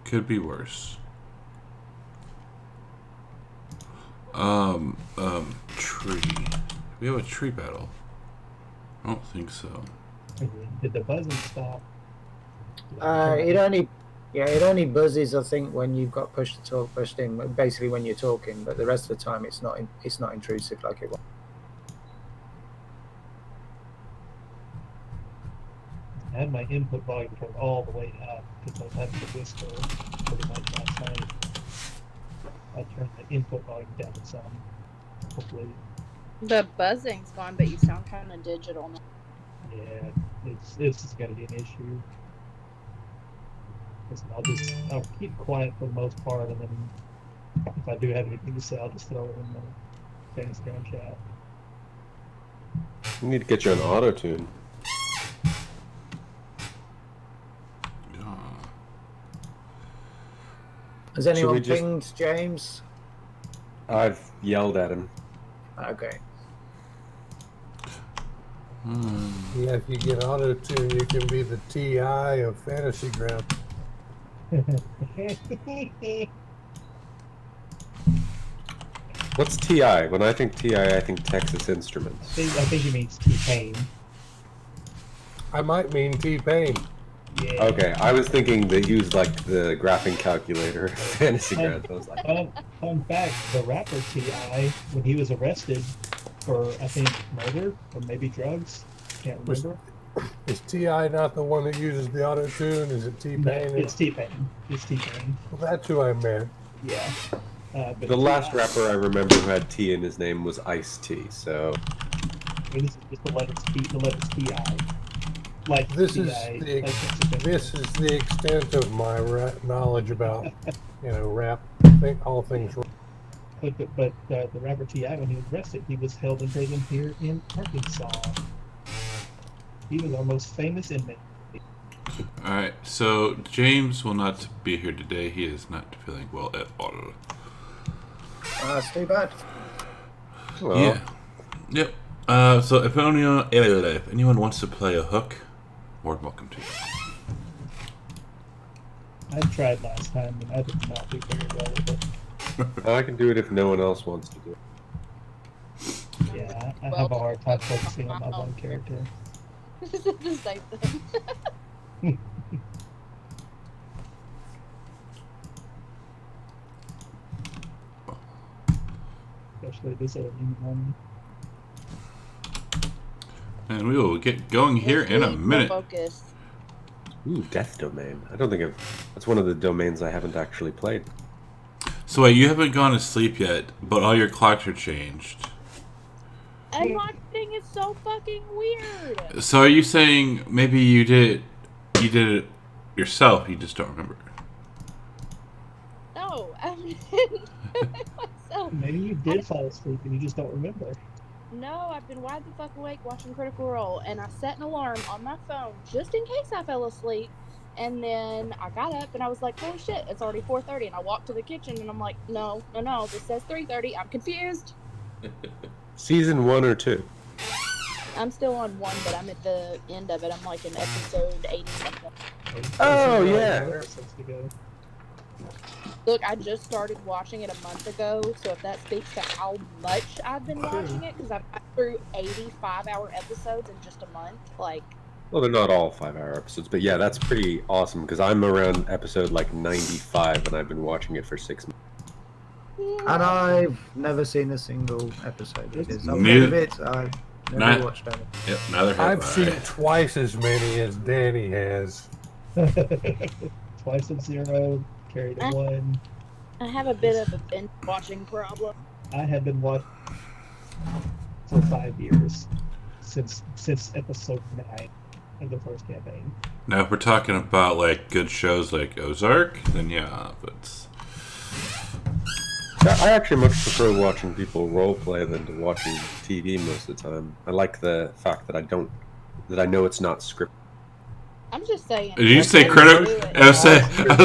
Could be worse. Tree. We have a tree battle. I don't think so. Did the buzzing stop? It only buzzes, I think, when you've got push to talk pushed in. Basically, when you're talking, but the rest of the time, it's not intrusive like it was. I had my input volume turned all the way up because I was having to whisper pretty much last night. I turned the input volume down to some. Hopefully. The buzzing's gone, but you sound kind of digital now. Yeah, this is going to be an issue. Listen, I'll keep quiet for the most part, and then if I do have anything to say, I'll just throw it in the Instagram chat. You need to get you an auto tune. Has anyone pinged James? I've yelled at him. Okay. Yeah, if you get auto tune, you can be the TI of Fantasy Ground. What's TI? When I think TI, I think Texas Instruments. I think he means T-Pain. I might mean T-Pain. Yeah. Okay, I was thinking they used like the graphing calculator Fantasy Ground. I was like, fun fact: the rapper T.I., when he was arrested for, I think, murder or maybe drugs, can't remember. Is T.I. not the one that uses the auto tune? Is it T-Pain? No, it's T-Pain. It's T-Pain. Well, that's who I meant. Yeah. But the last rapper I remember who had T in his name was Ice-T. So this is just the letters T.I. Like this is the extent of my knowledge about rap. I think all things. But the rapper T.I., when he was arrested, he was held in prison here in Arkansas. He was our most famous inmate. All right, so James will not be here today. He is not feeling well at all. That's too bad. well, Yeah. Yep. So if anyone wants to play a hook, more than welcome to. I tried last time and I did not do very well with it. I can do it if no one else wants to do it. Yeah, I have a hard time focusing on my one character. This is the same thing. Especially this early one. And we will get going here in a minute. Focus. Ooh, Death Domain. I don't think that's one of the domains I haven't actually played. So wait, you haven't gone to sleep yet, but all your clocks are changed. And my thing is so fucking weird. So are you saying maybe you did it yourself, you just don't remember? No, I didn't do it myself. Maybe you did fall asleep and you just don't remember. No, I've been wide the fuck awake watching Critical Role, and I set an alarm on my phone just in case I fell asleep. And then I got up and I was like, "Holy shit! It's already 4:30." And I walked to the kitchen and I'm like, "No, this says 3:30. I'm confused." Season 1 or 2? I'm still on 1, but I'm at the end of it. I'm like in episode 80 something. Oh, yeah. Look, I just started watching it a month ago, so if that speaks to how much I've been watching it, because I've got through 85-hour episodes in just a month, like... Well, they're not all 5-hour episodes, but yeah, that's pretty awesome, because I'm around episode, 95, and I've been watching it for 6 months. And I've never seen a single episode of this. I've Neither- heard of it, I've never watched any. Yep, neither have I've seen twice as many as Danny has. Twice of 0, carried a 1. I have a bit of a binge watching problem. I have been watching for 5 years, since episode 9 of the first campaign. Now, if we're talking about good shows like Ozark, then yeah, but I actually much prefer watching people roleplay than to watching TV most of the time. I like the fact that I know it's not scripted. I'm just saying. did you say Critical? I was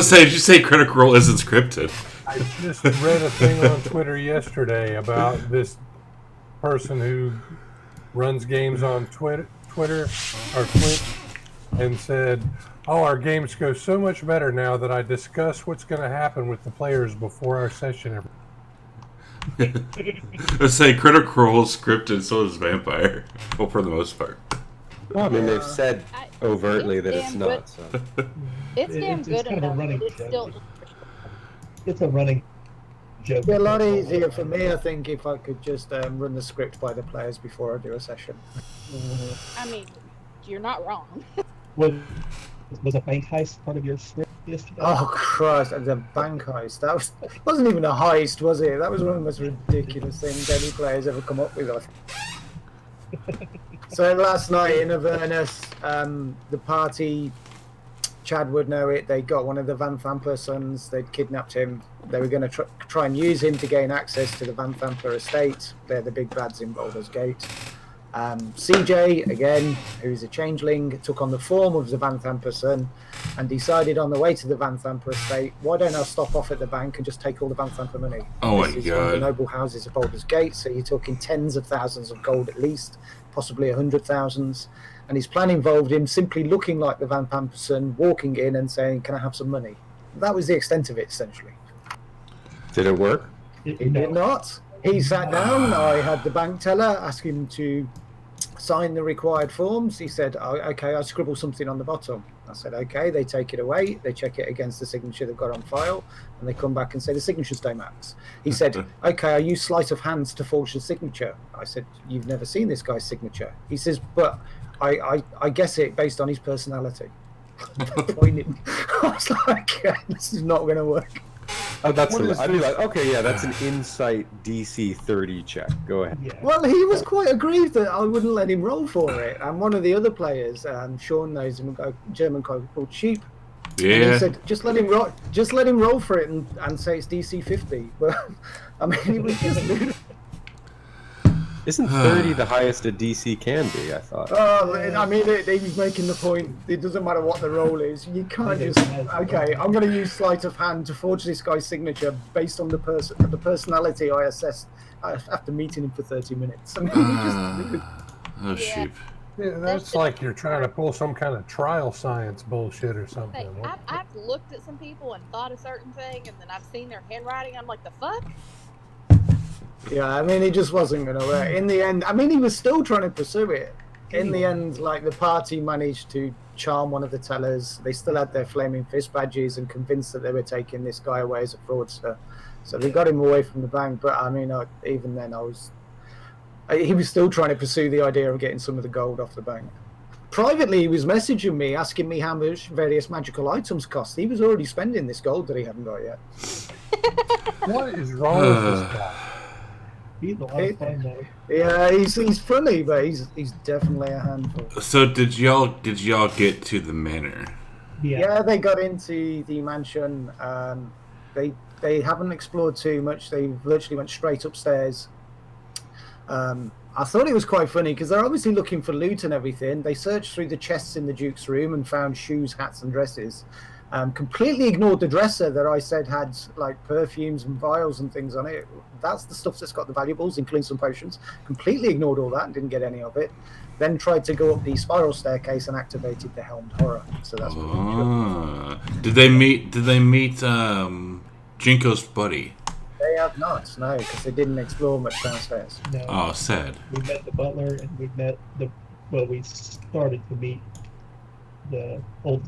saying, did you say Critical Role isn't scripted? I just read a thing on Twitter yesterday about this person who runs games on Twitter or Twitch, and said, "Oh, our games go so much better now that I discuss what's going to happen with the players before our session." Let's say Critical Role is scripted, so is Vampire. Well, for the most part. Well, I mean, they've said overtly it's that it's damn not. So. It's damn It's good kind of a enough. running But it's joke. still. It's a running joke. It'd be a lot easier for me, I think, if I could just run the script by the players before I do a session. I mean, you're not wrong. Was a bank heist part of your script yesterday? Oh Christ! The bank heist. That wasn't even a heist, was it? That was one of the most ridiculous things any player's ever come up with. I think. So last night in Avernus, the party, Chad would know it. They got one of the Van Thamper sons. They'd kidnapped him. They were going to try and use him to gain access to the Van Thamper estate. They're the big bads in Baldur's Gate. CJ, again, who's a changeling, took on the form of the Van Thamper son and decided on the way to the Van Thamper estate, why don't I stop off at the bank and just take all the Van Thamper money? Oh This my is one of the god. noble houses of Baldur's Gate, so you're talking tens of thousands of gold at least, possibly 100,000. And his plan involved him simply looking like the Van Thamper son, walking in and saying, "Can I have some money?" That was the extent of it, essentially. Did it work? He did not. He sat down. I had the bank teller ask him to sign the required forms. He said, "Oh, okay, I scribble something on the bottom." I said, "Okay." They take it away. They check it against the signature they've got on file, and they come back and say the signatures don't match. He said, "Okay, I use sleight of hands to forge the signature." I said, "You've never seen this guy's signature." He says, "But I guess it based on his personality." Pointing. I was like, "This is not going to work." Oh, that's. What is I'd be this? like, okay, yeah, that's an insight DC 30 check. Go ahead. Yeah. Well, he was quite aggrieved that I wouldn't let him roll for it. And one of the other players, Sean knows him, a German guy called Sheep. And he Yeah. said, just let him roll for it and say it's DC 50. But I mean, it was just. Isn't 30 the highest a DC can be? I thought. Oh, I mean, he was making the point. It doesn't matter what the roll is. You can't just. Okay, I'm going to use sleight of hand to forge this guy's signature based on the personality I assessed after meeting him for 30 minutes. I mean, Oh, Yeah. sheep. Yeah, that's like you're trying to pull some kind of trial science bullshit or Like, something. I've looked at some people and thought a certain thing, and then I've seen their handwriting. I'm like, the fuck? Yeah, I mean, it just wasn't going to work. In the end, I mean, he was still trying to pursue it. In the end, like, the party managed to charm one of the tellers. They still had their flaming fist badges and convinced that they were taking this guy away as a fraudster. So they got him away from the bank. But, I mean, even then, he was still trying to pursue the idea of getting some of the gold off the bank. Privately, he was messaging me, asking me how much various magical items cost. He was already spending this gold that he hadn't got yet. What is wrong with this guy? He's a lot of fun though. Yeah, he's funny, but he's definitely a handful. So did y'all get to the manor? Yeah, they got into the mansion. They haven't explored too much. They literally went straight upstairs. I thought it was quite funny because they're obviously looking for loot and everything. They searched through the chests in the Duke's room and found shoes, hats, and dresses. Completely ignored the dresser that I said had like perfumes and vials and things on it. That's the stuff that's got the valuables, including some potions. Completely ignored all that and didn't get any of it. Then tried to go up the spiral staircase and activated the helmed horror. So that's what Did they meet Jinko's buddy? they have not, no, because they didn't explore much downstairs. No, Oh, sad. we met the butler and we met we started to meet the old.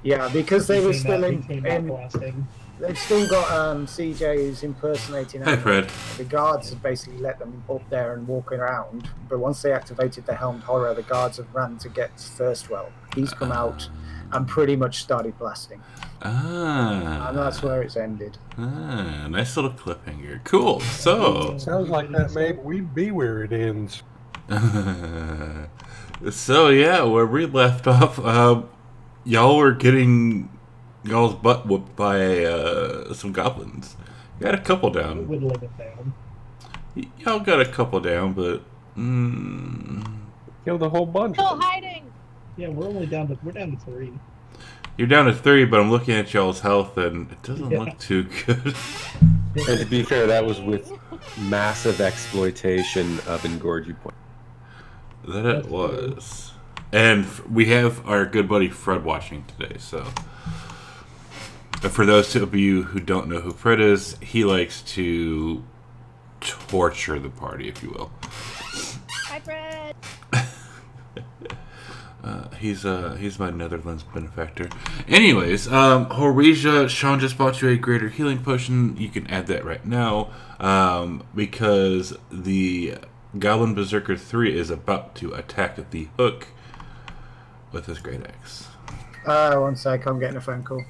Yeah, because they were He still came out blasting. they've still got CJ who's impersonating Hey, Anna. Fred. The guards have basically let them up there and walk around, but once they activated the helmed horror, the guards have ran to get Thirstwell. He's come out and pretty much started blasting, and that's where it's ended. Nice little cliffhanger. Cool. So, Sounds like that may be where it ends. so yeah, where we left off, y'all were getting y'all's butt whooped by some goblins. You got a couple down. Whittling it down. Y'all got a couple down, but Killed a whole bunch. Still hiding. Yeah, we're down to 3. you're down to 3. But I'm looking at y'all's health, and it doesn't Yeah. look too good. And to be fair, that was with massive exploitation of Engorgy Point. That it was. And we have our good buddy Fred watching today, so. But for those of you who don't know who Fred is, he likes to torture the party, if you will. Hi, Fred. He's my Netherlands benefactor. Anyways, Horesia, Sean just bought you a greater healing potion. You can add that right now, because the Goblin Berserker 3 is about to attack the hook with his great axe. 1 sec, I'm getting a phone call.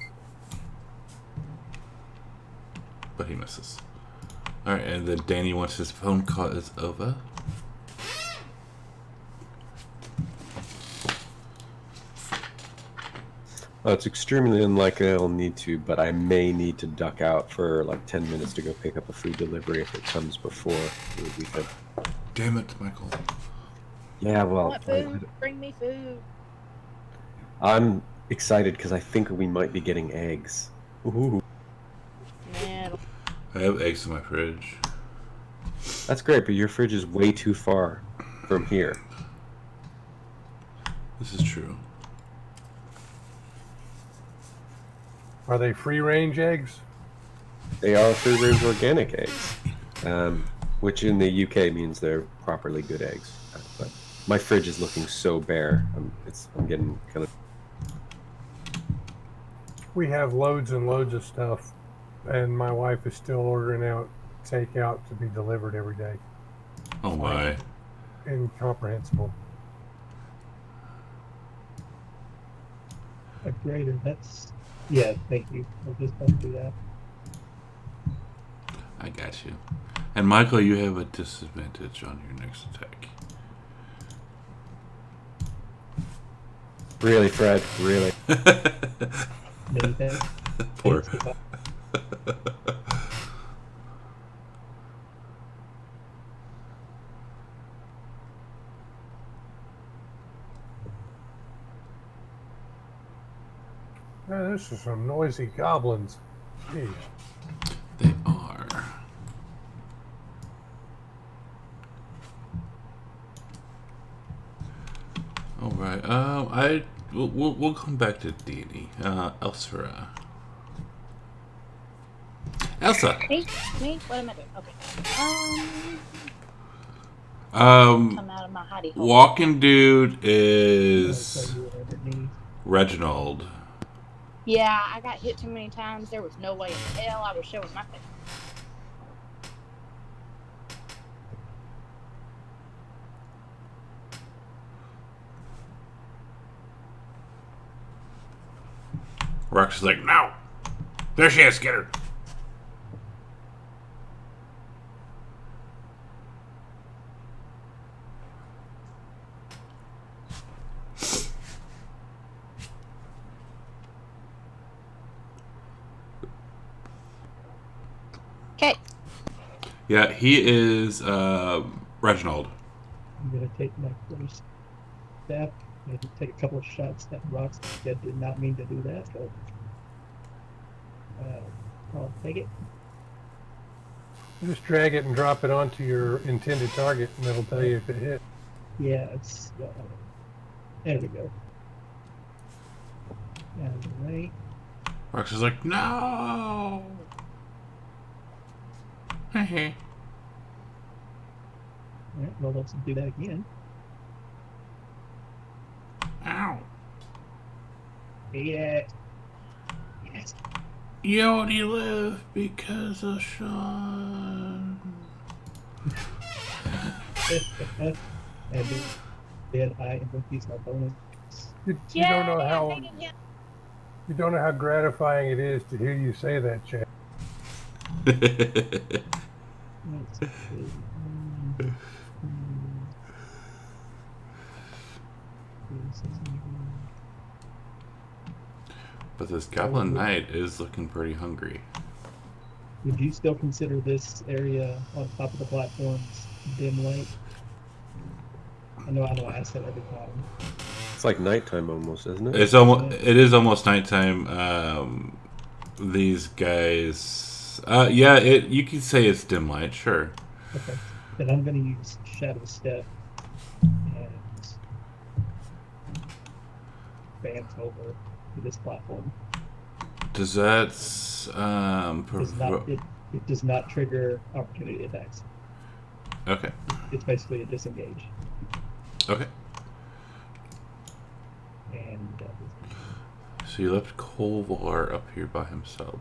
But he misses. Alright, and then Danny, once his phone call is over. Oh, it's extremely unlikely I'll need to, but I may need to duck out for like 10 minutes to go pick up a food delivery if it comes before the weekend. Damn it, Michael. Yeah, I well, want food. Bring me food. I'm excited because I think we might be getting eggs. Ooh. Man, I have eggs in my fridge. That's great, but your fridge is way too far from here. This is true. Are they free-range eggs? They are free-range organic eggs, which in the UK means they're properly good eggs. But my fridge is looking so bare. I'm getting kind of. We have loads and loads of stuff, and my wife is still ordering out takeout to be delivered every day. Oh my. Incomprehensible. A greater, that's... Yeah, thank you. I'll just don't do that. I got you. And Michael, you have a disadvantage on your next attack. Really, Fred? Really? Many thanks. Poor. Thanks, goodbye. Man, this is some noisy goblins. Jeez. They are. All right. We'll come back to Dini. Elsra. Elsa. me? What am I doing? Okay. Um, Come out of my hidey hole. Walking dude I'll is tell you whatever it needs. Reginald. Yeah, I got hit too many times. There was no way in hell I was showing my face. Rox is like, no. There she is. Get her. Okay. Yeah, he is Reginald. I'm going to take my first step. Maybe take a couple of shots at rocks. That did not mean to do that, but I'll take it. Just drag it and drop it onto your intended target, and it'll tell you if it hit. Yeah, it's... there we go. Out of the way. Rox is like, no. Hey. Alright, well, let's do that again. Ow. Yeah. Yes. You only live because of Sean. And then I increase my bonus. You don't know how you don't know how gratifying it is to hear you say that, Chad. Let's see. But this Goblin Knight is looking pretty hungry. Would you still consider this area on top of the platforms dim light? I know I ask that every time. It's like nighttime almost, isn't it? It is almost nighttime. These guys, you could say it's dim light, sure. Okay. Then I'm going to use Shadow Step and advance over to this platform. Does that It does not trigger opportunity attacks. okay. It's basically a disengage. Okay. And So you left Kolvar up here by himself.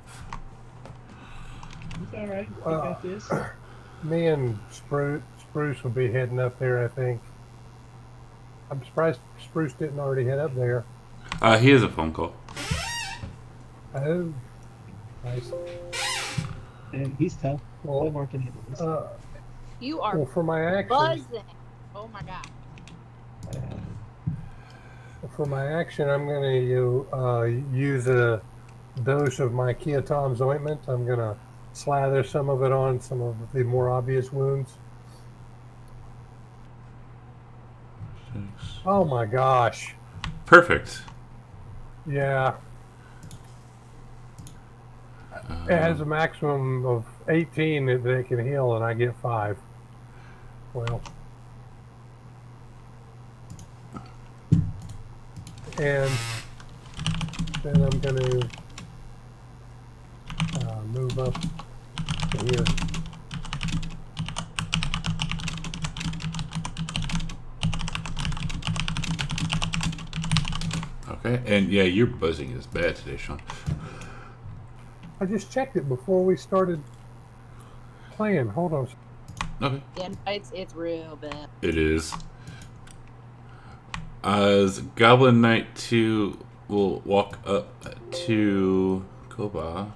it's all right. I got this. Me and Spruce will be heading up there, I think. I'm surprised Spruce didn't already head up there. He has a phone call. Oh, nice. And he's tough. Well, Kolvar can handle this. You are well, for my action, buzzing. Oh my god. I'm going to use a dose of my Kia Tom's ointment. I'm going to slather some of it on some of the more obvious wounds. 6. Oh my gosh. Perfect. Yeah. It has a maximum of 18 that they can heal, and I get 5. Well. And then I'm going to move up to here. Okay, and yeah, your buzzing is bad today, Sean. I just checked it before we started playing. Hold on. Okay. Yeah, it's real bad. It is. As Goblin Knight 2 will walk up to Koba.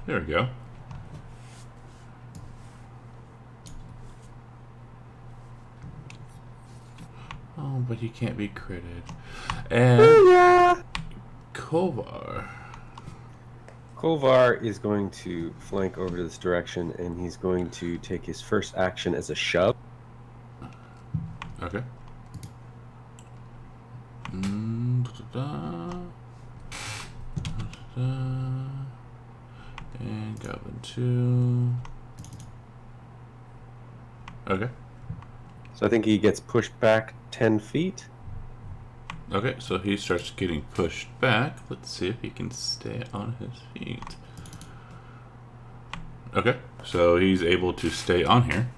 There we go. Oh, but you can't be critted. And Kovar. Kolvar is going to flank over this direction, and he's going to take his first action as a shove. Okay. And Goblin 2. Okay. So I think he gets pushed back 10 feet. Okay, so he starts getting pushed back. Let's see if he can stay on his feet. Okay, so he's able to stay on here.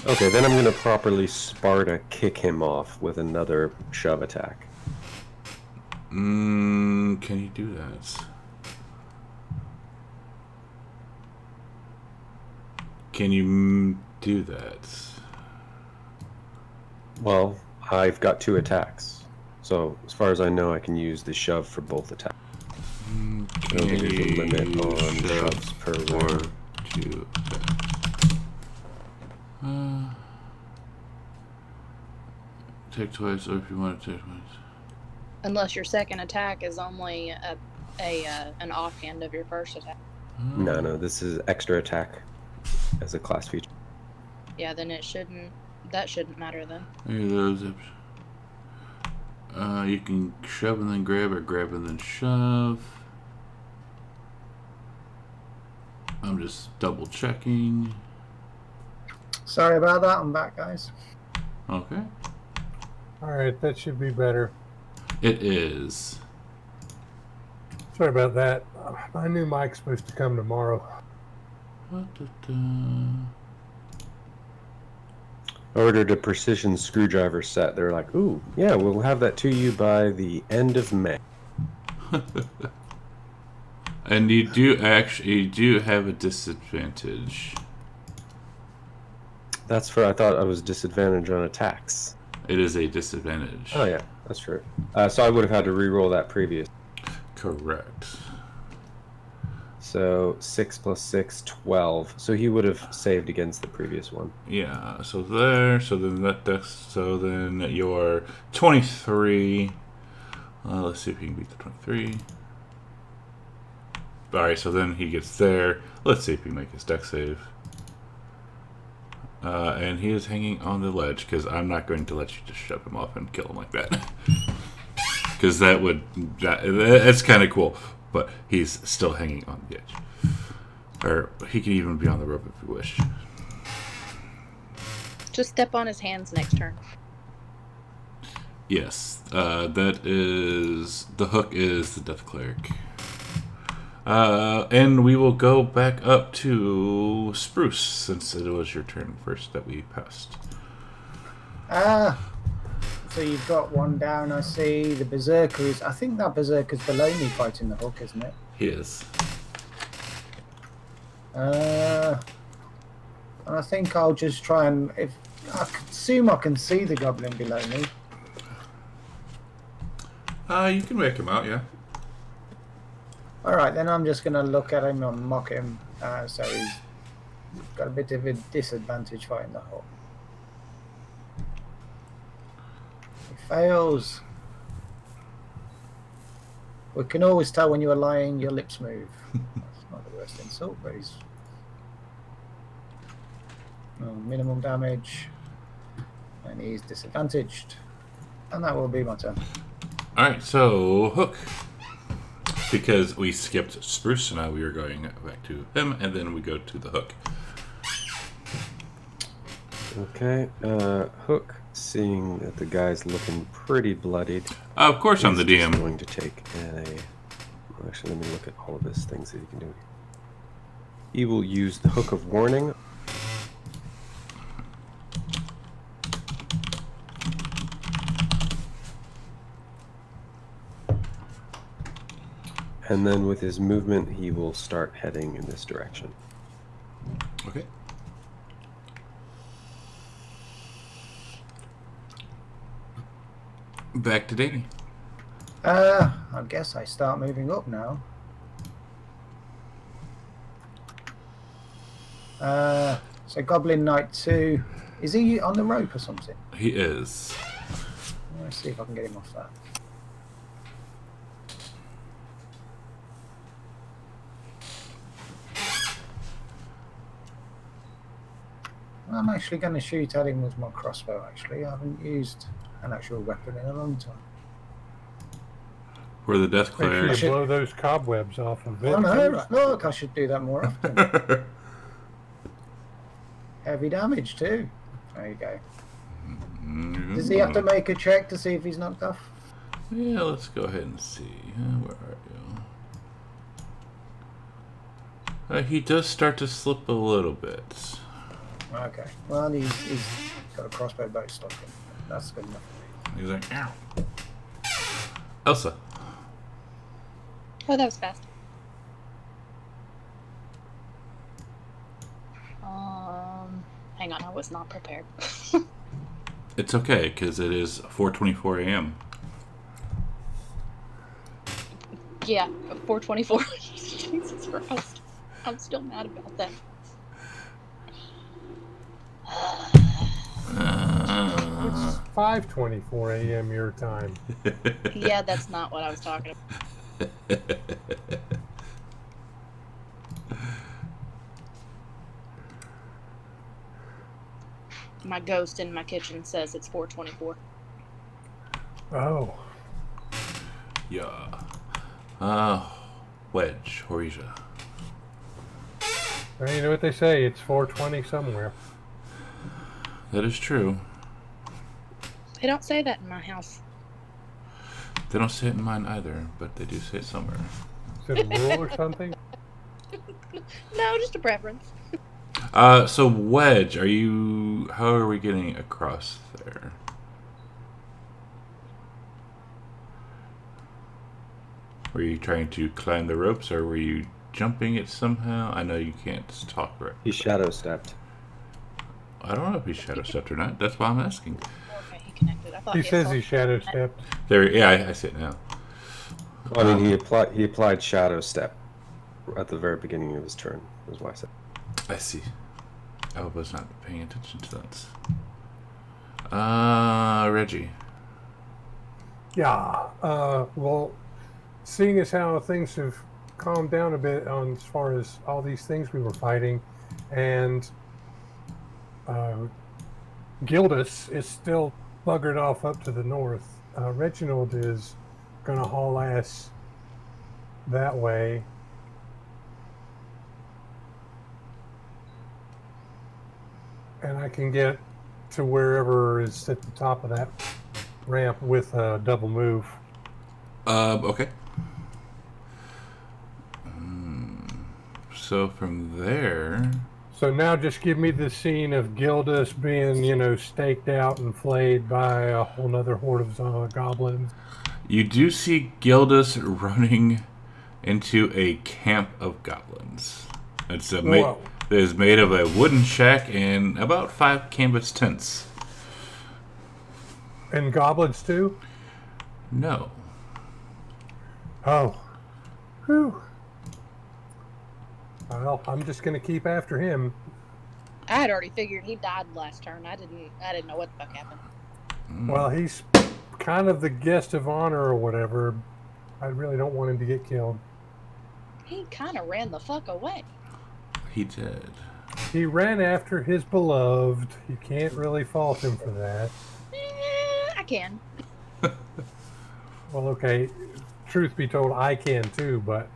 Okay, then I'm going to properly Sparta kick him off with another shove attack. Can you do that? Can you do that? Well, I've got 2 attacks. So, as far as I know, I can use the shove for both attacks. I don't think there's a limit on shoves per round. 2 take twice, or if you want to take twice. Unless your second attack is only an offhand of your first attack. No, this is extra attack as a class feature. Yeah, then that shouldn't matter then. Any of those. You can shove and then grab, or grab and then shove. I'm just double checking. Sorry about that. I'm back, guys. Okay. Alright, that should be better. It is. Sorry about that. My new mic's supposed to come tomorrow. Ordered a precision screwdriver set. They're like, ooh, yeah, we'll have that to you by the end of May. And you do have a disadvantage. That's for, I thought I was disadvantaged on attacks. It is a disadvantage. Oh yeah, that's true. So I would have had to re-roll that previous. Correct. So 6 plus 6, 12. So he would have saved against the previous one. Yeah, so there, so then you're 23. Let's see if he can beat the 23. Alright, so then he gets there. Let's see if he can make his deck save. And he is hanging on the ledge, because I'm not going to let you just shove him off and kill him like that. because that's kind of cool. But he's still hanging on the edge, or he can even be on the rope if you wish. Just step on his hands next turn. Yes, that is the hook. Is the Death Cleric, and we will go back up to Spruce since it was your turn first that we passed. So you've got one down. I see the Berserker is. I think that Berserker's below me fighting the hook, isn't it? He is. And I think I'll just try and if I assume I can see the goblin below me. You can wake him out, yeah. Alright, then I'm just going to look at him and mock him. So he's got a bit of a disadvantage fighting the hook. He fails. We can always tell when you are lying, your lips move. That's not the worst insult, but he's... minimum damage. And he's disadvantaged. And that will be my turn. Alright, so Hook. Because we skipped Spruce, so now we are going back to him, and then we go to the Hook. Okay, Hook, seeing that the guy's looking pretty bloodied. Of course, I'm the he's just DM. going to take a... Actually, let me look at all of his things that he can do. He will use the Hook of Warning. And then with his movement, he will start heading in this direction. Okay. Back to Danny. I guess I start moving up now. So Goblin Knight 2. Is he on the rope or something? He is. Let's see if I can get him off that. I'm actually going to shoot at him with my crossbow, actually. I haven't used an actual weapon in a long time. We're the Death Make sure Cleric. you blow those cobwebs off of it. Oh no, look, I should do that more often. Heavy damage too. There you go. Does he have to make a check to see if he's knocked off? Yeah, let's go ahead and see. Where are you? He does start to slip a little bit. Okay. Well, he's got a crossbow bow stuck in. That's good enough for me. He's like, ow. Elsa. Oh, that was fast. Hang on, I was not prepared. It's okay, because it is 4:24 a.m. Yeah, 4:24. Jesus Christ. I'm still mad about that. It's 5:24 a.m. your time. Yeah, that's not what I was talking about. My ghost in my kitchen says it's 4:24. Oh. Yeah. Wedge, Horizia. Well, you know what they say, it's 4:20 somewhere. That is true. They don't say that in my house. They don't say it in mine either, but they do say it somewhere. Is it a rule or something? No, just a preference. So Wedge, how are we getting across there? Were you trying to climb the ropes, or were you jumping it somehow? I know you can't talk right. He shadow stepped. I don't know if he shadow stepped or not. That's why I'm asking. Okay, he connected. I thought He says saw- he shadow stepped. There, yeah, I see it now. I mean, he applied shadow step at the very beginning of his turn. Is why I said. I see. I was not paying attention to that. Reggie. Yeah. Well, seeing as how things have calmed down a bit on as far as all these things we were fighting, and Gildus is still buggered off up to the north. Reginald is gonna haul ass that way. And I can get to wherever is at the top of that ramp with a double move. Okay. So from there, So now just give me the scene of Gildas being, staked out and flayed by a whole nother horde of goblins. you do see Gildas running into a camp of goblins. It's a Whoa. it is made of a wooden shack and about 5 canvas tents. And goblins too? No. Oh. Whew. Well, I'm just gonna keep after him. I had already figured he died last turn. I didn't know what the fuck happened. Well, he's kind of the guest of honor or whatever. I really don't want him to get killed. He kind of ran the fuck away. He did. He ran after his beloved. You can't really fault him for that. I can. Well, okay. Truth be told, I can too, but...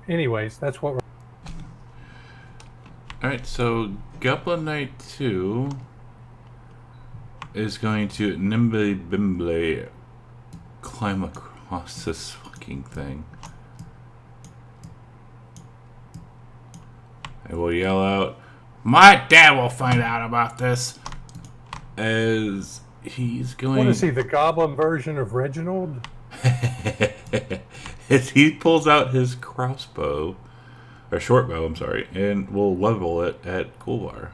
Anyways, that's what we're... Alright, so Goblin Knight 2 is going to nimble bimble climb across this fucking thing. I will yell out, "My dad will find out about this!" As he's going... What is he, the goblin version of Reginald? As he pulls out his crossbow, or short bow, I'm sorry, and will level it at Kulvar.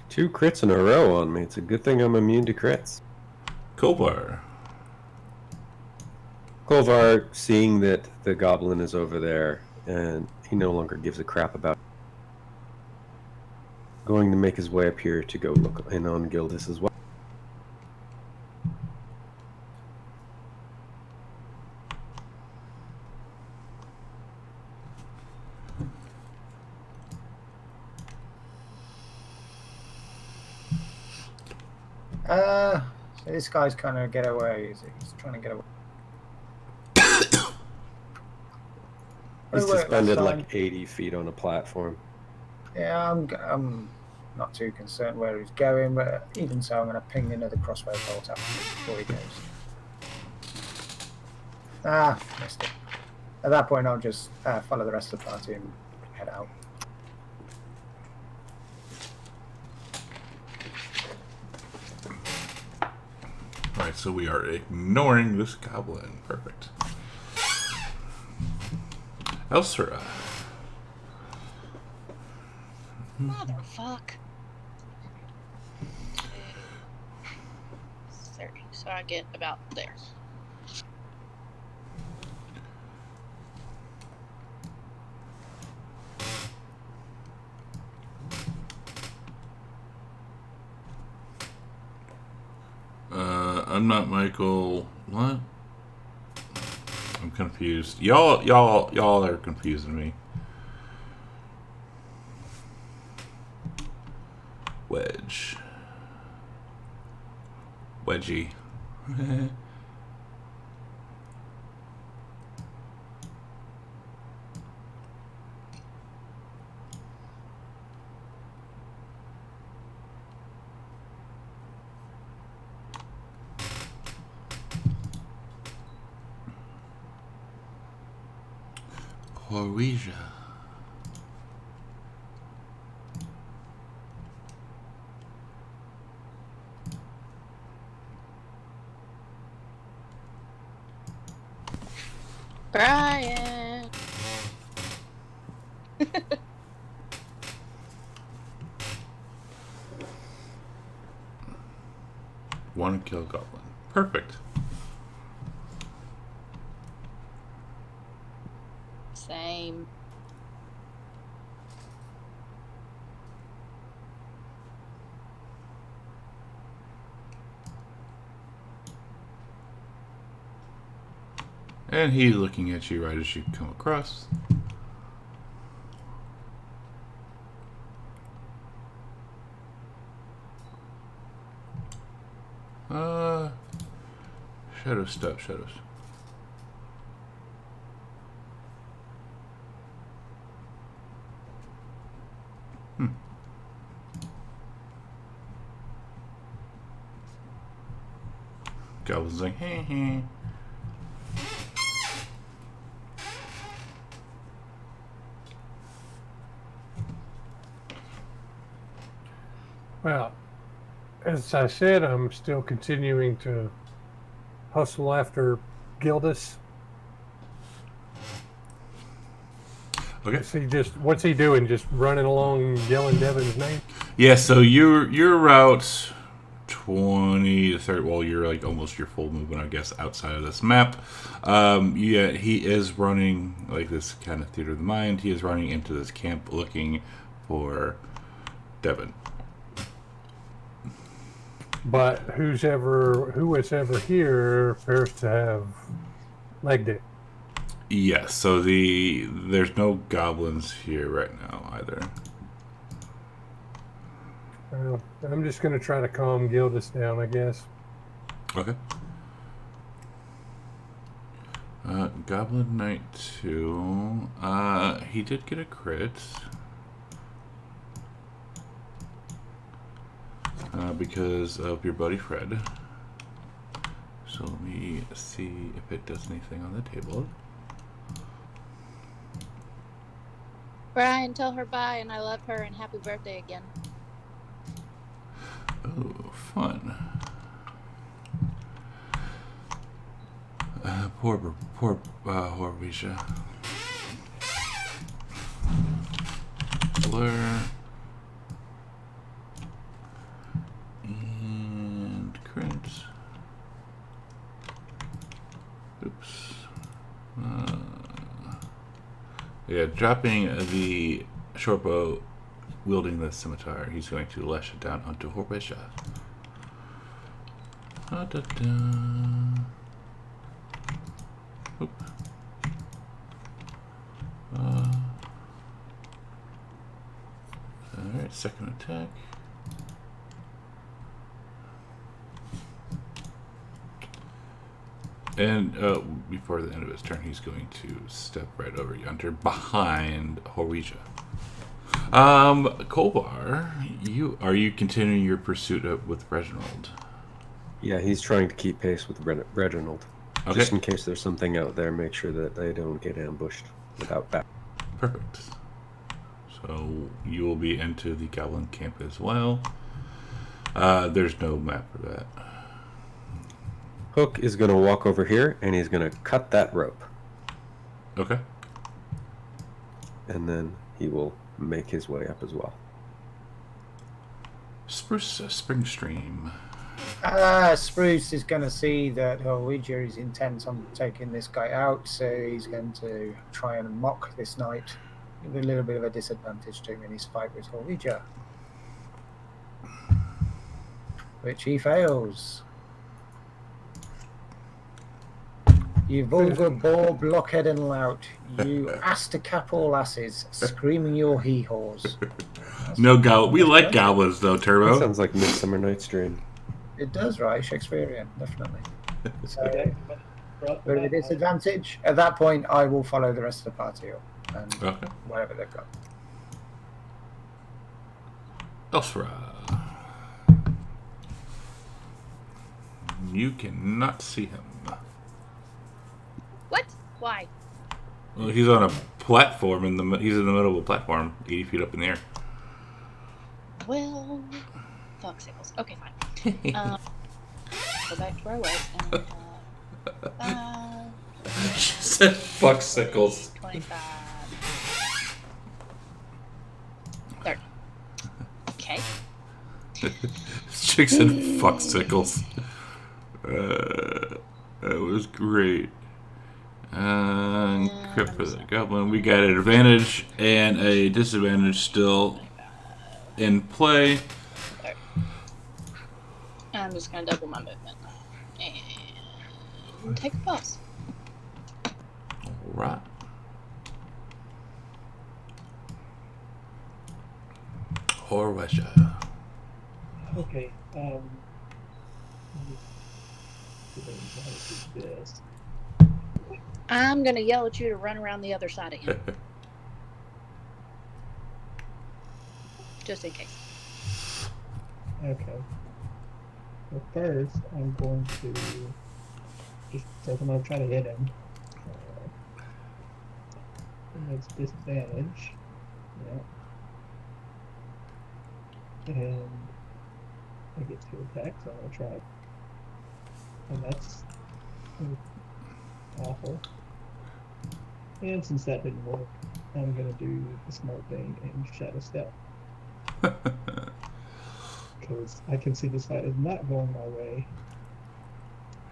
Two crits in a row on me. It's a good thing I'm immune to crits. Kulvar. Kolvar, seeing that the goblin is over there, and he no longer gives a crap about it, going to make his way up here to go look in on Gildas as well. So this guy's kind of get away, is he? He's trying to get away. He's It worked suspended last time. like 80 feet on a platform. Yeah, I'm not too concerned where he's going, but even so, I'm going to ping another crossbow bolt at him before he goes. Ah, missed it. At that point, I'll just follow the rest of the party and head out. Alright, so we are ignoring this goblin. Perfect. Elsura. Motherfuck. 30. So I get about there. I'm not Michael. What? I'm confused. Y'all are confusing me. Wedge. Wedgie. Horwesia. Brian. One kill goblin. Perfect. Same. And he's looking at you right as you come across. Shadows, stop, shadows. Goblin's like, hey, hey. Well, as I said, I'm still continuing to hustle after Gildas. Okay. What's he doing? Just running along yelling Devin's name? Yeah, so you're route 20 to 30. Well, you're like almost your full movement, I guess, outside of this map. Yeah, he is running like this kind of theater of the mind. He is running into this camp looking for Devin. But who was ever here appears to have legged it. Yes, so there's no goblins here right now either. Well, I'm just going to try to calm Gildas down, I guess. Okay. Goblin Knight 2. He did get a crit. Because of your buddy Fred. So let me see if it does anything on the table. Brian, tell her bye and I love her and happy birthday again. Oh, fun. Poor Horvisha. Blur. And crit. Oops. Yeah, dropping the short bow, wielding the scimitar, he's going to lash it down onto Horvisha. Oop. Alright, second attack. And before the end of his turn, he's going to step right over yonder behind Horvisha. Kolbar, are you continuing your pursuit with Reginald? Yeah, he's trying to keep pace with Reginald. Okay. Just in case there's something out there, make sure that they don't get ambushed without back. Perfect. So you will be into the Goblin camp as well. There's no map for that. Hook is going to walk over here, and he's going to cut that rope. Okay. And then he will make his way up as well. Spruce Spring Stream. Spruce is going to see that Horvisha is intent on taking this guy out, so he's going to try and mock this knight. Give a little bit of a disadvantage to him in his fight with Horvisha. Which he fails. You vulgar boar, blockhead and lout, you ass to cap all asses, screaming your hee-haws. No goblin. We like goblins though, Turbo. That sounds like Midsummer Night's Dream. It does, right? Shakespearean, definitely. So, Okay. with a disadvantage, at that point, I will follow the rest of the party up and Okay. whatever they've got. Elsra. You cannot see him. What? Why? Well, he's on a platform he's in the middle of a platform, 80 feet up in the air. Well, fuck sickles. Okay, fine. Go back to where I was. And, She said fuck sickles. 25. 30. Okay. Chick said fuck sickles. That was great. Crit for the goblin. We got an advantage and a disadvantage still in play. I'm just gonna double my movement. And take a pause. right. Horwisha. Okay. Let me how to do this. I'm gonna yell at you to run around the other side of him, just in case. Okay. Well, first, I'm going to just so I'm gonna try to hit him. And that's disadvantage. Yeah. And I get 2 attacks, so I'm gonna try. And that's awful. And since that didn't work, I'm gonna do the smart thing and shadow step. Because I can see this fight is not going my way.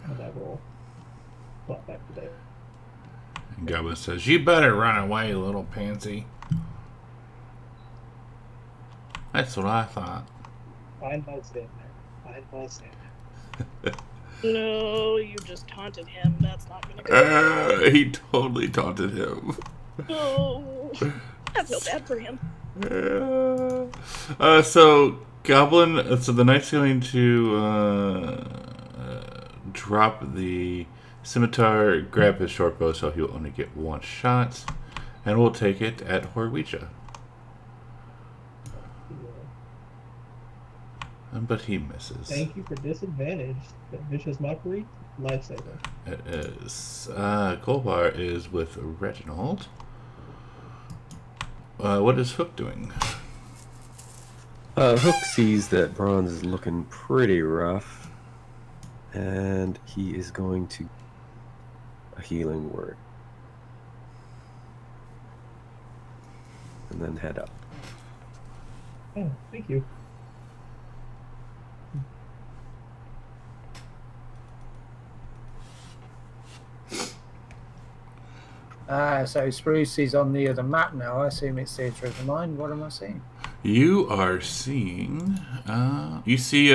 And I will plot back to there. Goblin says, "You better run away, little pansy." That's what I thought. Find my stand there. Find my stand. No, you just taunted him. That's not gonna go. He totally taunted him. Oh, I feel bad for him. So Goblin, so the knight's going to drop the scimitar, grab his short bow, so he'll only get 1 shot, and we'll take it at Horwisha. But he misses. Thank you for disadvantage. That vicious mockery, lifesaver. It is. Golbar is with Reginald. What is Hook doing? Hook sees that Bronze is looking pretty rough, and he is going to a healing word, and then head up. Oh, thank you. So Spruce is on the other map now. I assume it's Theatre of the Mind. What am I seeing? You are seeing. You see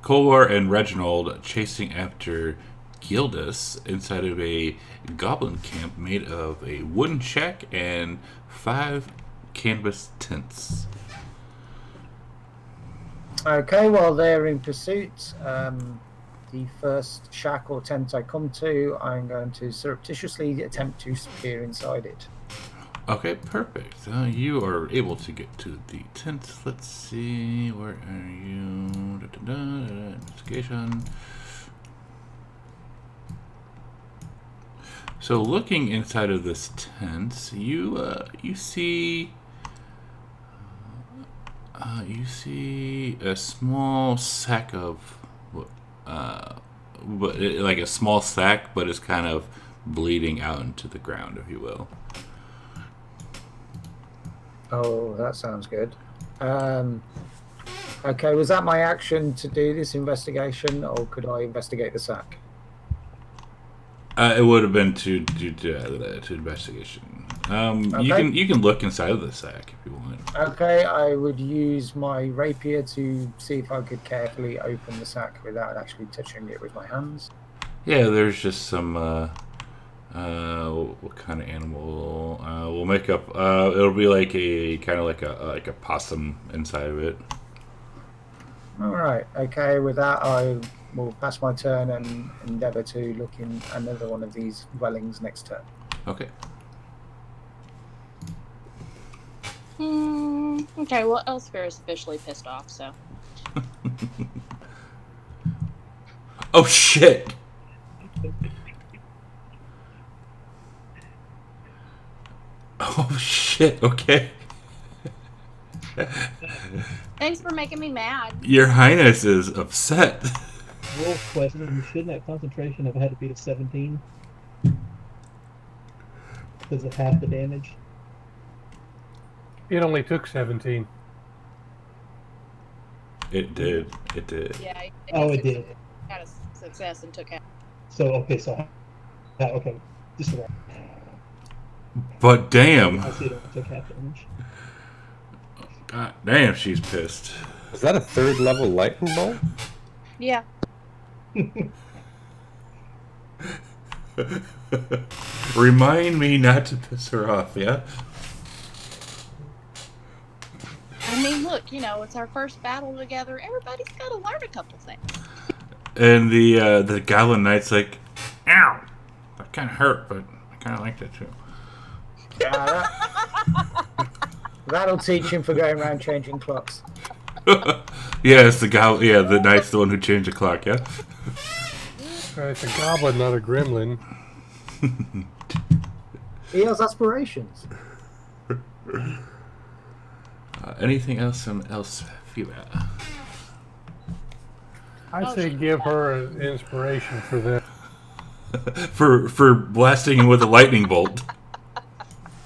Kolwar and Reginald chasing after Gildas inside of a goblin camp made of a wooden shack and 5 canvas tents. Okay, while they're in pursuit, the first shack or tent I come to, I'm going to surreptitiously attempt to peer inside it. Okay, perfect. You are able to get to the tent. Let's see, where are you? Investigation. So, looking inside of this tent, you see a small sack of like a small sack, but it's kind of bleeding out into the ground, if you will. Oh, that sounds good. Okay, was that my action to do this investigation, or could I investigate the sack? It would have been to investigation. Okay. You can look inside of the sack if you want. Okay, I would use my rapier to see if I could carefully open the sack without actually touching it with my hands. Yeah, there's just some. What kind of animal? We'll make up. It'll be like a kind of like a possum inside of it. All right. Okay, with that, I will pass my turn and endeavour to look in another one of these dwellings next turn. Okay. Okay, well, Elsewhere is officially pissed off, so. Oh shit! Oh shit! Okay. Thanks for making me mad. Your Highness is upset. Real question, shouldn't that concentration have had to be to 17? Because of half the damage? It only took 17. It did. It did. Yeah. It did. Had a success and took out. So, okay, okay. Just right. But damn. I see it only took half damage. God damn, she's pissed. Is that a 3rd level lightning bolt? Yeah. Remind me not to piss her off, yeah? I mean, look, it's our first battle together. Everybody's got to learn a couple things. And the Goblin Knight's like, ow! That kind of hurt, but I kind of liked it too. That'll teach him for going around changing clocks. Yeah, it's the Goblin. Yeah, the Knight's the one who changed the clock, yeah? It's a goblin, not a gremlin. He has aspirations. Anything else from Elsphiba? I say give her an inspiration for that. for blasting him with a lightning bolt.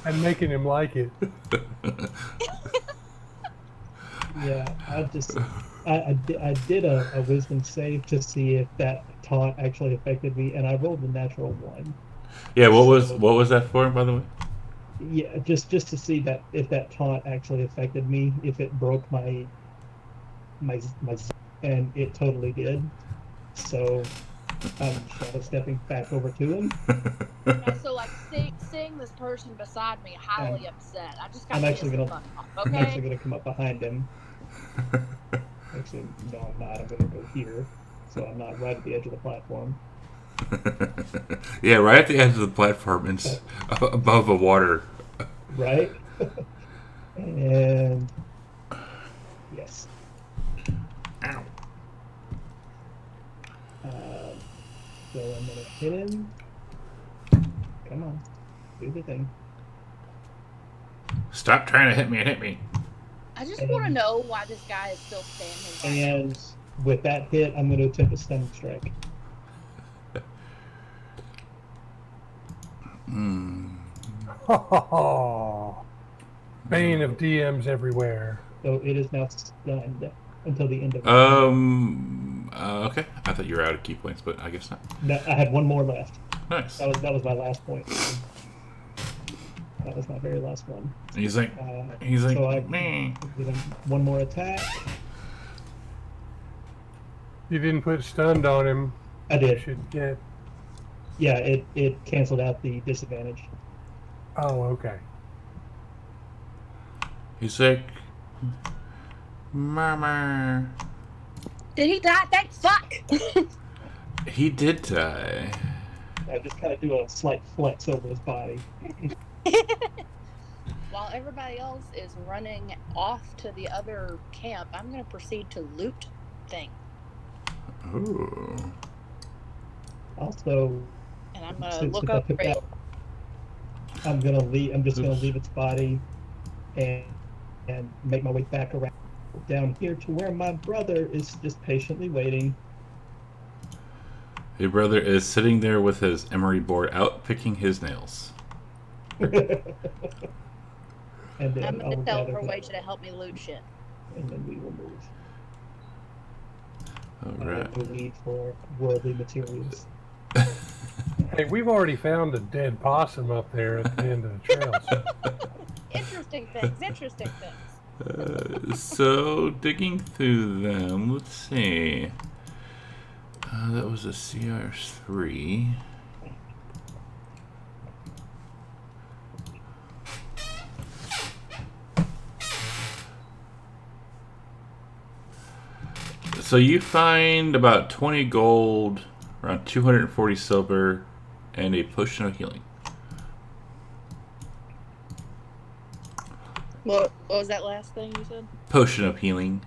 And making him like it. Yeah, I did a wisdom save to see if that taunt actually affected me, and I rolled a natural 1. Yeah, what was that for, by the way? Yeah, just to see that if that taunt actually affected me, if it broke my and it totally did. So I'm shadow stepping back over to him. So like seeing this person beside me highly upset. I just got I'm actually gonna okay? come up behind him. Actually, no, I'm not. I'm gonna go here, so I'm not right at the edge of the platform. Yeah, right at the edge of the platform, and above the water. Right. And yes. Ow. So I'm gonna hit him. Come on, do the thing. Stop trying to hit me and hit me. I just want to know why this guy is still standing. And with that hit, I'm going to attempt a stunning strike. Bane of DMs everywhere. So it is now stunned until the end of. Okay. I thought you were out of key points, but I guess not. No, I had one more left. Nice. That was my last point. That was my very last one. He's like, so I meh. give him one more attack. You didn't put stunned on him. I did. You should get. Yeah, it canceled out the disadvantage. Oh, okay. He's like, Mama. Did he die? Thank fuck! He did die. I just kind of do a slight flex over his body. While everybody else is running off to the other camp, I'm going to proceed to loot things. Ooh. Also, and I'm going to look up. I'm just going to leave its body and make my way back around down here to where my brother is just patiently waiting. Your brother is sitting there with his emery board out, picking his nails. And then I'm going to tell Rowaja to help me loot shit. And then we will move. All right. No need for worldly materials. Hey, we've already found a dead possum up there at the end of the trail. So. Interesting things. So, digging through them, let's see. That was a CR3. So you find about 20 gold, around 240 silver, and a potion of healing. What was that last thing you said? Potion of healing.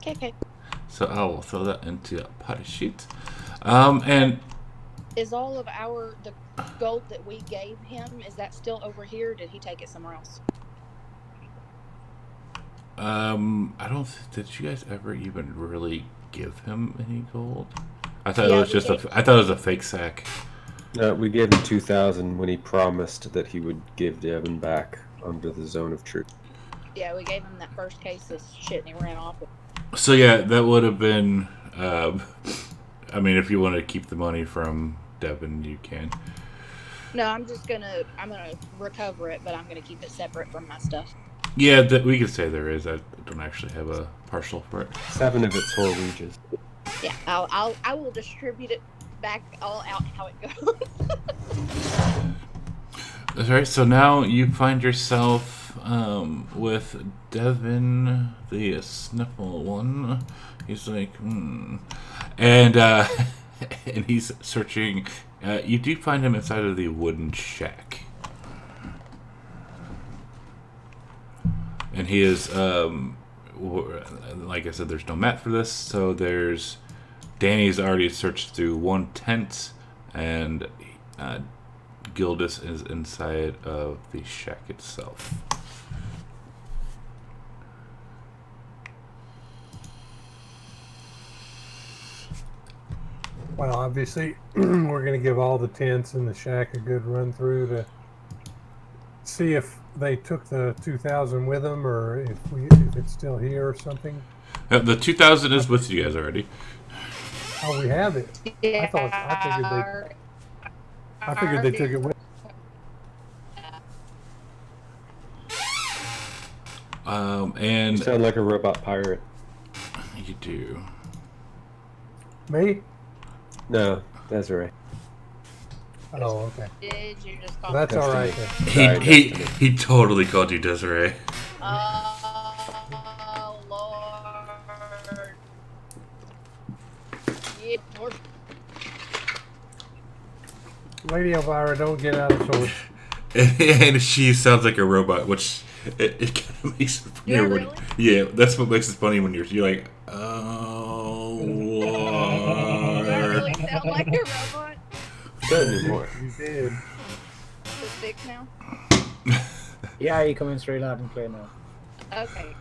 Okay. So I will throw that into a potty sheet. And is all of the gold that we gave him, is that still over here? Or did he take it somewhere else? I don't. Did you guys ever even really give him any gold? I thought it was just I thought it was a fake sack. We gave him 2,000 when he promised that he would give Devin back under the zone of truth. Yeah, we gave him that first case of shit and he ran off with it. So yeah, that would have been. I mean, if you want to keep the money from Devin, you can. No, I'm gonna recover it, but I'm gonna keep it separate from my stuff. Yeah, we could say there is. I don't actually have a partial for it. 7 of it's whole wages. Yeah, I will distribute it back all out how it goes. Alright, so now you find yourself with Devin, the sniffle one. He's like, and and he's searching. You do find him inside of the wooden shack, and he is like I said, there's no mat for this, so there's Danny's already searched through one tent, and Gildas is inside of the shack itself. Well, obviously, we're going to give all the tents in the shack a good run through to see if they took the 2,000 with them, or if it's still here or something. The 2,000 is with you guys already. Oh, we have it. I figured they took it with. You And sound like a robot pirate. you do. Me? No, that's right. Oh, okay. Did you just call That's me? all right then. He totally called you Desiree. Oh, Lord. Yeah, Lord. Lady Elvira, don't get out of sorts. And she sounds like a robot, which it kind of makes it funny. Yeah, when, really? yeah, that's what makes it funny when you're like, oh, Lord. Do I really sound like a robot? Not anymore. You did. The 6 now? Yeah, you're coming straight loud and clear now. Okay.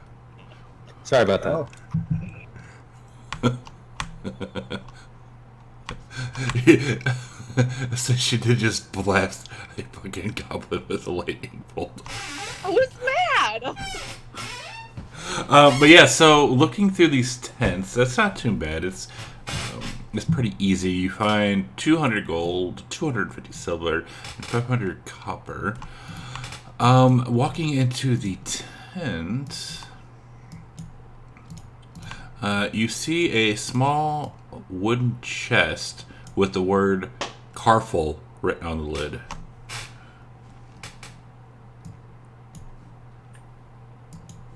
Sorry about that. So she did just blast a fucking goblin with a lightning bolt. I was mad! But yeah, so looking through these tents, that's not too bad. It's pretty easy. You find 200 gold, 250 silver, and 500 copper. Walking into the tent, you see a small wooden chest with the word Carful written on the lid.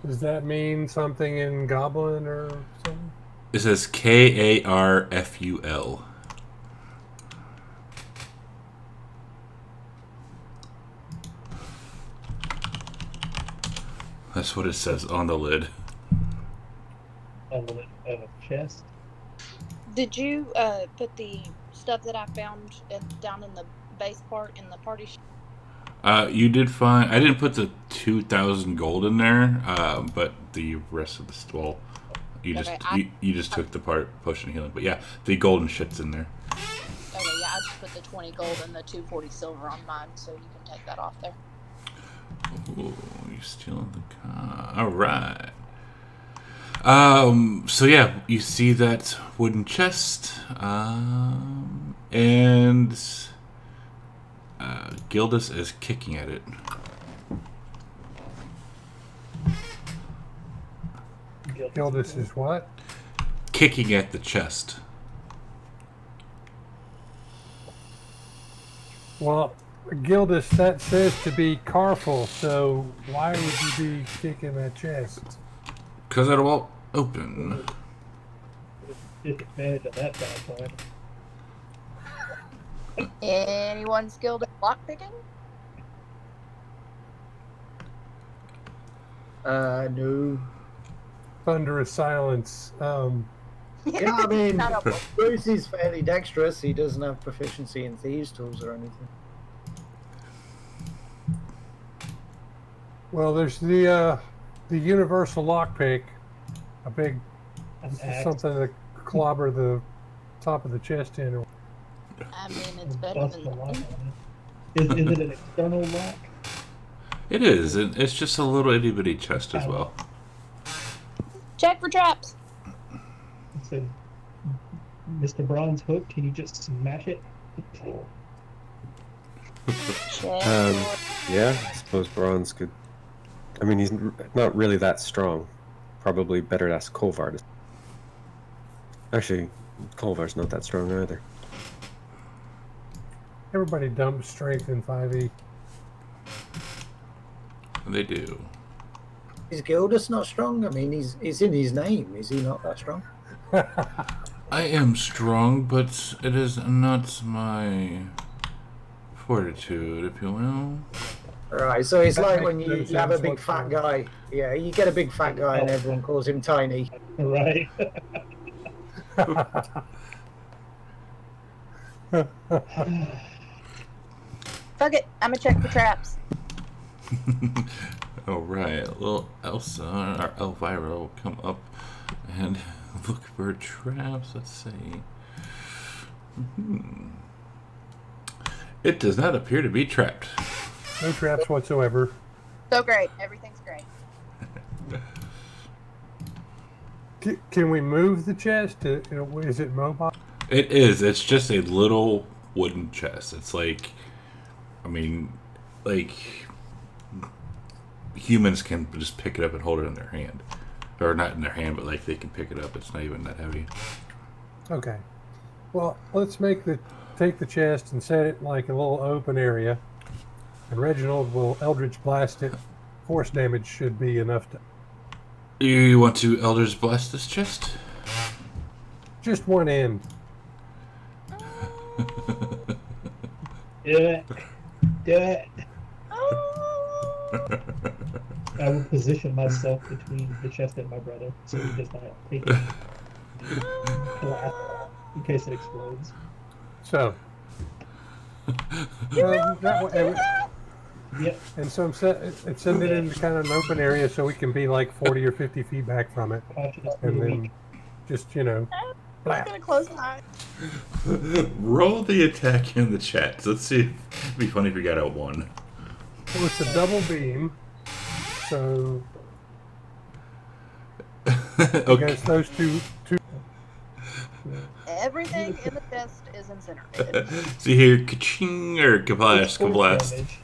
Does that mean something in Goblin or something? It says Karful. That's what it says on the lid. On the lid of a chest. Did you put the stuff that I found down in the base part in the party? You did find. I didn't put the 2,000 gold in there, but the rest of the you just Okay, you just took the part potion healing. But yeah, the golden shit's in there. Okay, yeah, I just put the 20 gold and the 240 silver on mine, so you can take that off there. Ooh, you're stealing the car. All right. So yeah, you see that wooden chest, and Gildas is kicking at it. Gildas is what? Kicking at the chest. Well, Gildas, that says to be careful, so why would you be kicking that chest? Because it won't open. Take advantage of that bad time. Anyone skilled at lockpicking? No. Thunderous silence. Yeah, I mean, Not helpful. Bruce is fairly dexterous. He doesn't have proficiency in thieves' tools or anything. Well, there's the universal lockpick, a big An axe. something to clobber the top of the chest in. I mean, it's better Bust than the lock that. on it. Is it an external lock? It is. It's just a little itty bitty chest as well. Check for traps. So, Mr. Bronze Hook, can you just smash it? Check. Yeah, I suppose Bronze could. I mean, he's not really that strong. Probably better to ask Kolvar. Actually, Kolvar's not that strong either. Everybody dumps strength in 5e. They do. Is Gildas not strong? I mean, it's in his name. Is he not that strong? I am strong, but it is not my fortitude, if you will. Right, so it's That like makes when no you have a sense big fat whatsoever. guy. Yeah, you get a big fat guy and everyone calls him tiny. Right. Fuck it. I'm gonna check for traps. Alright, little Elsa, or Elvira will come up and look for traps. Let's see. It does not appear to be trapped. No traps whatsoever. So great. Everything's great. Can we move the chest? Is it mobile? It is. It's just a little wooden chest. It's like, I mean, like humans can just pick it up and hold it in their hand, or not in their hand, but like they can pick it up. It's not even that heavy. Okay. Well, let's take the chest and set it in like a little open area, and Reginald will Eldritch Blast it. Force damage should be enough to. You want to Eldritch Blast this chest? Just one end. Do it. Do it. Oh. I will position myself between the chest and my brother so he does not take it blast in case it explodes. So. Yep. And so it's send it into kind of an open area so we can be like 40 or 50 feet back from it, Cautious and little then weak. just I'm blap. gonna close my eyes. Roll the attack in the chat. Let's see. It'd be funny if you got out one. Well, it's a double beam, so Okay. against those two. Everything in the chest is incinerated. See here, ka-ching, or kaplash, It's force kablast. damage.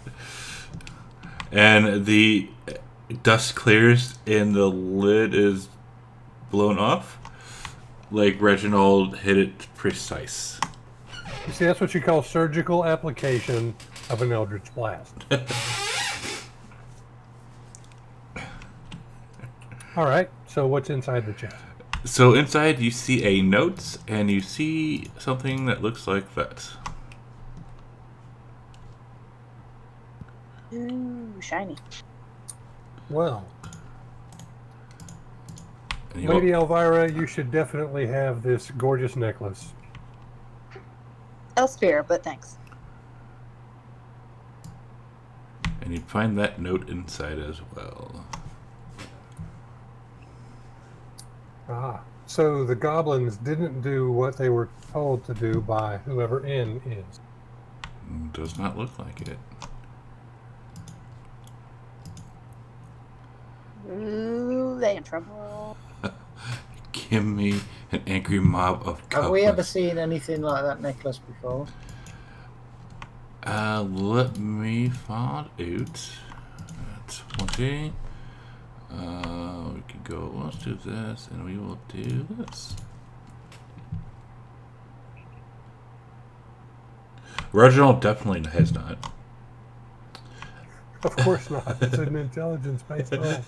And the dust clears and the lid is blown off. Like Reginald hit it precise. You see, that's what you call surgical application of an Eldritch Blast. All right, so what's inside the chest? So inside you see a note and you see something that looks like that. Ooh, shiny. Well, And you, Lady Elvira, you should definitely have this gorgeous necklace. Elsphere, but thanks. and you find that note inside as well. Ah, so the goblins didn't do what they were told to do by whoever N is. Does not look like it. Ooh, they in trouble. Give me an angry mob of Have we ever goblins. seen anything like that necklace before? Let me find out. 20. We can go, let's do this, and we will do this. Reginald definitely has not. Of course not. It's an intelligence-based roll.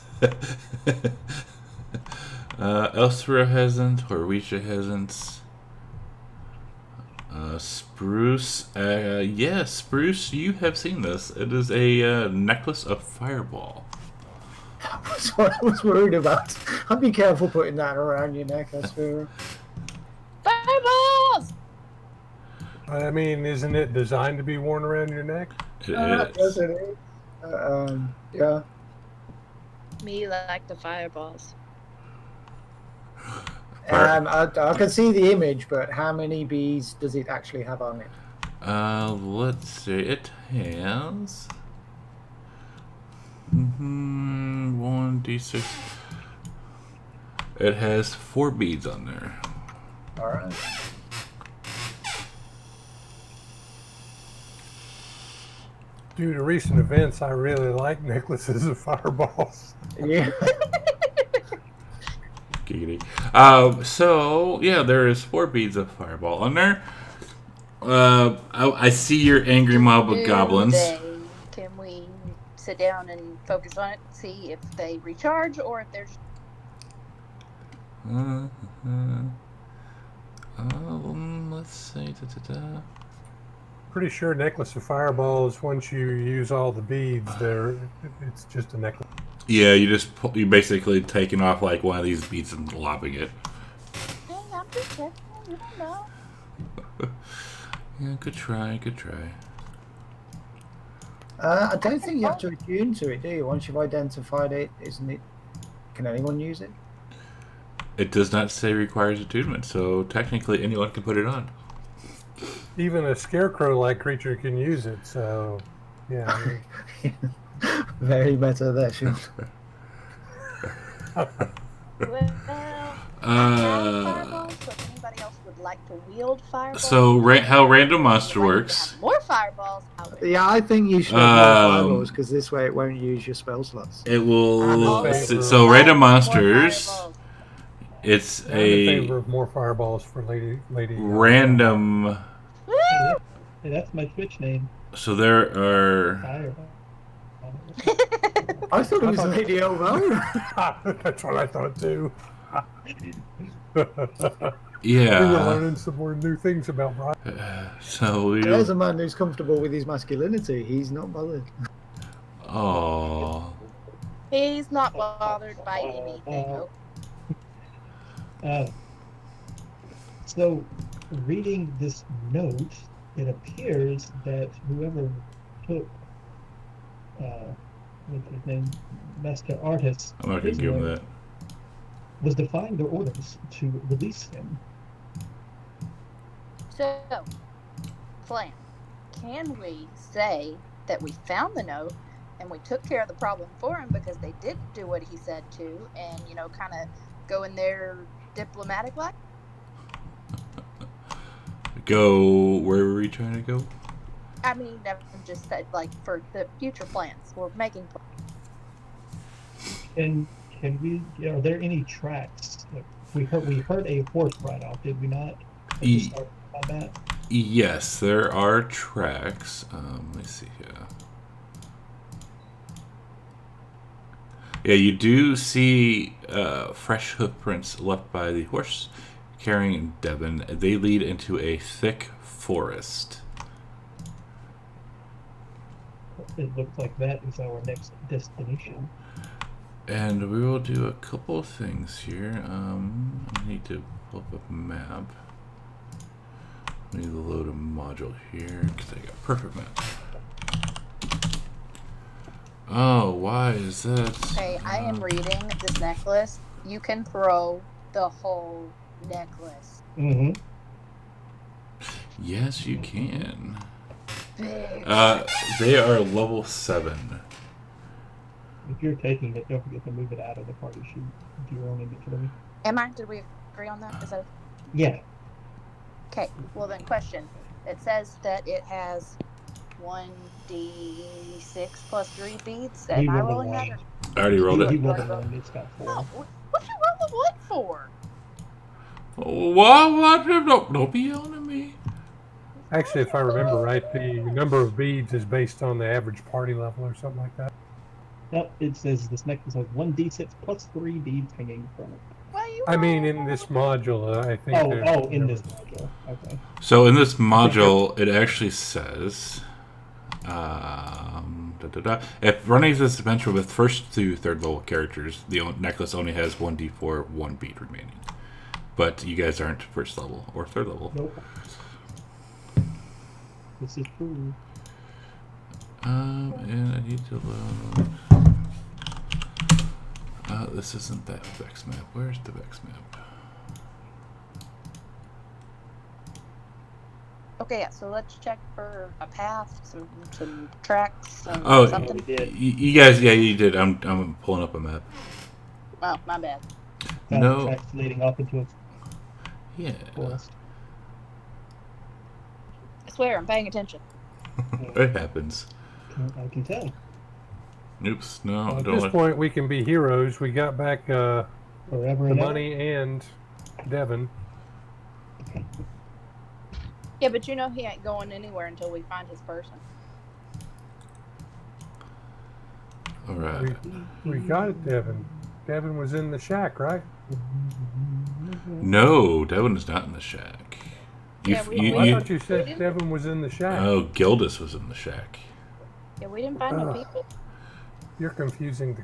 Elsewhere hasn't, Horwetia hasn't. Spruce, yeah, Spruce, you have seen this. It is a necklace of fireball. That's what I was worried about. I'd be careful putting that around your neck, I swear. Fireballs! I mean, isn't it designed to be worn around your neck? It Yes, is. it is. Yeah. Me like the fireballs. I can see the image, but how many bees does it actually have on it? Let's see. It has 1d6. It has 4 beads on there. Alright. Due to recent events, I really like necklaces of fireballs. Yeah. Giggity. So yeah, there is 4 beads of fireball on there. I see your angry mob of goblins. Can we sit down and focus on it, see if they recharge or if they're just... Let's see. Pretty sure necklace of fireballs. Once you use all the beads, it's just a necklace. Yeah, you basically taking off like one of these beads and lobbing it. Hey, I'm just checking. You don't know. Yeah, good try. I don't think you have to attune to it, do you? Once you've identified it, isn't it? Can anyone use it? It does not say requires attunement, so technically anyone can put it on. Even a scarecrow-like creature can use it. So, yeah. Very meta there, Sean. Well, fireballs, so if anybody else would like to wield fireballs. So how random monster works. More fireballs. Yeah, I think you should have more fireballs because this way it won't use your spell slots. It will. So random monsters. It's I'm in favor of more fireballs for Lady. Random. Hey, that's my Twitch name. So there are. Fireball. I thought it was Lady Ovo. That's what I thought too. Yeah. We were learning some more new things about Brian. There's a man who's comfortable with his masculinity. He's not bothered. Oh. He's not bothered by anything. So, reading this note, it appears that whoever took what's his name, Master Artist, I'm not gonna give him that. was defying their orders to release him. So, plan. Can we say that we found the note and we took care of the problem for him because they did do what he said to, and kind of go in there diplomatic like? Go. Where were we trying to go? I mean, I've just said for the future plans. We're making plans. Can we? Are there any tracks? We heard a horse ride off, did we not? About that? Yes, there are tracks. Let me see here. Yeah, you do see fresh hoofprints left by the horse carrying Devon. They lead into a thick forest. It looks like that is our next destination. And we will do a couple of things here. I need to pull up a map. I need to load a module here because I got a perfect map. Oh, why is this? Okay, I am reading this necklace. You can throw the whole necklace. Mm-hmm. Yes, you can. Big. They are level 7. If you're taking it, don't forget to move it out of the party sheet into your own inventory. Am I? Did we agree on that? Is that? Yeah. Okay. Well then, question. It says that it has 1d6 plus 3 beads. Am I rolling that? I already rolled it. You rolled it. It's got 4. No. What you roll the what for? What? Don't be yelling at me. Actually, if I remember right, the number of beads is based on the average party level or something like that. Yep, it says this necklace has 1d6 plus 3 beads hanging from it. I mean, in this module, I think. In this module. Okay. So in this module, it actually says, if running this adventure with first to third level characters, the necklace only has 1d4, 1 bead remaining. But you guys aren't first level or third level. Nope. This is true. And I need to load. This isn't that Vex map. Where's the Vex map? Okay, yeah, so let's check for a path, some tracks, something. You guys, yeah, you did. I'm pulling up a map. Oh, my bad. No. Tracks leading up into a forest. I swear, I'm paying attention. It happens. I can tell. Oops, no. At this point, we can be heroes. We got back Forever the and money and Devon. Yeah, but you know he ain't going anywhere until we find his person. All right. We got it, Devin. Devin was in the shack, right? No, Devin is not in the shack. Yeah, we- I you- thought you said Devin was in the shack. Oh, Gildas was in the shack. Yeah, we didn't find no people. You're confusing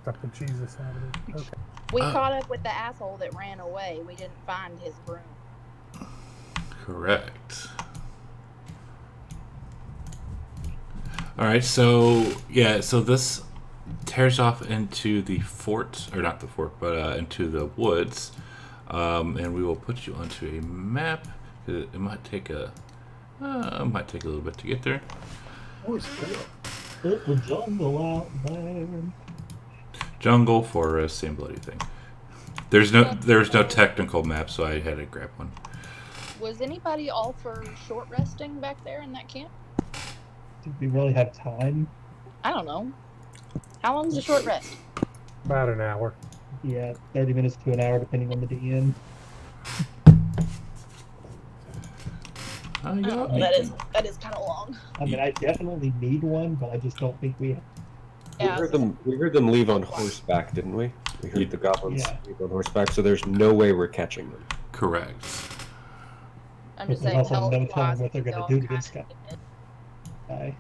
the bejesus out of it. Okay. We caught up with the asshole that ran away. We didn't find his broom. Correct. All right, so yeah, so this tears off into the fort, or not the fort, but into the woods, and we will put you onto a map. It might take a little bit to get there. Oh, it's cool. Put the jungle out there. Jungle, forest, same bloody thing. There's no technical map, so I had to grab one. Was anybody all for short resting back there in that camp? Do we really have time? I don't know. How long's a short rest? About an hour. Yeah, 30 minutes to an hour, depending on the DM. That is kind of long. I mean, I definitely need one, but I just don't think we have. Yeah, We heard them leave on horseback, didn't we? We heard the goblins leave on horseback, so there's no way we're catching them. Correct. I'm just There's saying, also no telling health-wise, what they're so gonna do to I'm this kinda- guy.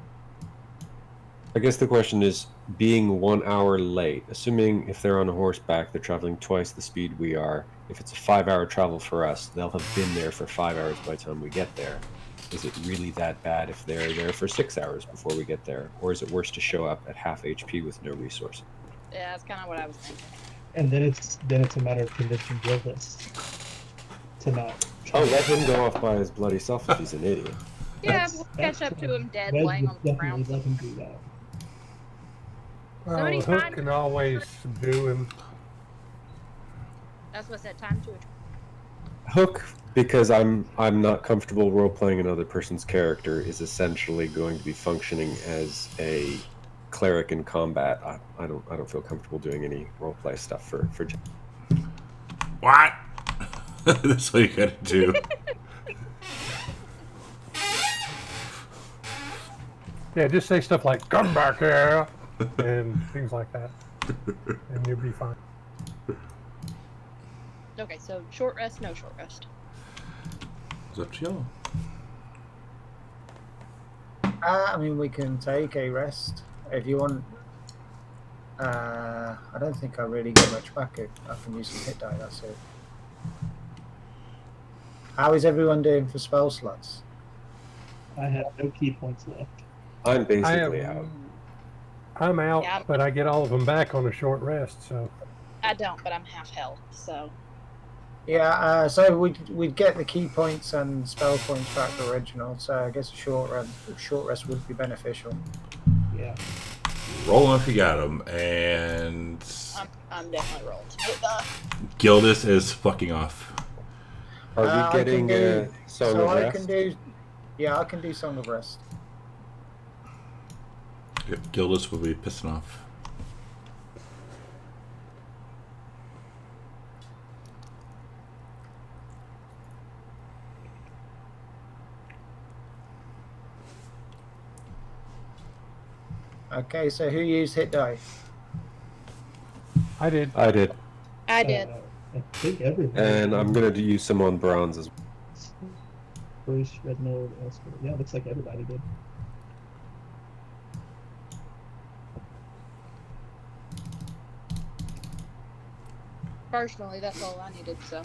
I guess the question is, being 1 hour late, assuming if they're on a horseback, they're traveling twice the speed we are. If it's a 5-hour travel for us, they'll have been there for 5 hours by the time we get there. Is it really that bad if they're there for 6 hours before we get there? Or is it worse to show up at half HP with no resources? Yeah, that's kind of what I was thinking. And then it's a matter of convincing Gildas to not. Oh, let him go off by his bloody self if he's an idiot. Yeah, we'll catch up to him dead, Red laying would on the definitely ground. let him do that. Well, Somebody Hook find- can always subdue him. That's what I said. Time to. Hook, because I'm not comfortable role playing another person's character, is essentially going to be functioning as a cleric in combat. I don't feel comfortable doing any role play stuff for. What? That's what you gotta do. Yeah, just say stuff like "come back here" and things like that, and you'll be fine. Okay, so short rest, no short rest. It's up to y'all. I mean, we can take a rest if you want. I don't think I really get much back. I can use some hit die. That's it. How is everyone doing for spell slots? I have no key points left. I'm basically out. I'm out, Yeah. but I get all of them back on a short rest. So I don't, but I'm half health, so. Yeah, so we'd get the key points and spell points back to original. So I guess a short rest would be beneficial. Yeah. Roll them if you got them, and I'm definitely rolling to hit the. Gildas is fucking off. Are we I getting can do- Song so of I Rest? can do. Yeah, I can do Song of Rest. Gildas will be pissing off. Okay, so who used hit die? I did. I did, I did. I think everyone. and I'm gonna use some on bronze as well. Bruce, Red Node, Elspeth. Yeah, looks like everybody did. Personally, that's all I needed, so.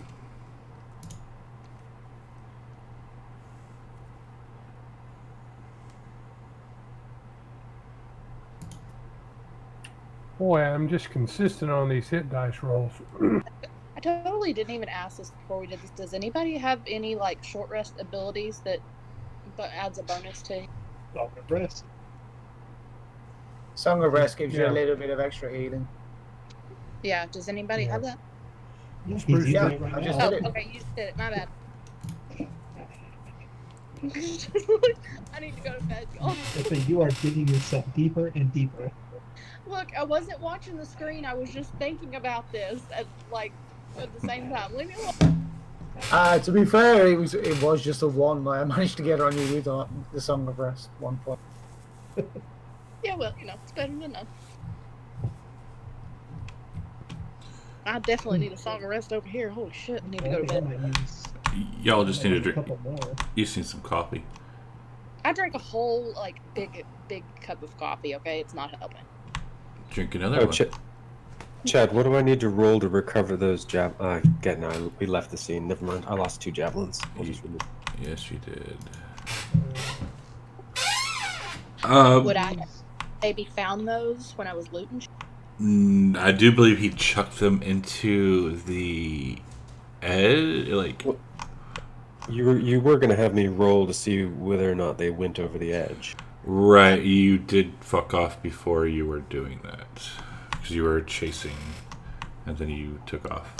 Boy, I'm just consistent on these hit dice rolls. I totally didn't even ask this before we did this. Does anybody have any, like, short rest abilities that adds a bonus to? Song of Rest. Song of Rest gives you Yeah. a little bit of extra healing. Yeah, does anybody have that? Yeah, he's Spruce, using yeah, it right I just now. did it. Okay, you just did it. My bad. I need to go to bed, y'all. So you are digging yourself deeper and deeper. Look, I wasn't watching the screen. I was just thinking about this at the same time. Leave me alone. To be fair, it was just a one. I managed to get on you with the Song of Rest 1 point. Yeah, well, it's better than none. I definitely need a Song of Rest over here. Holy shit, I need to go to I bed. might use, Y'all just I need might to use a drink. couple more. You just need some coffee. I drank a whole, big cup of coffee, okay? It's not helping. Drink another Oh, one. Chad, what do I need to roll to recover those we left the scene. Never mind. I lost 2 javelins. I'll just remove. Yes, you did. Would I maybe found those when I was looting? I do believe he chucked them into the edge. You were gonna have me roll to see whether or not they went over the edge. Right, you did fuck off before you were doing that. Because you were chasing, and then you took off.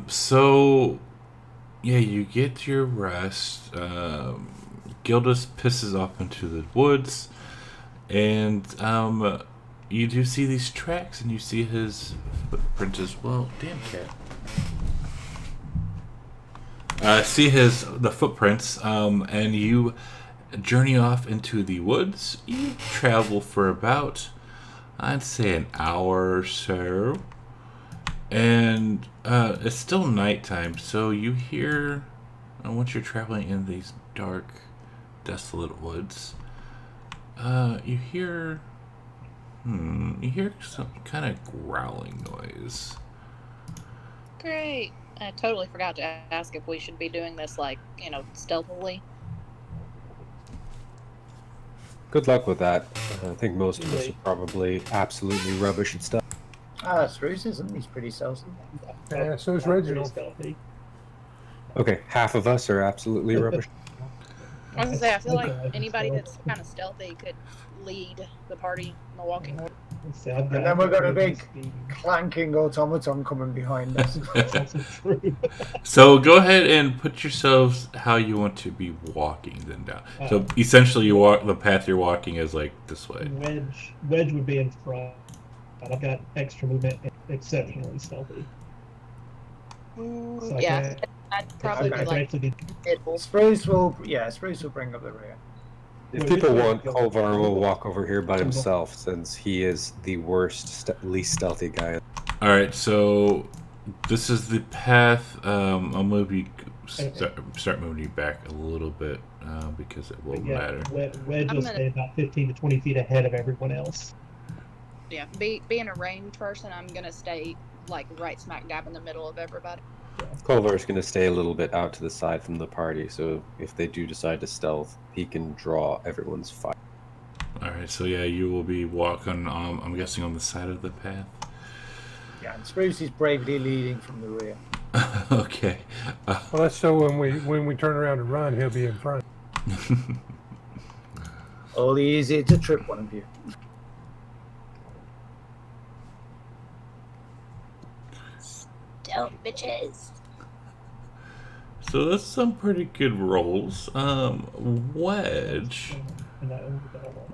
So, yeah, you get your rest. Gildas pisses off into the woods, and you do see these tracks, and you see his footprint as well. Damn cat. See the footprints, and you journey off into the woods. You travel for about, I'd say, an hour or so. And it's still nighttime, so you hear, once you're traveling in these dark, desolate woods, you hear some kind of growling noise. Great. I totally forgot to ask if we should be doing this, stealthily. Good luck with that. I think most of us are probably absolutely rubbish at stuff. Spruce isn't. He's pretty stealthy. Yeah, so is I'm pretty Reginald. stealthy. Okay, half of us are absolutely rubbish. I was gonna say, I feel like Okay, anybody so- that's kind of stealthy could lead the party in the walking order. Let's see, I've And then we've got a big speed. clanking automaton coming behind us. That's also true. So go ahead and put yourselves how you want to be walking then down. So essentially, you walk the path you're walking is like this way. Wedge would be in front. But I've got extra movement and exceptionally stealthy. So Yeah, I'd probably Okay. be like actually be middle. Spruce will bring up the rear. If people want, Kolvar will walk over here by himself since he is the worst, least stealthy guy. All right, so this is the path. I'll move you. Start moving you back a little bit because it will matter. Wedge will stay about 15 to 20 feet ahead of everyone else. Yeah, being a ranged person, I'm gonna stay right smack dab in the middle of everybody. Kolvar is going to stay a little bit out to the side from the party, so if they do decide to stealth, he can draw everyone's fire. All right, so yeah, you will be walking. I'm guessing on the side of the path. Yeah, and Spruce is bravely leading from the rear. Okay. Well, that's so when we turn around and run, he'll be in front. All easy to trip one of you. Don't bitches. So that's some pretty good rolls. Wedge. And I only got one.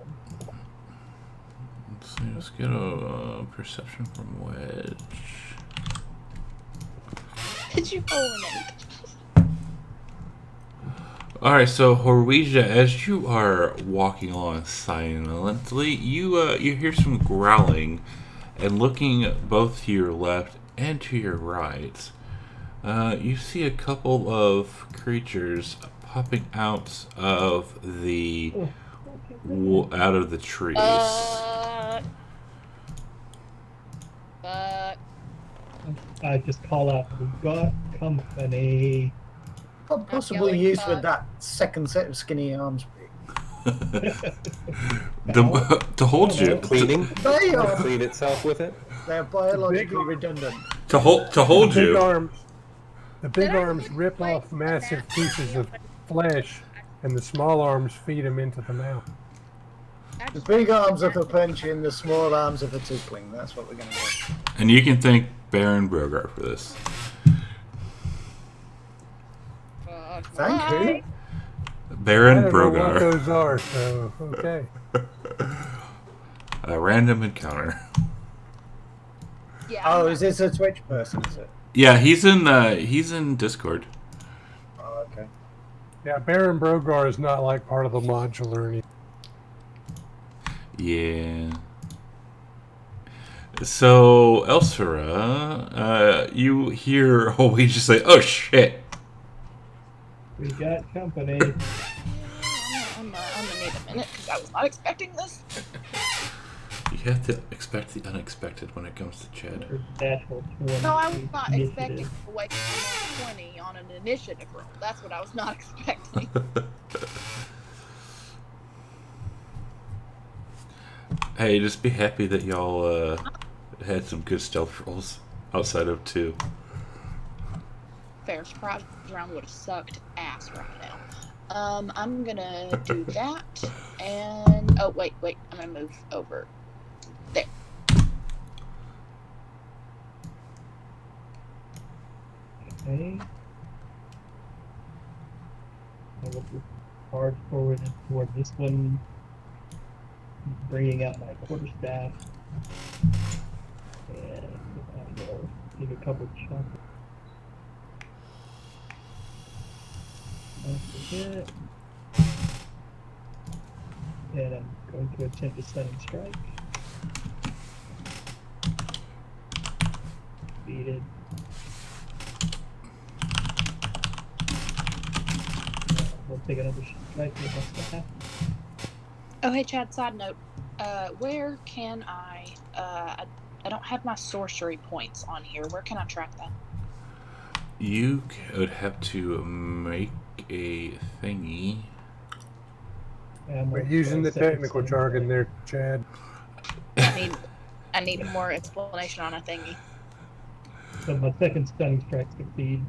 Let's see. Let's get a perception from Wedge. Did you roll an 8? All right, so Horwesia, as you are walking along silently, you hear some growling, and looking both to your left and to your right, you see a couple of creatures popping out of the trees. I just call out, we've got company. Possibly used with that second set of skinny arms. To hold you. Cleaning? They are. Clean itself with it? They're biologically redundant. To hold you. The big arms rip off massive pieces of flesh, and the small arms feed them into the mouth. The big arms are for punching, the small arms are for tickling. That's what we're going to do. And you can thank Baron Brogar for this. Thank you. Baron I don't know what Brogar. those are, so okay. A random encounter. Yeah. Oh, is this a Twitch person? Is it? Yeah, he's in Discord. Oh, okay. Yeah, Baron Brogar is not like part of the module or anything. Yeah. So, Elsera, you hear Howie just say, "Oh shit!" We got company. I'm gonna need a minute because I was not expecting this. You have to expect the unexpected when it comes to Chad. Or natural 20 No, I was not initiative. expecting to wake up on 20 on an initiative roll. That's what I was not expecting. Hey, just be happy that y'all had some good stealth rolls outside of 2. Fair surprise round would have sucked ass right now. I'm gonna do that, and oh wait, I'm gonna move over there. Okay. I will move hard forward and toward this one, bringing out my quarterstaff, and I will take a couple shots. Don't forget. And I'm going to attempt a stunning strike. Beated. We'll take another strike with my staff. Oh hey Chad, side note, where can I don't have my sorcery points on here. Where can I track that? You would have to make a thingy. We're using the technical jargon there, Chad. I need more explanation on a thingy. So my second stunning strike succeed.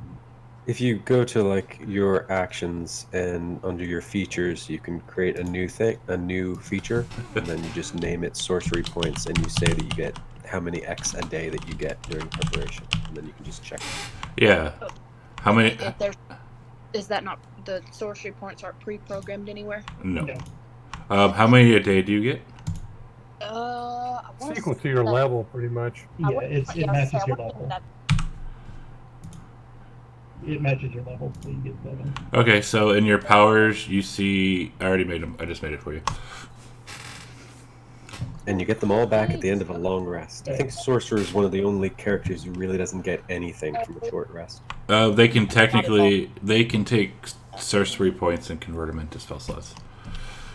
If you go to like your actions and under your features, you can create a new feature, and then you just name it sorcery points, and you say that you get how many X a day that you get during preparation, and then you can just check it. Yeah. How many? If there's, is that not the sorcery points aren't pre-programmed anywhere? No. How many a day do you get? It's equal to your level, pretty much. Yeah, it matches your level. It matches your level, so you get 7. Okay, so in your powers, you see. I already made them. I just made it for you. And you get them all back at the end of a long rest. I think Sorcerer is one of the only characters who really doesn't get anything from a short rest. They can take sorcery points and convert them into spell slots.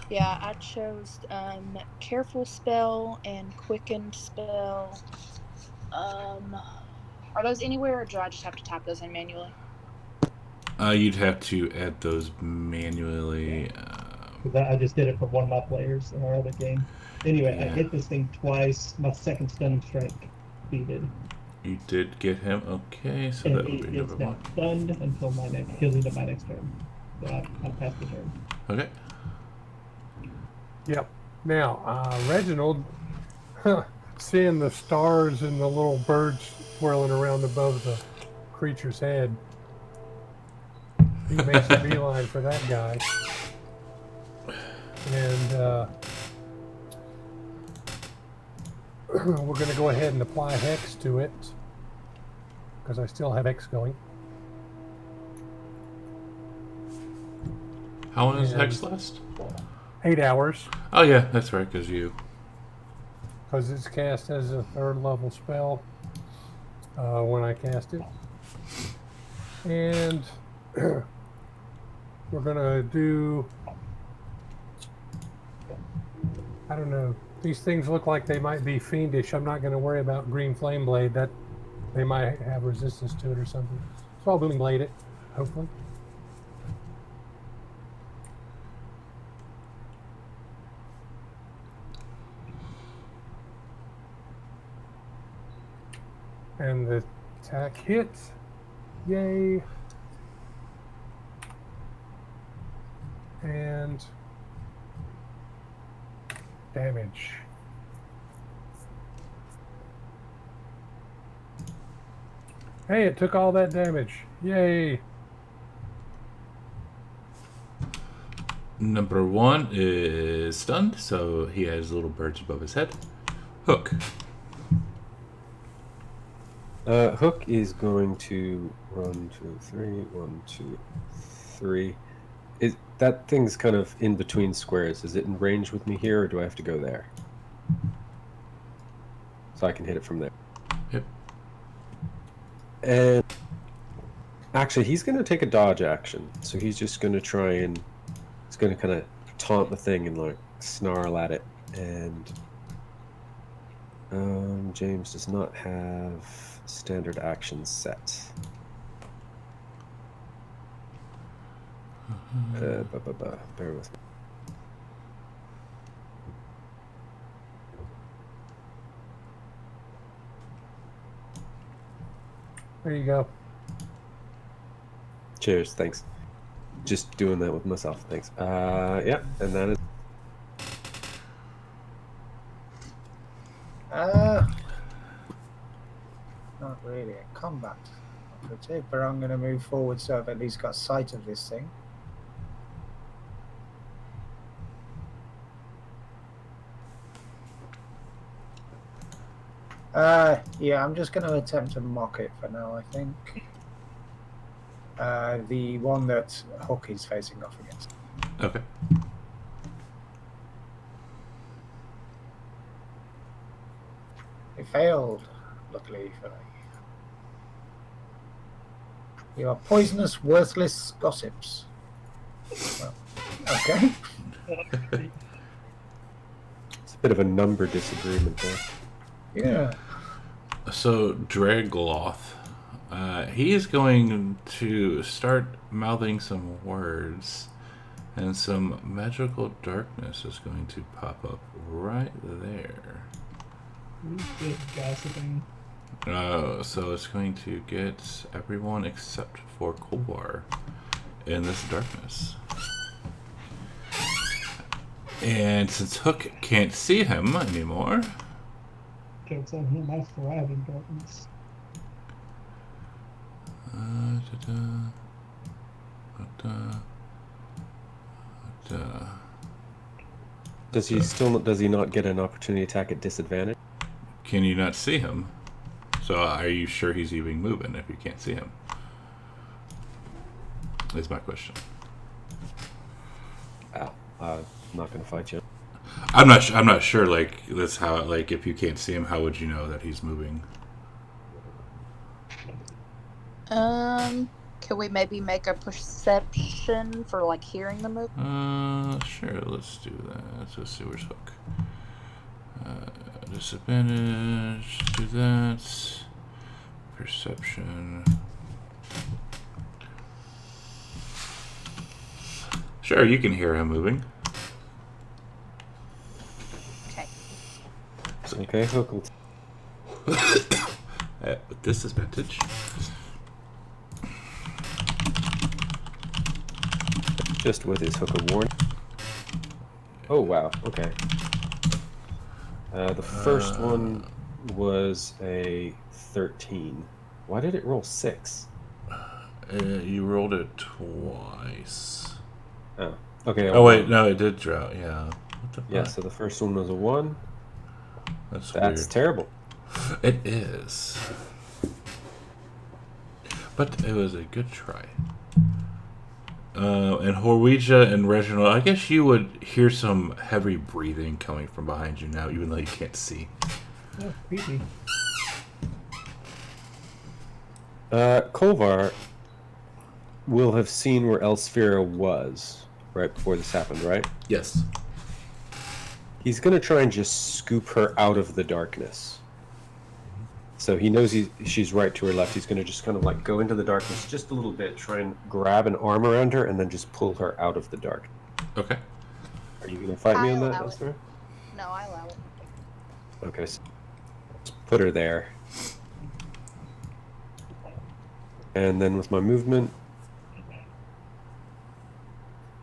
Yeah, I chose careful spell and quickened spell. Are those anywhere, or do I just have to type those in manually? You'd have to add those manually. I just did it for one of my players in our other game. Anyway, Yeah. I hit this thing twice. My second stunning strike beated. You did get him. Okay, so And that would be it number is now 1. stunned until my next healing to my next turn. So I passed the turn. Okay. Yep. Now, Reginald, seeing the stars and the little birds swirling around above the creature's head, he makes a beeline for that guy. And we're going to go ahead and apply Hex to it, because I still have Hex going. How long does Hex last? 8 hours. Oh yeah, that's right, because you... Because it's cast as a 3rd level spell when I cast it. And we're going to do... I don't know. These things look like they might be fiendish. I'm not going to worry about Green Flame Blade. That they might have resistance to it or something. So I'll Booming Blade it, hopefully. And the attack hits. Yay. And damage. Hey, it took all that damage. Yay. Number 1 is stunned, so he has little birds above his head. Hook. Hook is going to 1, 2, 3, 1, 2, 3. That thing's kind of in between squares. Is it in range with me here, or do I have to go there? So I can hit it from there. Yep. And actually, he's going to take a dodge action. So he's just going to try and... He's going to kind of taunt the thing and like snarl at it. And James does not have standard actions set. Bear with me. There you go. Cheers, thanks. Just doing that with myself, thanks. Yeah, and that is... Not really a combat operative, but I'm going to move forward so I've at least got sight of this thing. Yeah, I'm just going to attempt to mock it for now, I think. The one that Hook is facing off against. Okay. It failed, luckily for me. You are poisonous, worthless gossips. Well, okay. It's a bit of a number disagreement there. Yeah. So, Dragloth, he is going to start mouthing some words, and some magical darkness is going to pop up right there. Good gossiping. So it's going to get everyone except for Kolvar in this darkness. And since Hook can't see him anymore... Jokes on him, I thrive in darkness. Does he not get an opportunity attack at disadvantage? Can you not see him? So are you sure he's even moving if you can't see him? Is my question. Ow. I'm not going to fight you. I'm not sure. Like that's how. Like if you can't see him, how would you know that he's moving? Could we maybe make a perception for like hearing the move? Sure. Let's do that. Let's see where's Hook. Disadvantage. Do that. Perception. Sure, you can hear him moving. Okay. Okay, Hook will... With disadvantage. Just with his Hook of Warning. Oh, wow. Okay. The first one was a 13. Why did it roll 6? You rolled it twice. Oh. Okay. Oh, wait. No, it did draw. Yeah. What the fuck? Yeah, so the first one was a 1. That's weird. Terrible. It is. But it was a good try. And Horweja and Reginald, I guess you would hear some heavy breathing coming from behind you now, even though you can't see. Oh, creepy. Kolvar will have seen where Elsphira was right before this happened, right? Yes. He's going to try and just scoop her out of the darkness. So he knows she's right to her left. He's going to just kind of like go into the darkness just a little bit, try and grab an arm around her, and then just pull her out of the dark. Okay. Are you going to fight me I on that, allow it. Elsphira? No, I allow it. Okay, so just put her there. And then with my movement...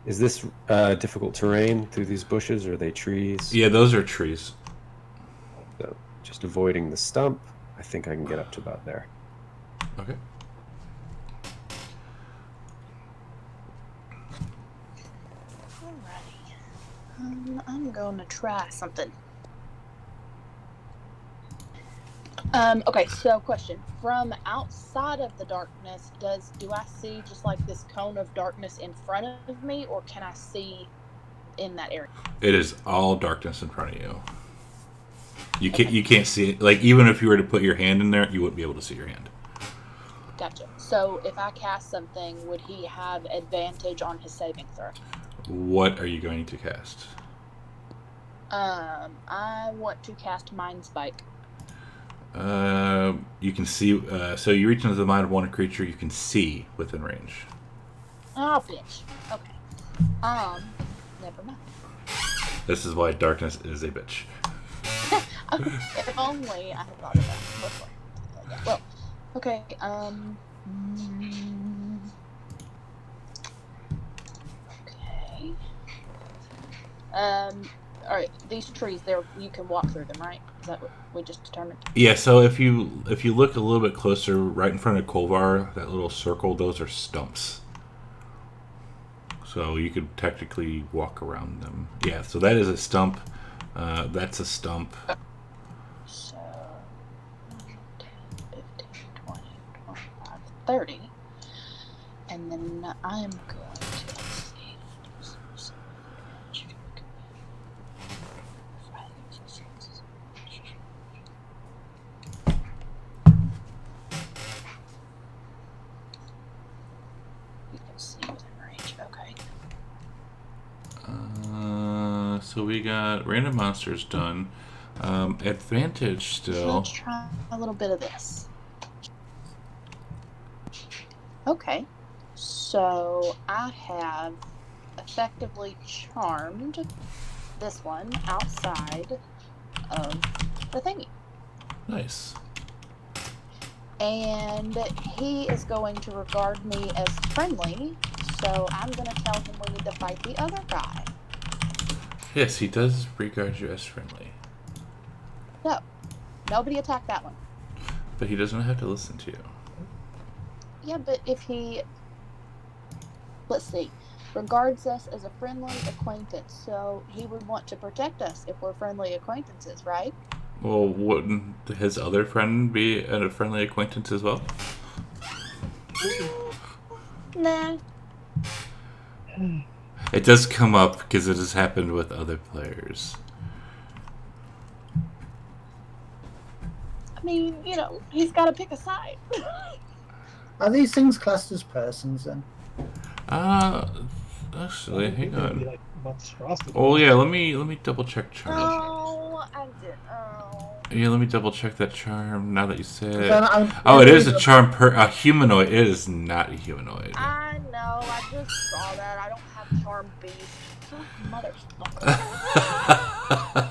Is this difficult terrain through these bushes, or are they trees? Yeah, those are trees. So just avoiding the stump. I think I can get up to about there. Okay. I'm going to try something. Okay, so question. From outside of the darkness, do I see just like this cone of darkness in front of me, or can I see in that area? It is all darkness in front of you. You can't see it. Like, even if you were to put your hand in there, you wouldn't be able to see your hand. Gotcha. So if I cast something, would he have advantage on his saving throw? What are you going to cast? I want to cast Mind Spike. You can see. So you reach into the mind of one creature you can see within range. Oh, bitch. Okay. Never mind. This is why darkness is a bitch. If only I had thought of that before. Yeah, well, okay. Okay. All right. These trees, you can walk through them, right? Is that what we just determined? Yeah. So if you look a little bit closer, right in front of Kolvar, that little circle, those are stumps. So you could technically walk around them. Yeah. So that is a stump. That's a stump. So 10, 15, 20, 25, 30. And then I'm going to, let's see. You can see within range. Okay. So we got random monsters done. Advantage So still. let's try a little bit of this. Okay. So I have effectively charmed this one outside of the thingy. Nice. And he is going to regard me as friendly, so I'm going to tell him we need to fight the other guy. Yes, he does regard you as friendly. So, nobody attack that one. But he doesn't have to listen to you. Yeah, but if he, let's see, regards us as a friendly acquaintance, so he would want to protect us if we're friendly acquaintances, right? Well, wouldn't his other friend be a friendly acquaintance as well? Nah. It does come up because it has happened with other players. I mean, you know, he's got to pick a side. Are these things classed as persons then? Actually, hang It'd be on. like monstrosity. Oh yeah, let me double check charm. Oh, I did. Oh. Yeah, let me double check that charm now that you said it. Then I'm- Oh, it is a charm a humanoid. It is not a humanoid. I know, I just saw that. I don't have charm beast. Motherfucker.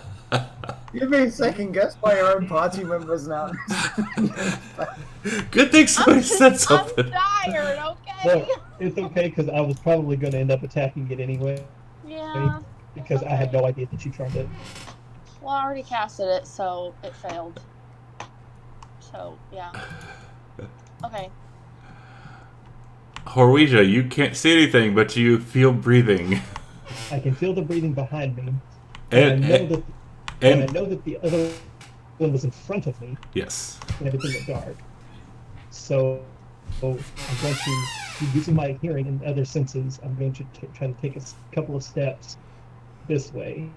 You're being second guessed by your own party members now. Good thing somebody said something. I'm tired, okay? Well, it's okay because I was probably going to end up attacking it anyway Yeah. because I had no idea that you charmed it. Well, I already casted it, so it failed. So, yeah. Okay. Horwesia, you can't see anything, but you feel breathing. I can feel the breathing behind me, And, and I know that the other one was in front of me, yes. and everything went dark. So I'm going to, using my hearing and other senses, I'm going to try to take a couple of steps this way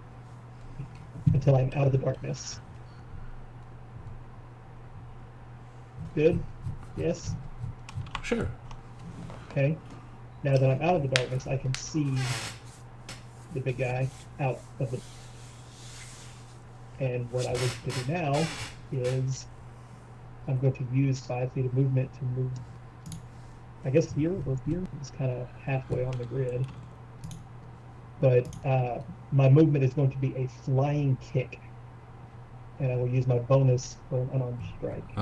until I'm out of the darkness. Good? Yes? Sure. Okay. Now that I'm out of the darkness, I can see the big guy out of the... And what I wish to do now is I'm going to use 5 feet of movement to move, I guess here or here. It's kind of halfway on the grid. But my movement is going to be a flying kick. And I will use my bonus for an unarmed strike.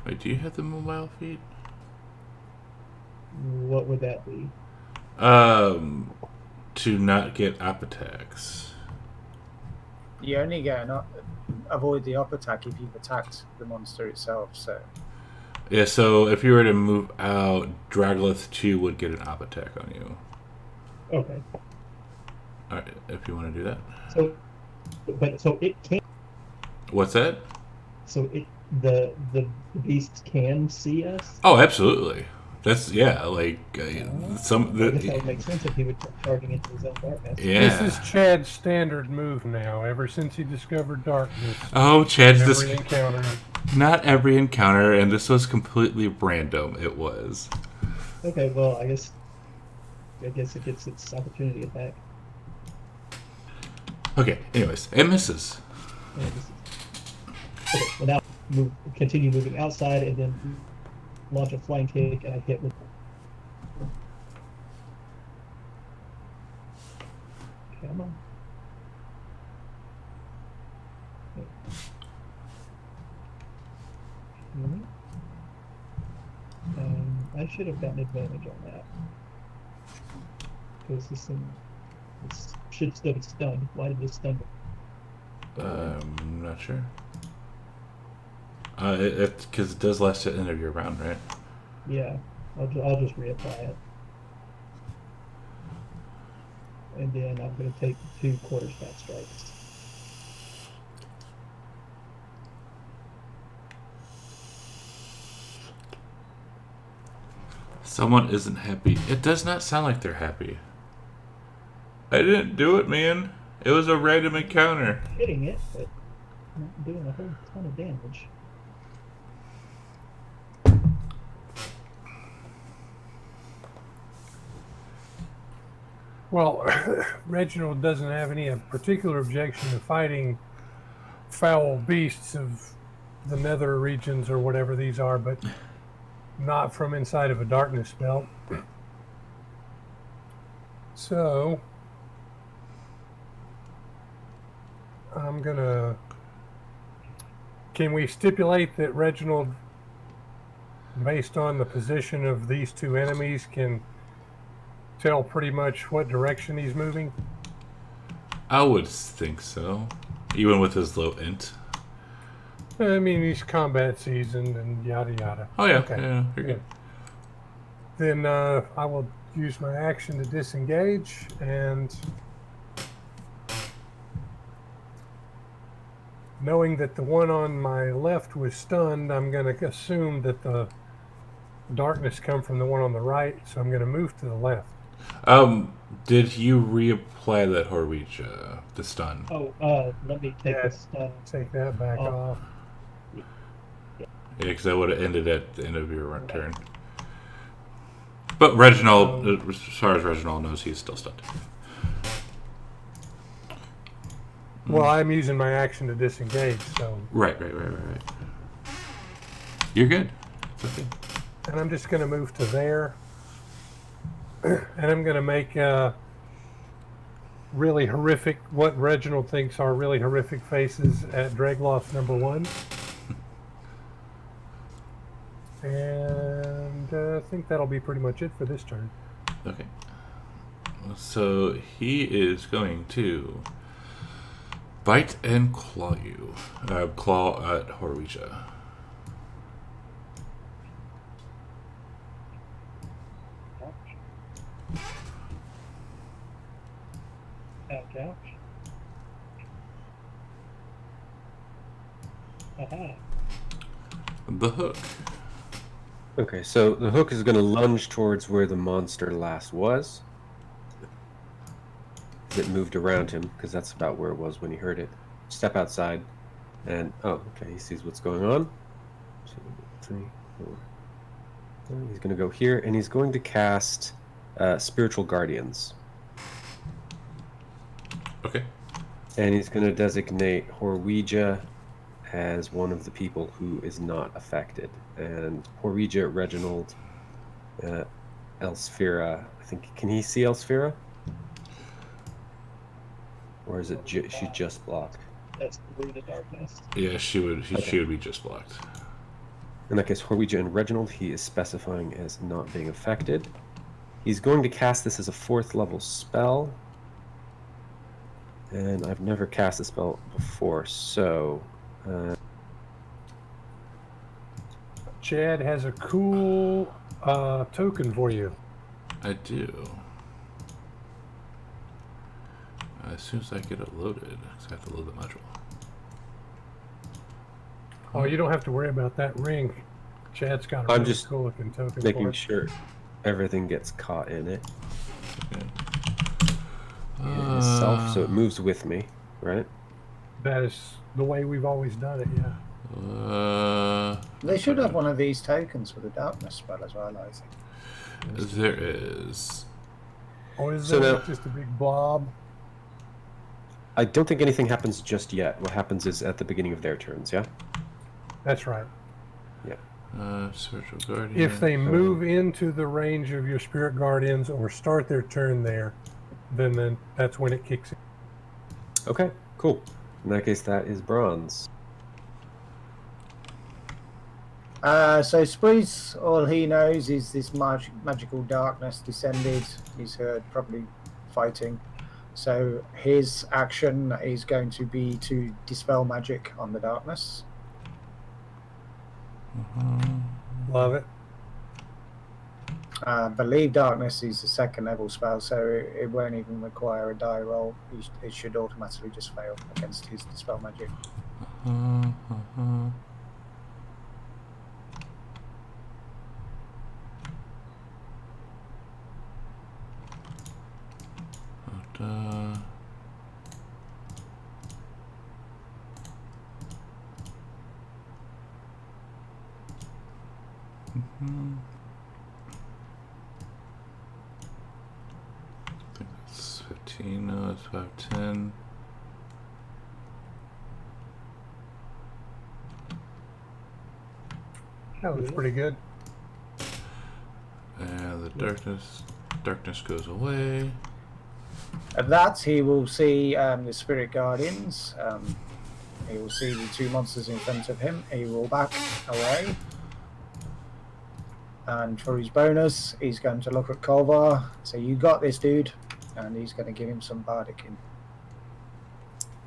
Wait, do you have the mobile feat? What would that be? To not get up attacks. You only get avoid the up attack if you've attacked the monster itself. So Yeah, so if you were to move out, Draglith 2 would get an op attack on you. Okay. Alright, if you want to do that. So it can. What's that? So the beast can see us. Oh, absolutely. That's, yeah, like, I guess that would make sense if he would start charging into his own darkness. yeah. This is Chad's standard move now, ever since he discovered darkness. Oh, Chad's Every encounter. Not every encounter, and this was completely random. It was. Okay, well, I guess it gets its opportunity attack. Okay, anyways, it misses. Okay, well now continue moving outside and then launch a flying kick, and I hit with. Come on. Okay. I should have gotten advantage on that. Because this should still be stunned. Why did this stun me? I'm not sure. Because it does last to the end of your round, right? Yeah, I'll just reapply it. And then I'm going to take 2 quarter-staff strikes. Someone isn't happy. It does not sound like they're happy. I didn't do it, man. It was a random encounter. Hitting it, but not doing a whole ton of damage. Well, Reginald doesn't have any particular objection to fighting foul beasts of the nether regions or whatever these are, but not from inside of a darkness belt. So I'm gonna. Can we stipulate that Reginald, based on the position of these 2 enemies, can tell pretty much what direction he's moving? I would think so. Even with his low int. I mean, he's combat seasoned and yada yada. Oh, yeah. Okay. Yeah, you're good. Then I will use my action to disengage, and knowing that the one on my left was stunned, I'm going to assume that the darkness come from the one on the right, so I'm going to move to the left. Did you reapply that Horweech, the stun? Oh, let me take this. Take that back off. Yeah, because that would have ended at the end of your turn. But Reginald, as far as Reginald knows, he's still stunned. Well, I'm using my action to disengage, so... Right. You're good. It's okay. And I'm just going to move to there. And I'm going to make really horrific, what Reginald thinks are really horrific faces at Dragloth number 1. And I think that'll be pretty much it for this turn. Okay. So he is going to bite and claw you. Claw at Horweeja. Ouch. Aha. The hook. Okay, so the hook is going to lunge towards where the monster last was. It moved around him, because that's about where it was when he heard it. Step outside, and oh, okay, he sees what's going on. 2, 3, 4. He's going to go here, and he's going to cast Spiritual Guardians. Okay. And he's going to designate Horweeja as one of the people who is not affected. And Horweeja, Reginald, Elsphira, I think, can he see Elsphira? Or is it she just blocked? That's through the darkness. Yeah, she would be just blocked. In that case, Horweeja and Reginald, he is specifying as not being affected. He's going to cast this as a 4th level spell. And I've never cast a spell before, so... Chad has a cool token for you. I do. As soon as I get it loaded, I have to load the module. Oh, you don't have to worry about that ring. Chad's got a I'm really just cool looking token for Making it. sure everything gets caught in it. Okay. In itself, so it moves with me, right? That is the way we've always done it, yeah. They should have one of these tokens for the darkness spell as well, I think. There is. Or is So that now- just a big blob? I don't think anything happens just yet. What happens is at the beginning of their turns, yeah? That's right. Spiritual Guardian. If they move into the range of your spirit guardians or start their turn there, then that's when it kicks in. Okay, cool. In that case, that is bronze. So Spruce, all he knows is this magical darkness descended. He's heard probably fighting. So his action is going to be to dispel magic on the darkness. Love it. Believe darkness is a second level spell, so it won't even require a die roll. It should automatically just fail against his dispel magic. I think it's 15, no, it's 5, 10. That was pretty good. And the darkness goes away. At that, he will see the spirit guardians. He will see the two monsters in front of him. He will back away. And for his bonus, he's going to look at Kolvar. So you got this, dude. And he's going to give him some bardic in.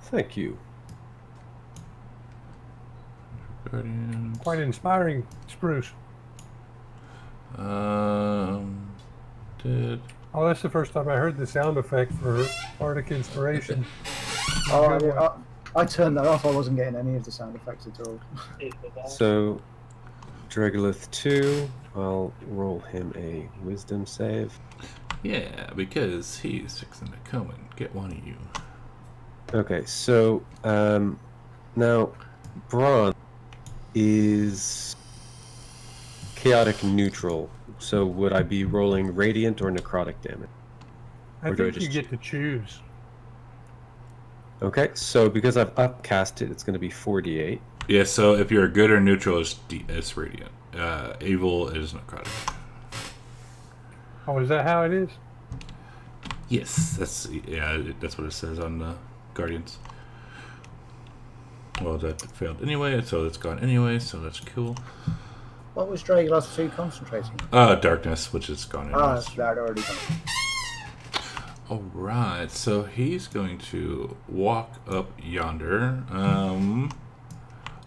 Thank you. Guardians. Quite inspiring, Spruce. Did Oh, that's the first time I heard the sound effect for Bardic Inspiration. I turned that off. I wasn't getting any of the sound effects at all. So, Dragolith 2, I'll roll him a wisdom save. Yeah, because he's fixing to come and get one of you. Okay, so now bronze is chaotic neutral. So would I be rolling radiant or necrotic damage? I Or do I think you just- get to choose. Okay, so because I've upcast it, it's going to be 48. Yeah, so if you're good or neutral, it's radiant. Evil is necrotic. Oh, is that how it is? Yes, that's what it says on the Guardians. Well, that failed anyway, so it's gone anyway, so that's cool. What was Dragolith 2 concentrating? Darkness, which is gone Ah, anyways. that already gone. Alright, so he's going to walk up yonder.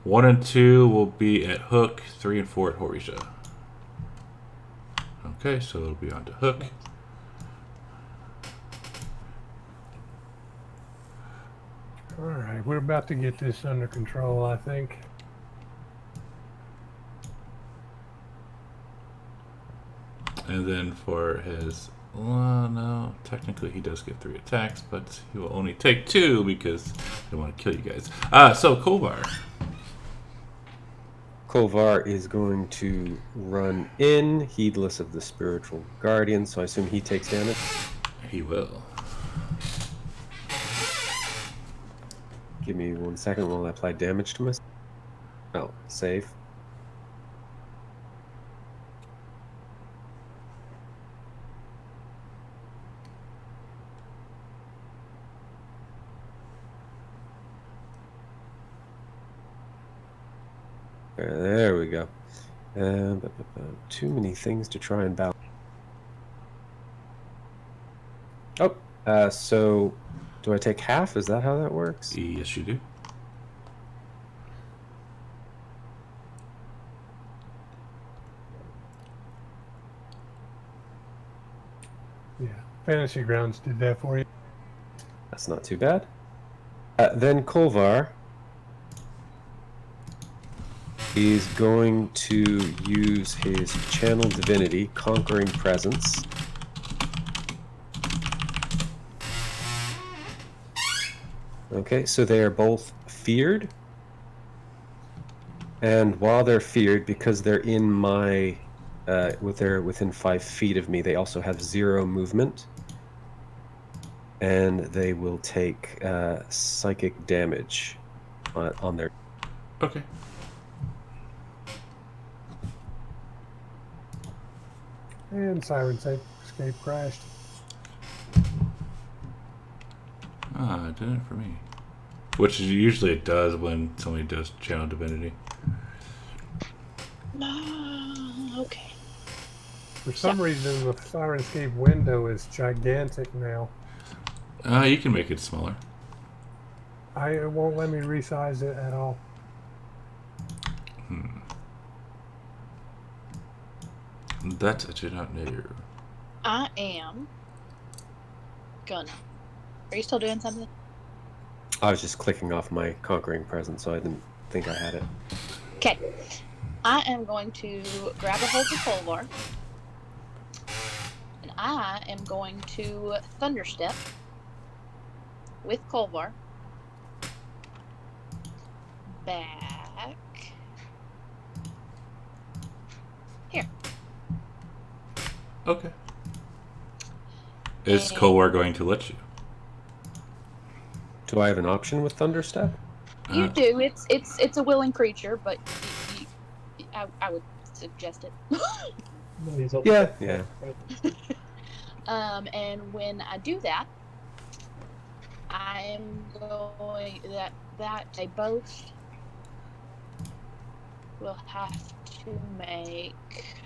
1 and 2 will be at Hook, 3 and 4 at Horisha. Okay, so it'll be on to Hook. Alright, we're about to get this under control, I think. And then for his... Well, no, technically he does get 3 attacks, but he will only take 2 because they want to kill you guys. So Kolvar. Kolvar is going to run in, heedless of the spiritual guardian, so I assume he takes damage. He will. Give me 1 second while I apply damage to myself. Oh, save. There we go. Too many things to try and balance. Oh, so do I take half? Is that how that works? Yes, you do. Yeah, Fantasy Grounds did that for you. That's not too bad. Then Kolvar is going to use his Channel Divinity, Conquering Presence. Okay, so they are both feared. And while they're feared, because they're in my, they're within 5 feet of me, they also have 0 movement. And they will take psychic damage on their. Okay. And Siren Escape crashed. Ah, it didn't for me. Which usually it does when somebody does Channel Divinity. Okay. For some reason, the Siren Escape window is gigantic now. You can make it smaller. It won't let me resize it at all. That I do not know. I am gonna. Are you still doing something? I was just clicking off my Conquering Presence, so I didn't think I had it. Okay. I am going to grab a hold of Kolvar. And I am going to Thunderstep with Kolvar back here. Okay. Is And- Kolwar going to let you? Do I have an option with Thunderstep? You do. It's a willing creature, but I would suggest it. No, he's open. Yeah. And when I do that, I'm going that they both will have to make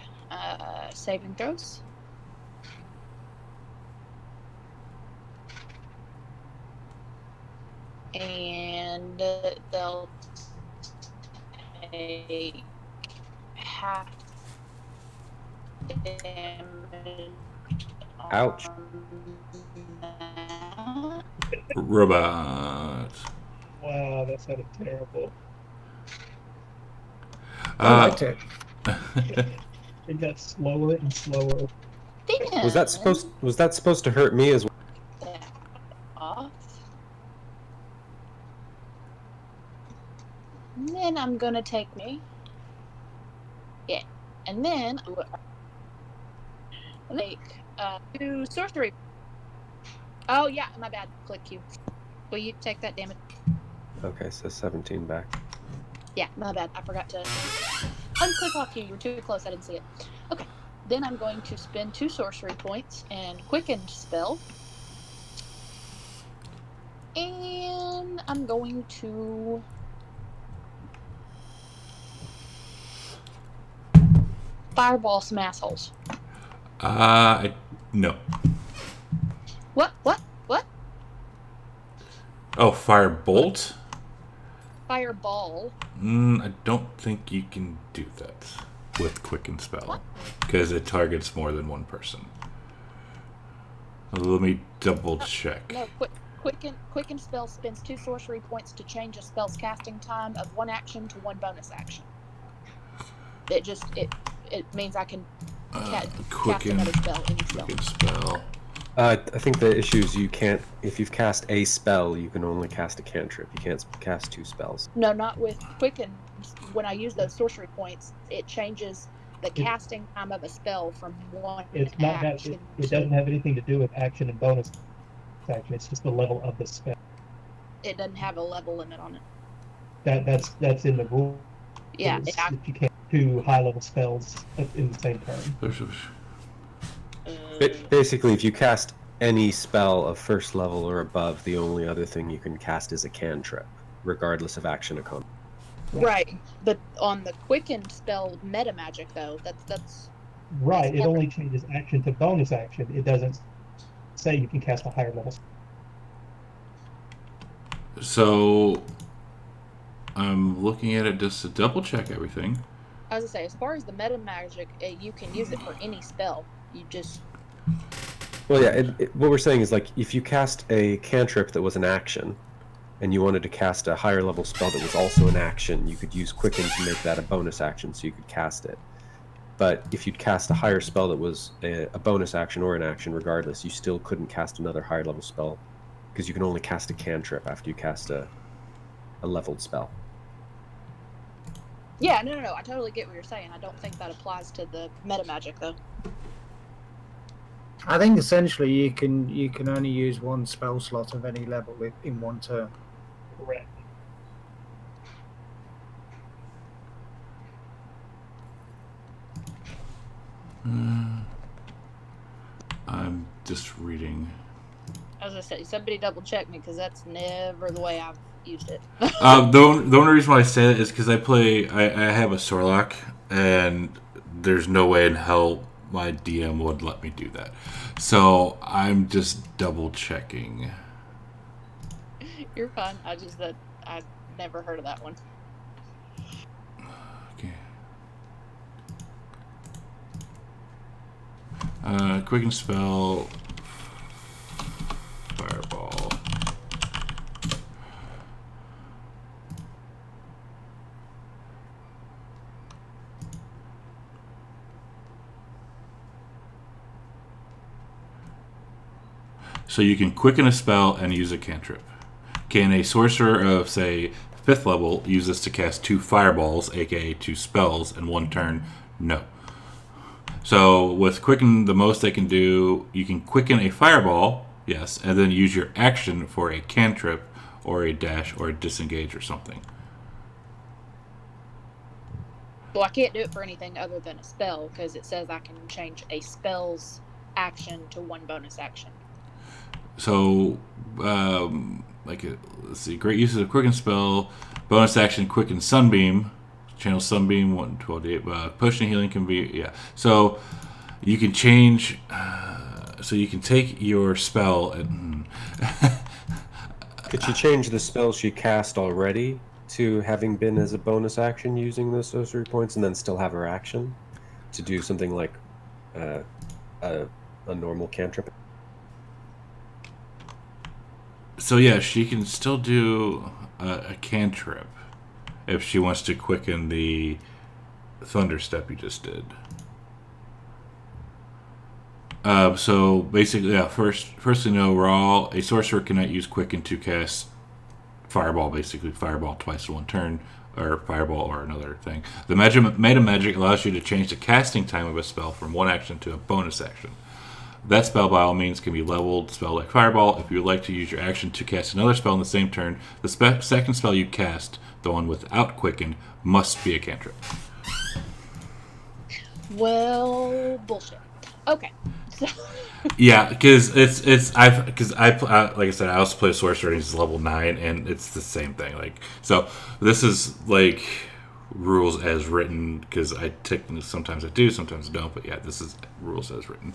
saving throws. And they'll take half damage. Ouch. on Robot. Wow, that sounded terrible. I liked it. It got slower and slower. that. Was that supposed to hurt me as well? That off. And then I'm gonna take me. Yeah. And then make 2 sorcery. Oh yeah, my bad. Click you. Will you take that damage? Okay, so 17 back. Yeah, my bad. I forgot to unclick off you. You were too close. I didn't see it. Okay. Then I'm going to spend 2 sorcery points and quicken spell. And I'm going to fireball some assholes. No. What? Oh, Firebolt? Fireball. I don't think you can do that with Quicken Spell. Because it targets more than one person. Let me double check. No, quicken spell spends 2 sorcery points to change a spell's casting time of 1 action to 1 bonus action. It means I can cast another spell, any spell. Quicken Spell. I think the issue is you can't. If you've cast a spell, you can only cast a cantrip. You can't cast 2 spells. No, not with quicken. When I use those sorcery points, it changes the casting time of a spell from 1 It's not that action. it doesn't have anything to do with action and bonus action. It's just the level of the spell. It doesn't have a level limit on it. That's in the rule. Yeah, If you can't do high level spells in the same turn. Basically, if you cast any spell of 1st level or above, the only other thing you can cast is a cantrip, regardless of action or combat. right. But on the quicken spell meta magic though, that's Right. It only changes action to bonus action. It doesn't say you can cast a higher level. So, I'm looking at it just to double check everything. I was gonna say, as far as the meta magic, you can use it for any spell. You just Well, yeah. What we're saying is like if you cast a cantrip that was an action, and you wanted to cast a higher level spell that was also an action, you could use Quicken to make that a bonus action, so you could cast it. But if you'd cast a higher spell that was a bonus action or an action, regardless, you still couldn't cast another higher level spell because you can only cast a cantrip after you cast a leveled spell. Yeah, no. I totally get what you're saying. I don't think that applies to the meta magic though. I think essentially you can only use one spell slot of any level in one turn. Correct. I'm just reading. As I said, somebody double check me because that's never the way I've used it. The only reason why I say that is because I have a Sorlock, and there's no way in hell my DM would let me do that. So I'm just double checking. You're fine. I never heard of that one. Okay. Quicken spell. Fireball. So you can quicken a spell and use a cantrip. Can a sorcerer of, say, 5th level use this to cast 2 fireballs, aka 2 spells, in one turn? No. So with quicken, the most they can do, you can quicken a fireball, yes, and then use your action for a cantrip or a dash or a disengage or something. Well, I can't do it for anything other than a spell because it says I can change a spell's action to one bonus action. So, let's see, great uses of quicken spell, bonus action, quicken sunbeam, channel sunbeam, 112, push and healing can be, yeah. So you can change, so you can take your spell and. Could she change the spell she cast already to having been as a bonus action using those sorcery points, and then still have her action to do something like a normal cantrip? So yeah, she can still do a cantrip if she wants to quicken the thunder step you just did. So basically, yeah. First to know, Raw, a sorcerer cannot use quicken to cast fireball. Basically, fireball twice in one turn, or fireball or another thing. The meta magic allows you to change the casting time of a spell from one action to a bonus action. That spell, by all means, can be leveled spell like Fireball. If you would like to use your action to cast another spell in the same turn, the second spell you cast, the one without Quicken, must be a cantrip. Well, bullshit. Okay. So. Yeah, because like I said, I also play a sorcerer and he's level 9, and it's the same thing. Like, so this is like rules as written, because sometimes I do, sometimes I don't. But yeah, this is rules as written.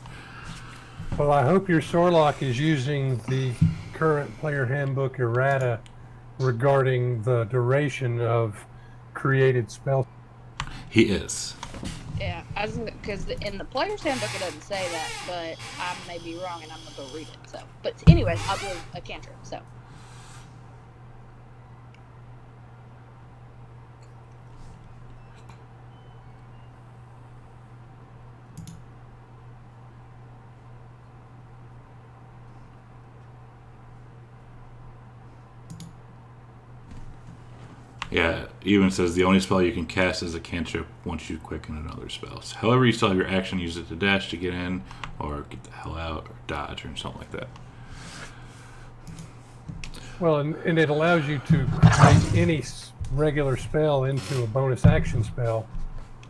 Well, I hope your Sorlock is using the current player handbook errata regarding the duration of created spells. He is. Yeah, because in the player's handbook it doesn't say that, but I may be wrong and I'm gonna go read it. So, but anyways, I'll do a cantrip. So. Yeah, even says the only spell you can cast is a cantrip once you quicken another spell. So, however, you still have your action, use it to dash to get in, or get the hell out, or dodge, or something like that. Well, and it allows you to create any regular spell into a bonus action spell.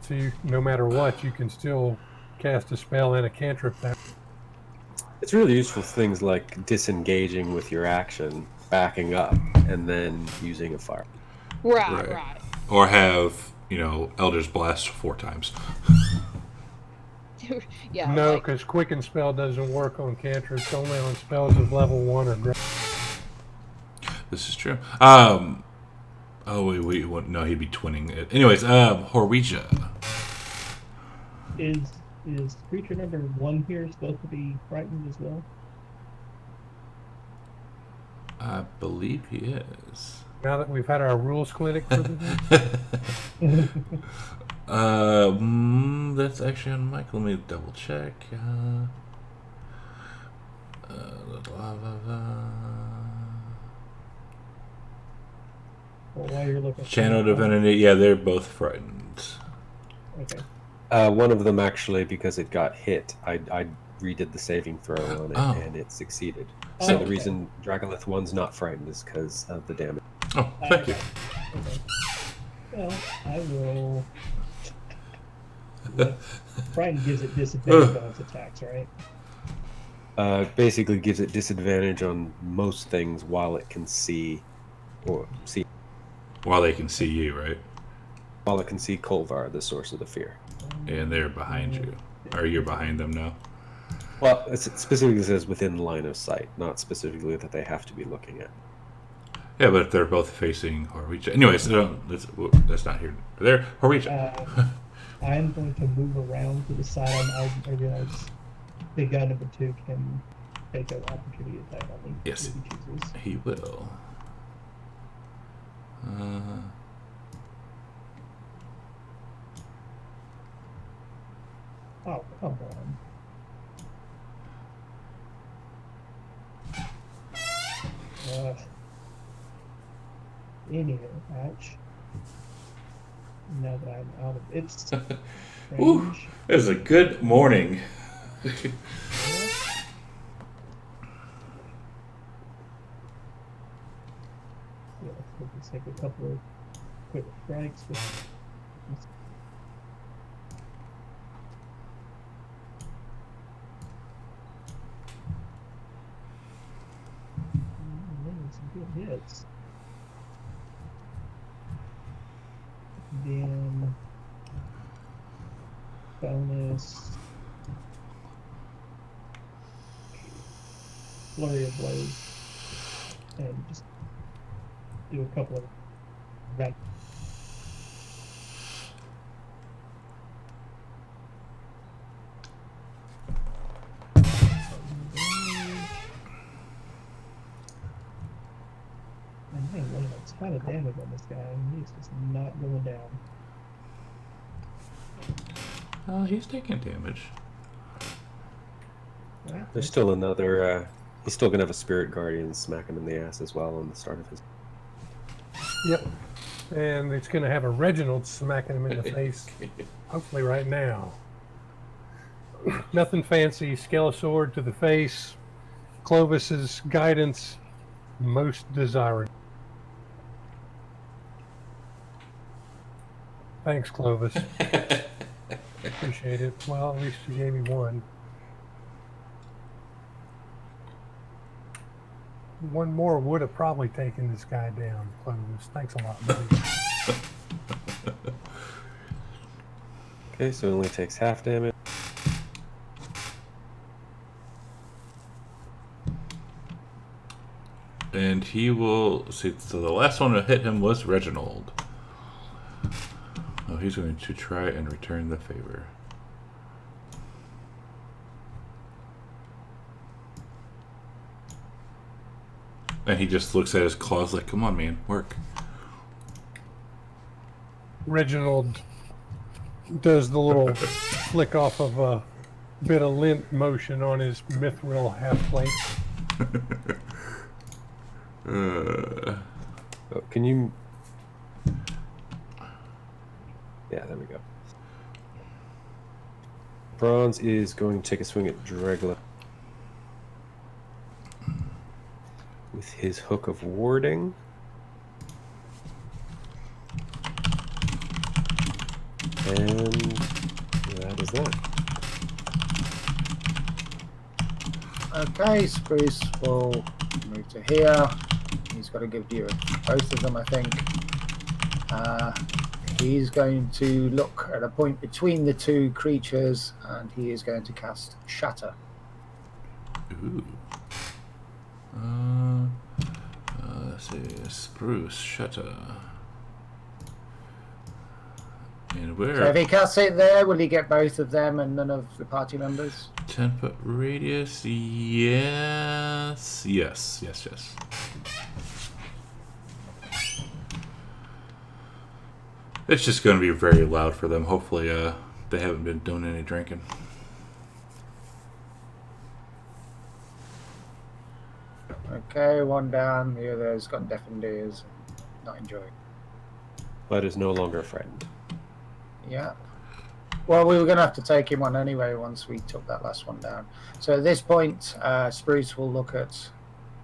So no matter what, you can still cast a spell and a cantrip there. It's really useful things like disengaging with your action, backing up, and then using a fire. Right. Or have, Eldritch Blast 4 times. Yeah. No, because Quicken Spell doesn't work on cantrips, only on spells of level 1 or greater. This is true. Oh, wait, no, he'd be twinning it. Anyways, Horweja. Is Is creature number 1 here supposed to be frightened as well? I believe he is. Now that we've had our rules clinic for the day. That's actually on Mike. Let me double check. Well, while you're looking. Channel Divinity. Yeah, they're both frightened. Okay. One of them actually, because it got hit, I redid the saving throw on it, Oh. and it succeeded. Oh, So the okay. reason Dragonlith 1's not frightened is because of the damage. Oh, thank you. Okay. Well, I will. Frightened gives it disadvantage on its attacks, right? Basically gives it disadvantage on most things while it can see, While they can see you, right? while it can see Kolvar, the source of the fear. And they're behind you. Or you're behind them now. Well, it specifically says within line of sight, not specifically that they have to be looking at. Yeah, but they're both facing Horweecha. Anyways, that's not here. There, Horweecha. I'm going to move around to the side. I realize big guy number 2 can take an opportunity attack on me. Yes. If he chooses. He will. Oh, come on. Anywho, ouch. Now that I'm out of its Ooh, range. it was a good morning. Yeah, we'll just take a couple of quick strikes. Some good hits. Then bonus flurry of blows, and just do a couple of right. And hey, look at a ton of damage on this guy, and he's just not going down. Oh, he's taking damage. Right? There's still another. He's still gonna have a Spirit Guardian smack him in the ass as well on the start of his. Yep. And it's going to have a Reginald smacking him in the face, hopefully right now. Nothing fancy. Scale sword to the face. Clovis's guidance, most desired. Thanks, Clovis. Appreciate it. Well, at least you gave me one. One more would have probably taken this guy down, Clovis. Thanks a lot, buddy. Okay, so it only takes half damage. And he will see. So the last one to hit him was Reginald. Oh, he's going to try and return the favor. And he just looks at his claws like, "Come on, man, work." Reginald does the little flick off of a bit of lint motion on his mithril half plate. Oh, can you? Yeah, there we go. Bronze is going to take a swing at Dregla with his Hook of Warding. And that is that. Okay, Spruce will move to here. He's got to give you both of them, I think. He's going to look at a point between the two creatures, and he is going to cast Shatter. Ooh. Let's see, Spruce, Shutter. And So if we're he casts it there, will he get both of them and none of the party members? 10-foot radius. Yes. Yes. It's just going to be very loud for them. Hopefully, they haven't been doing any drinking. Okay, one down. The other's got deafened ears. Not enjoying. But is no longer frightened. Yeah. Well, we were going to have to take him on anyway once we took that last one down. So at this point, Spruce will look at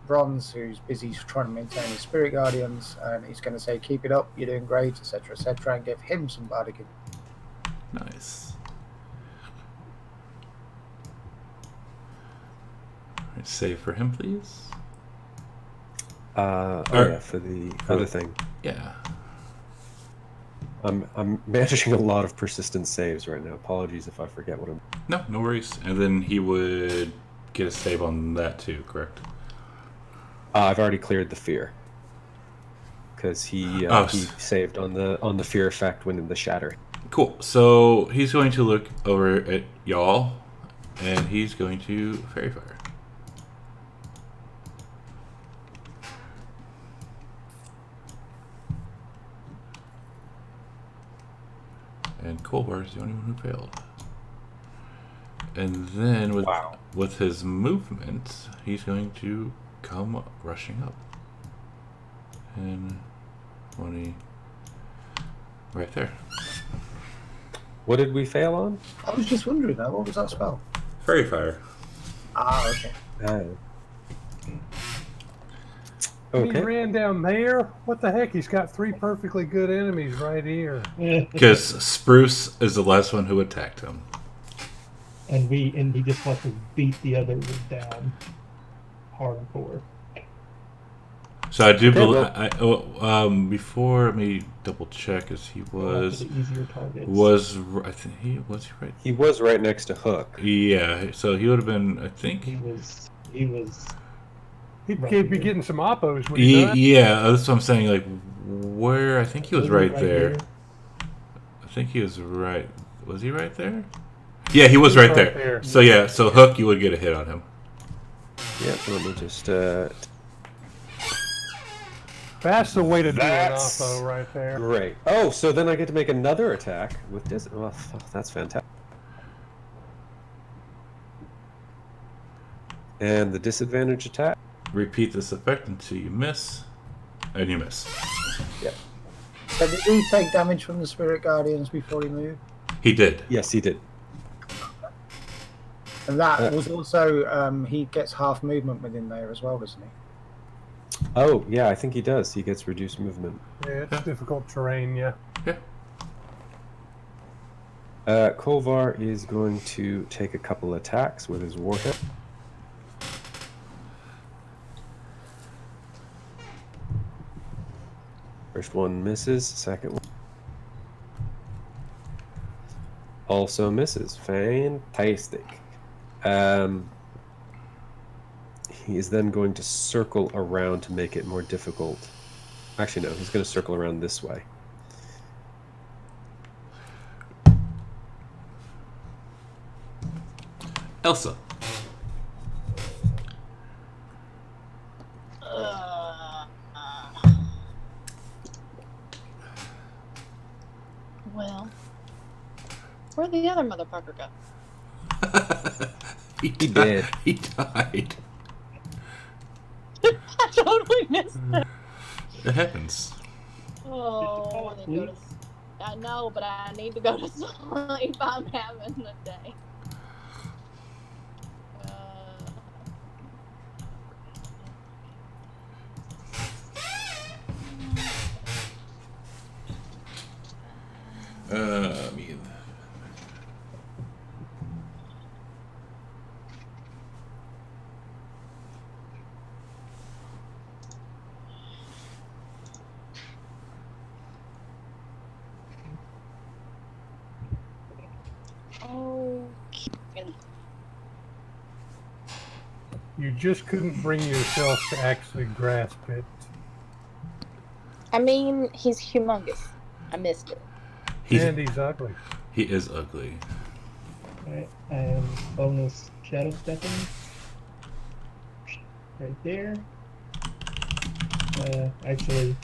Bronze, who's busy trying to maintain his spirit guardians, and he's going to say, "Keep it up, you're doing great," etc., etc., and give him some bardic. Nice. Alright, save for him, please. Yeah, for the other thing. Yeah. I'm managing a lot of persistent saves right now. Apologies if I forget what I'm. No worries. And then he would get a save on that too, correct? I've already cleared the fear because he saved on the fear effect when in the shatter. Cool. So he's going to look over at y'all, and he's going to Fairy Fire. And Colbar is the only one who failed. And then with his movement, he's going to come rushing up. And 20 right there. What did we fail on? I was just wondering that. What was that spell? Fairy Fire. Ah, okay. He Okay. ran down there. What the heck? He's got 3 perfectly good enemies right here. Because Spruce is the last one who attacked him. And he just wants to beat the others down hardcore. So I do Okay, believe. Before, let me double check. As he was The easier targets. I think he was right. He was right next to Hook. Yeah. So he would have been. I think. He was. He'd be getting some oppos, would he not? Yeah, that's what I'm saying. Like, where? I think he was right there. here. I think he was right. Was he right there? Yeah, he was right there. So yeah, so Hook, you would get a hit on him. Yeah, let me just. That's the way to do an oppo right there. Great. Oh, so then I get to make another attack with this. Oh, that's fantastic. And the disadvantage attack. Repeat this effect until you miss, and you miss. Yep. So did he take damage from the spirit guardians before he moved? He did. Yes, he did. And that was also he gets half movement within there as well, doesn't he? Oh, yeah, I think he does. He gets reduced movement. Yeah, it's difficult terrain, yeah. Kolvar is going to take a couple attacks with his warhead. First one misses, second one also misses. Fantastic. He is then going to circle around to make it more difficult. Actually, no, he's going to circle around this way. Elsa. Well, where'd the other motherfucker go? He did. He died. I totally missed that. It happens. Oh, I need to go to. I know, but I need to go to sleep. I'm having a day. Me. You just couldn't bring yourself to actually grasp it. I mean, he's humongous. I missed it. And he's ugly. He is ugly. Alright, I am bonus shadow stepping. Right there. Actually,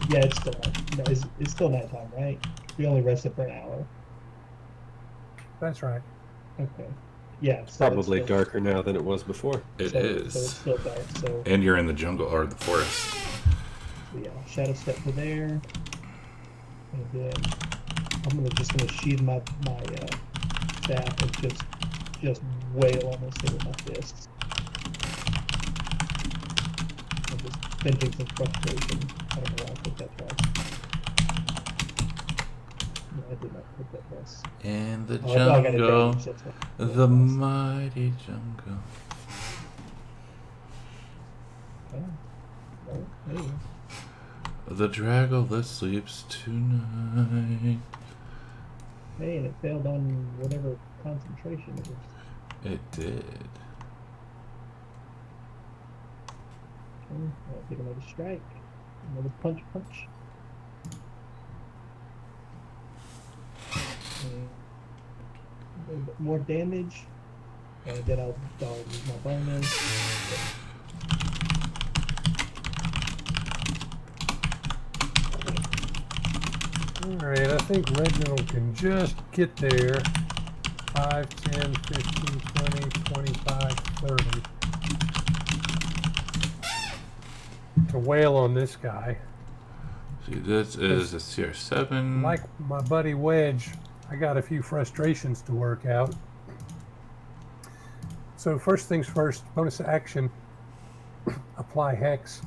yeah, it's still no, it's still nighttime, right? We only rested for an hour. That's right. Okay. Yeah, so Probably it's still, darker now than it was before. It so, is. So it's still dark. So And you're in the jungle or the forest. yeah, shadow step to there, and then I'm just gonna sheathe my staff and just wail on this thing with my fists. I'm just venting some frustration. I don't know why I put that twice. No, I did not put that twice. In the Oh, I got jungle, advantage, that's why. the mighty jungle. Oh, well, there you go. The Dragoless sleeps tonight. Hey, and it failed on whatever concentration it was. It did. Okay, I'll take another strike. Another punch. And a little bit more damage. And then I'll use my bonus. Alright, I think Reginald can just get there. 5, 10, 15, 20, 25, 30. To wail on this guy. See, this is a CR7. Like my buddy Wedge, I got a few frustrations to work out. So first things first, bonus action, apply Hex.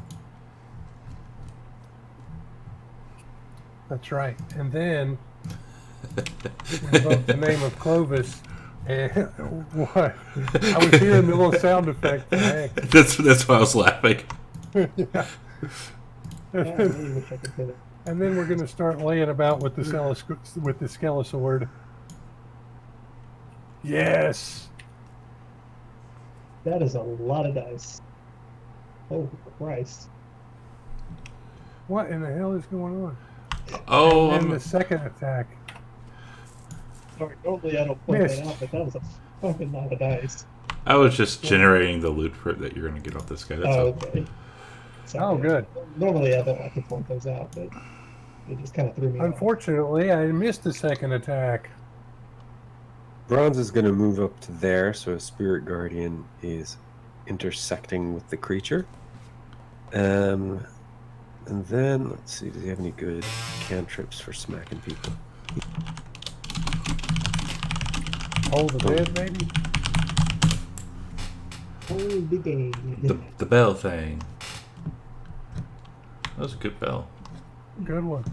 That's right. And then invoke the name of Clovis. And what? I was hearing the little sound effect for Hex. That's why I was laughing. Yeah. Yeah, I really wish I could hit it. And then we're going to start laying about with the Skelesword. Yes. That is a lot of dice. Oh Christ. What in the hell is going on? Oh, And the second attack. Sorry, normally I don't point Missed. that out, but that was a fucking lot of dice. I was just generating the loot for that you're going to get off this guy. That's all. Okay. Sorry. Oh, good. Normally I don't like to point those out, but it just kind of threw me off. Unfortunately, I missed the second attack. Bronze is going to move up to there, so a Spirit Guardian is intersecting with the creature. And then, let's see, does he have any good cantrips for smacking people? Hold the dead, maybe? Oh, the game. The bell thing. That was a good bell. Good one.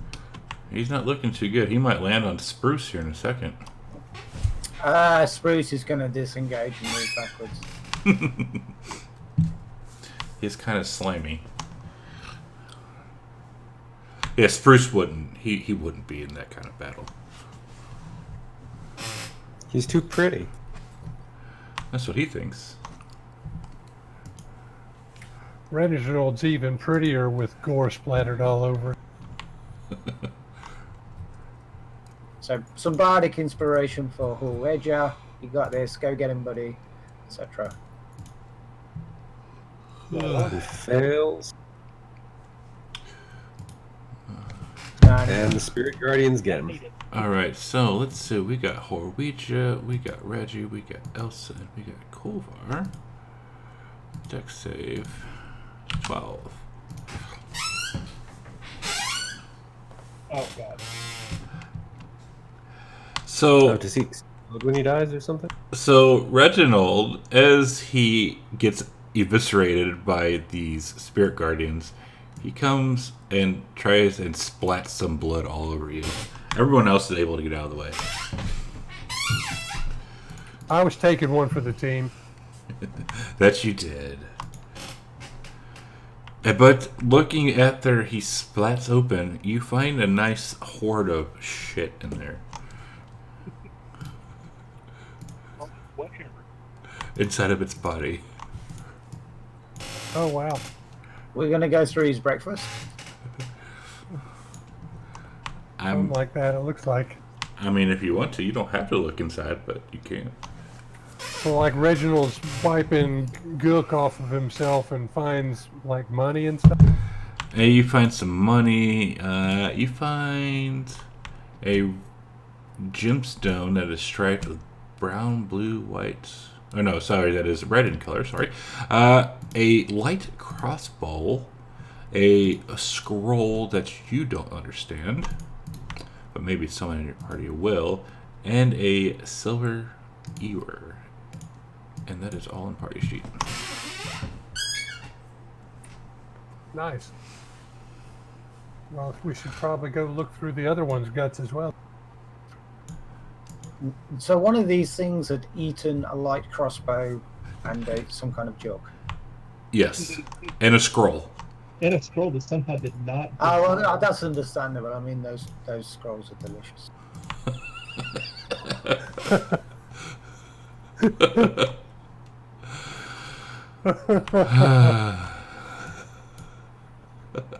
He's not looking too good. He might land on Spruce here in a second. Spruce is going to disengage and move backwards. He's kind of slimy. Yeah, Spruce wouldn't. He wouldn't be in that kind of battle. He's too pretty. That's what he thinks. Reginald's even prettier with gore splattered all over. So, some bardic inspiration for Hull Wedger. You got this. Go get him, buddy. Etc. He fails. And the Spirit Guardians get him. Alright, so let's see. We got Horwegia, we got Reggie, we got Elsa, and we got Kolvar. Dex save 12. Oh god. So, Does he explode when he dies or something? so Reginald, as he gets eviscerated by these spirit guardians, he comes and tries and splats some blood all over you. Everyone else is able to get out of the way. I was taking one for the team. That you did. But looking at there, he splats open. You find a nice hoard of shit in there. Inside of its body. Oh, wow. We're going to go through his breakfast. Something like that, it looks like. I mean, if you want to, you don't have to look inside, but you can. So like Reginald's wiping gook off of himself and finds like money and stuff. And you find some money. You find a gemstone that is striped with brown, blue, white. Oh no, sorry, that is red in color. Sorry. A light crossbow, a scroll that you don't understand, but maybe someone in your party will, and a silver ewer. And that is all in party sheet. Nice. Well, we should probably go look through the other one's guts as well. So one of these things had eaten a light crossbow and some kind of jug. Yes, and a scroll. And a scroll that somehow did not. Oh, well, that's understandable. I mean, those scrolls are delicious.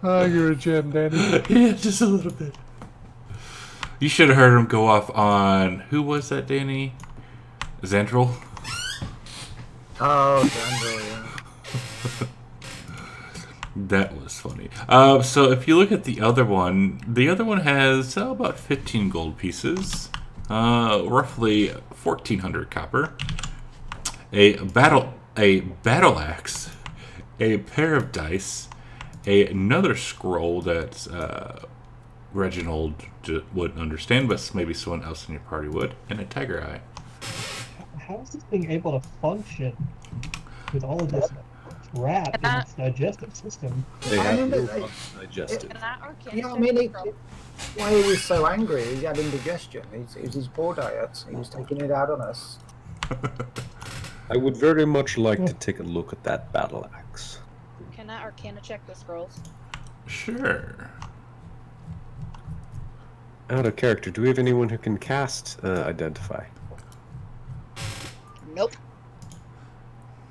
Oh, you're a gem, Danny. Yeah, just a little bit. You should have heard him go off on, who was that, Danny? Xandril? Oh, Xandril, yeah. That was funny. So if you look at the other one has about 15 gold pieces, roughly 1,400 copper, a battle axe, a pair of dice, another scroll that Reginald wouldn't understand, but maybe someone else in your party would, and a tiger eye. How is this thing able to function with all of this crap in its digestive system? They I have remember no they- fucking digestive. Can I or can Yeah, I I mean, check the why he was so angry? He had indigestion. It was his poor diet. He was taking it out on us. I would very much like to take a look at that battle axe. Can I or can I check the scrolls? Sure. Out of character, do we have anyone who can cast Identify? Nope.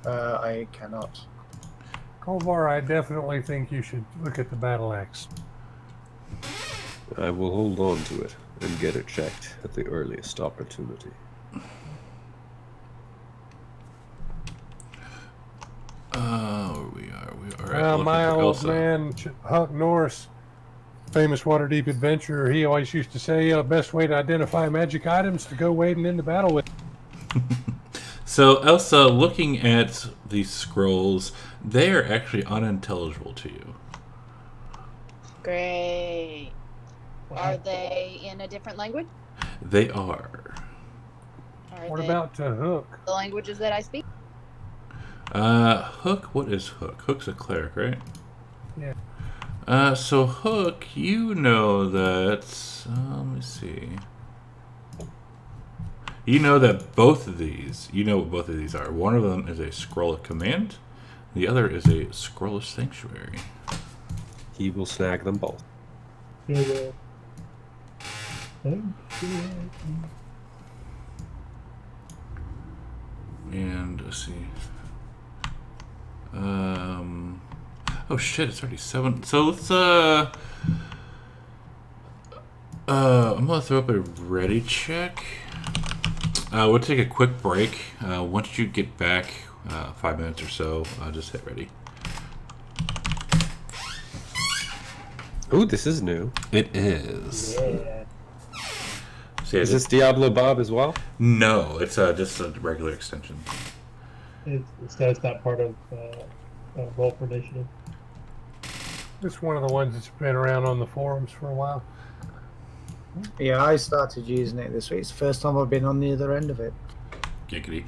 I cannot. Kolvar, I definitely think you should look at the battle axe. I will hold on to it and get it checked at the earliest opportunity. We are Well, looking my for old Elsa. man, Huck Norris, famous Waterdeep adventurer, he always used to say, the best way to identify magic items is to go wading into battle with. So Elsa, looking at these scrolls, they are actually unintelligible to you. Great. Are Wow. they in a different language? They are. Are What they about Hook? the languages that I speak? Hook, what is Hook? Hook's a cleric, right? Yeah. So Hook, you know that, let me see. You know that both of these, you know what both of these are. One of them is a scroll of command. The other is a scroll of sanctuary. He will snag them both. Yeah, well. And let's see. Oh shit, it's already 7. So let's I'm gonna throw up a ready check. We'll take a quick break. Once you get back, 5 minutes or so, just hit ready. Ooh, this is new. It is. Yeah. So, yeah, Is this Diablo Bob as well? No, it's just a regular extension. It's not part of Roll for Initiative. It's one of the ones that's been around on the forums for a while. Yeah, I started using it this week. It's the first time I've been on the other end of it. Giggity.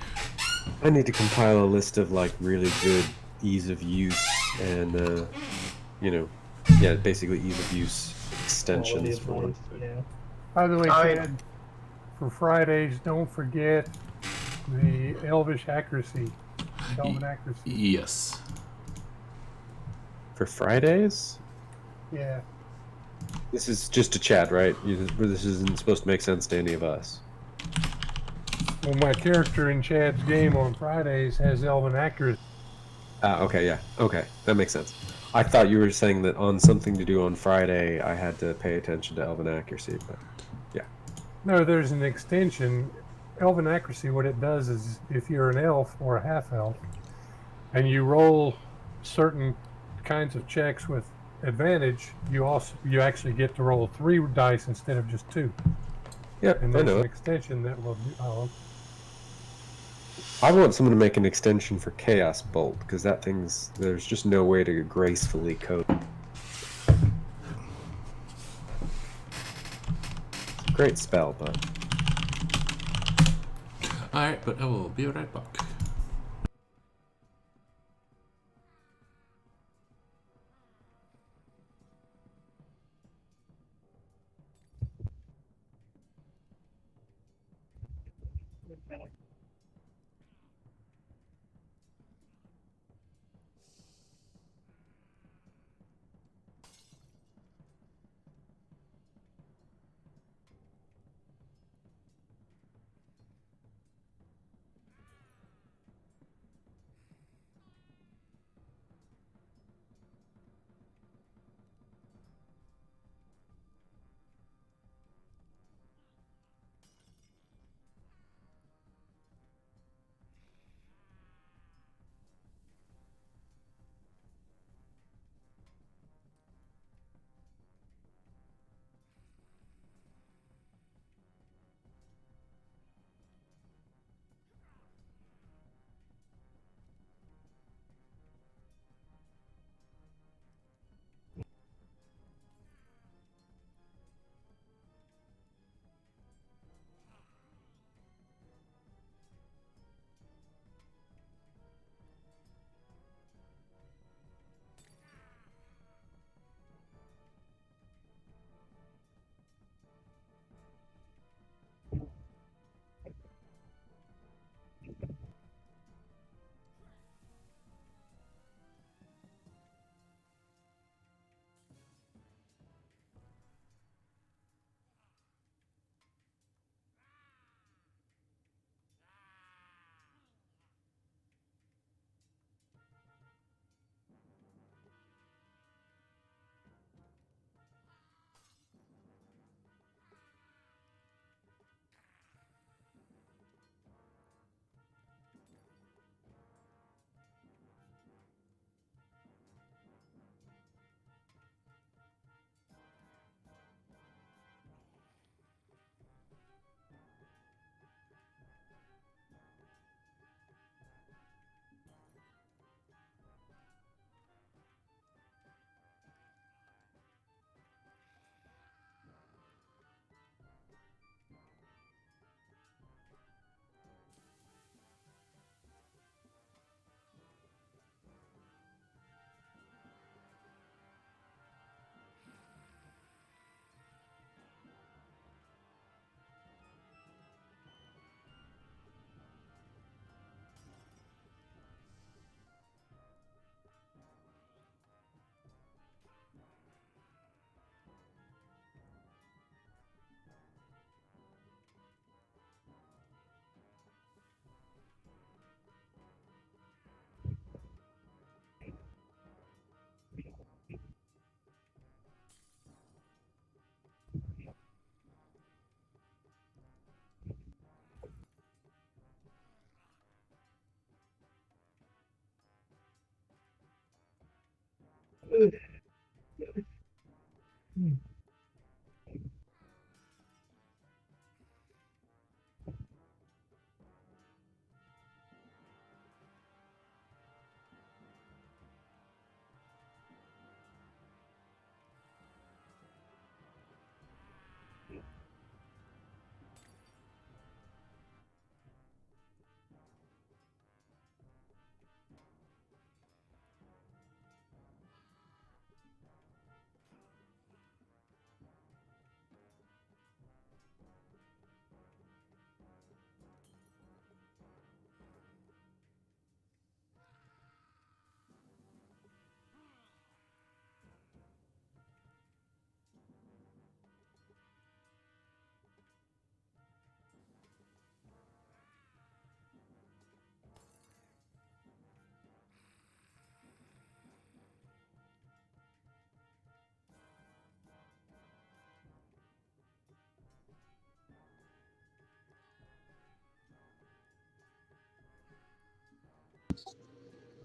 I need to compile a list of like really good ease of use and basically ease of use extensions for Quality of life, yeah. By the way, I- Chad, for Fridays, don't forget the Elvish accuracy. Elven accuracy. Yes. for Fridays. Yeah. This is just a chat, right? This isn't supposed to make sense to any of us. Well, my character in Chad's game on Fridays has Elven accuracy. Okay, yeah. Okay, that makes sense. I thought you were saying that on something to do on Friday, I had to pay attention to elven accuracy, but yeah. No, there's an extension. Elven accuracy, what it does is if you're an elf or a half elf and you roll certain kinds of checks with advantage, you actually get to roll 3 dice instead of just 2. Yep, And I there's know an it. extension that will do. Oh, I want someone to make an extension for Chaos Bolt, because that thing's... There's just no way to gracefully code. Great spell, but... Alright, but I will be right back.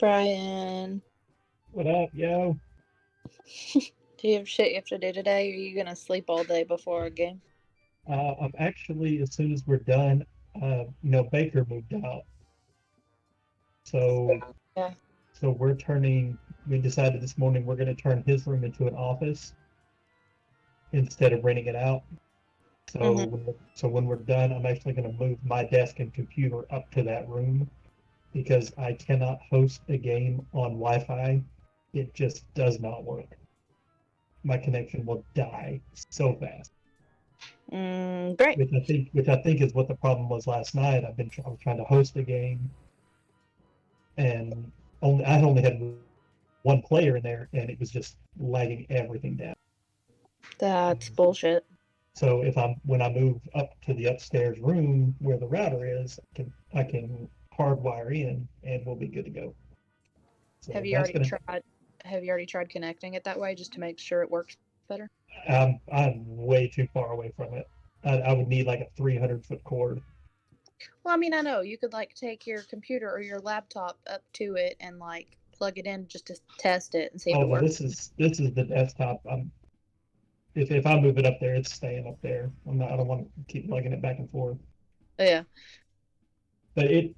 Brian, What up, yo? do you have shit you have to do today? Or are you gonna sleep all day before a game? I'm actually, as soon as we're done, Baker moved out. So, Yeah. so we decided this morning we're going to turn his room into an office instead of renting it out. So, when we're done, I'm actually going to move my desk and computer up to that room because I cannot host a game on Wi-Fi. It just does not work. My connection will die so fast. Great. Which I think is what the problem was last night. I was trying to host a game, and I only had one player in there, and it was just lagging everything down. That's bullshit. So when I move up to the upstairs room where the router is, I can hardwire in, and we'll be good to go. So Have you already tried connecting it that way just to make sure it works better? I'm way too far away from it. I would need like a 300-foot cord. Well, I mean, I know you could like take your computer or your laptop up to it and like plug it in just to test it and see if it works. This is the desktop. If I move it up there, it's staying up there. I don't want to keep plugging it back and forth. Yeah. But I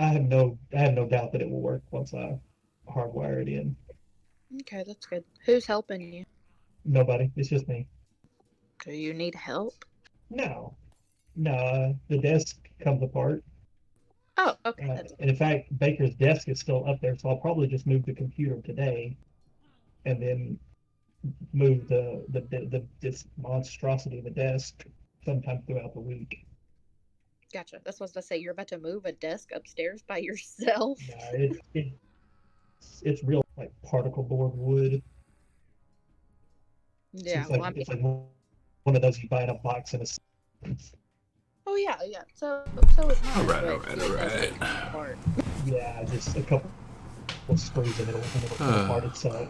have no doubt that it will work once I hardwire it in. Okay, that's good. Who's helping you? Nobody. It's just me. Do you need help? No. The desk comes apart. Oh, okay. And in fact, Baker's desk is still up there, so I'll probably just move the computer today, and then move this monstrosity of the desk sometime throughout the week. Gotcha. That's what I was to say. You're about to move a desk upstairs by yourself? No, it's real like particle board wood. Yeah. So it's like one of those you buy in a box in a. Oh yeah. So it's not. All right. Yeah, just a couple of screws in it and it'll come apart. It's a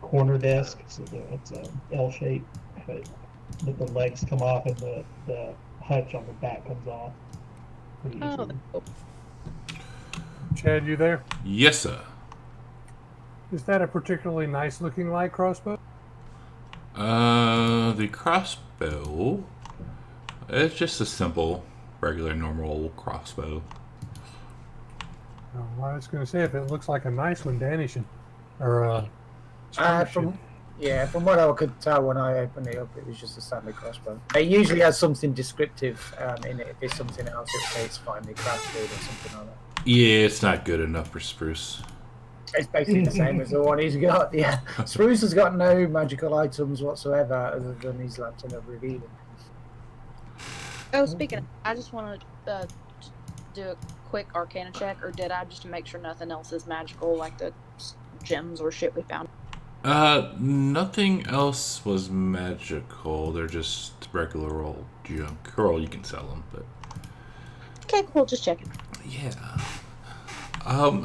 corner desk, so it's a L shape, but the legs come off and the hutch on the back comes off. Pretty easily. Oh. Chad, you there? Yes, sir. Is that a particularly nice looking light crossbow? The crossbow. It's just a simple, regular, normal crossbow. Oh, I was going to say, if it looks like a nice one, Danny should. Or, from what I could tell when I opened it up, it was just a standard crossbow. It usually has something descriptive in it. If it's something else, it says finely crafted or something like that. Yeah, it's not good enough for Spruce. It's basically the same as the one he's got. Yeah, Spruce has got no magical items whatsoever other than his lantern of revealing. Oh, speaking of, I just want to do a quick Arcana check, or did I, just to make sure nothing else is magical, like the gems or shit we found? Nothing else was magical. They're just regular old junk. Or you can sell them, but... Okay, cool, just checking. Yeah.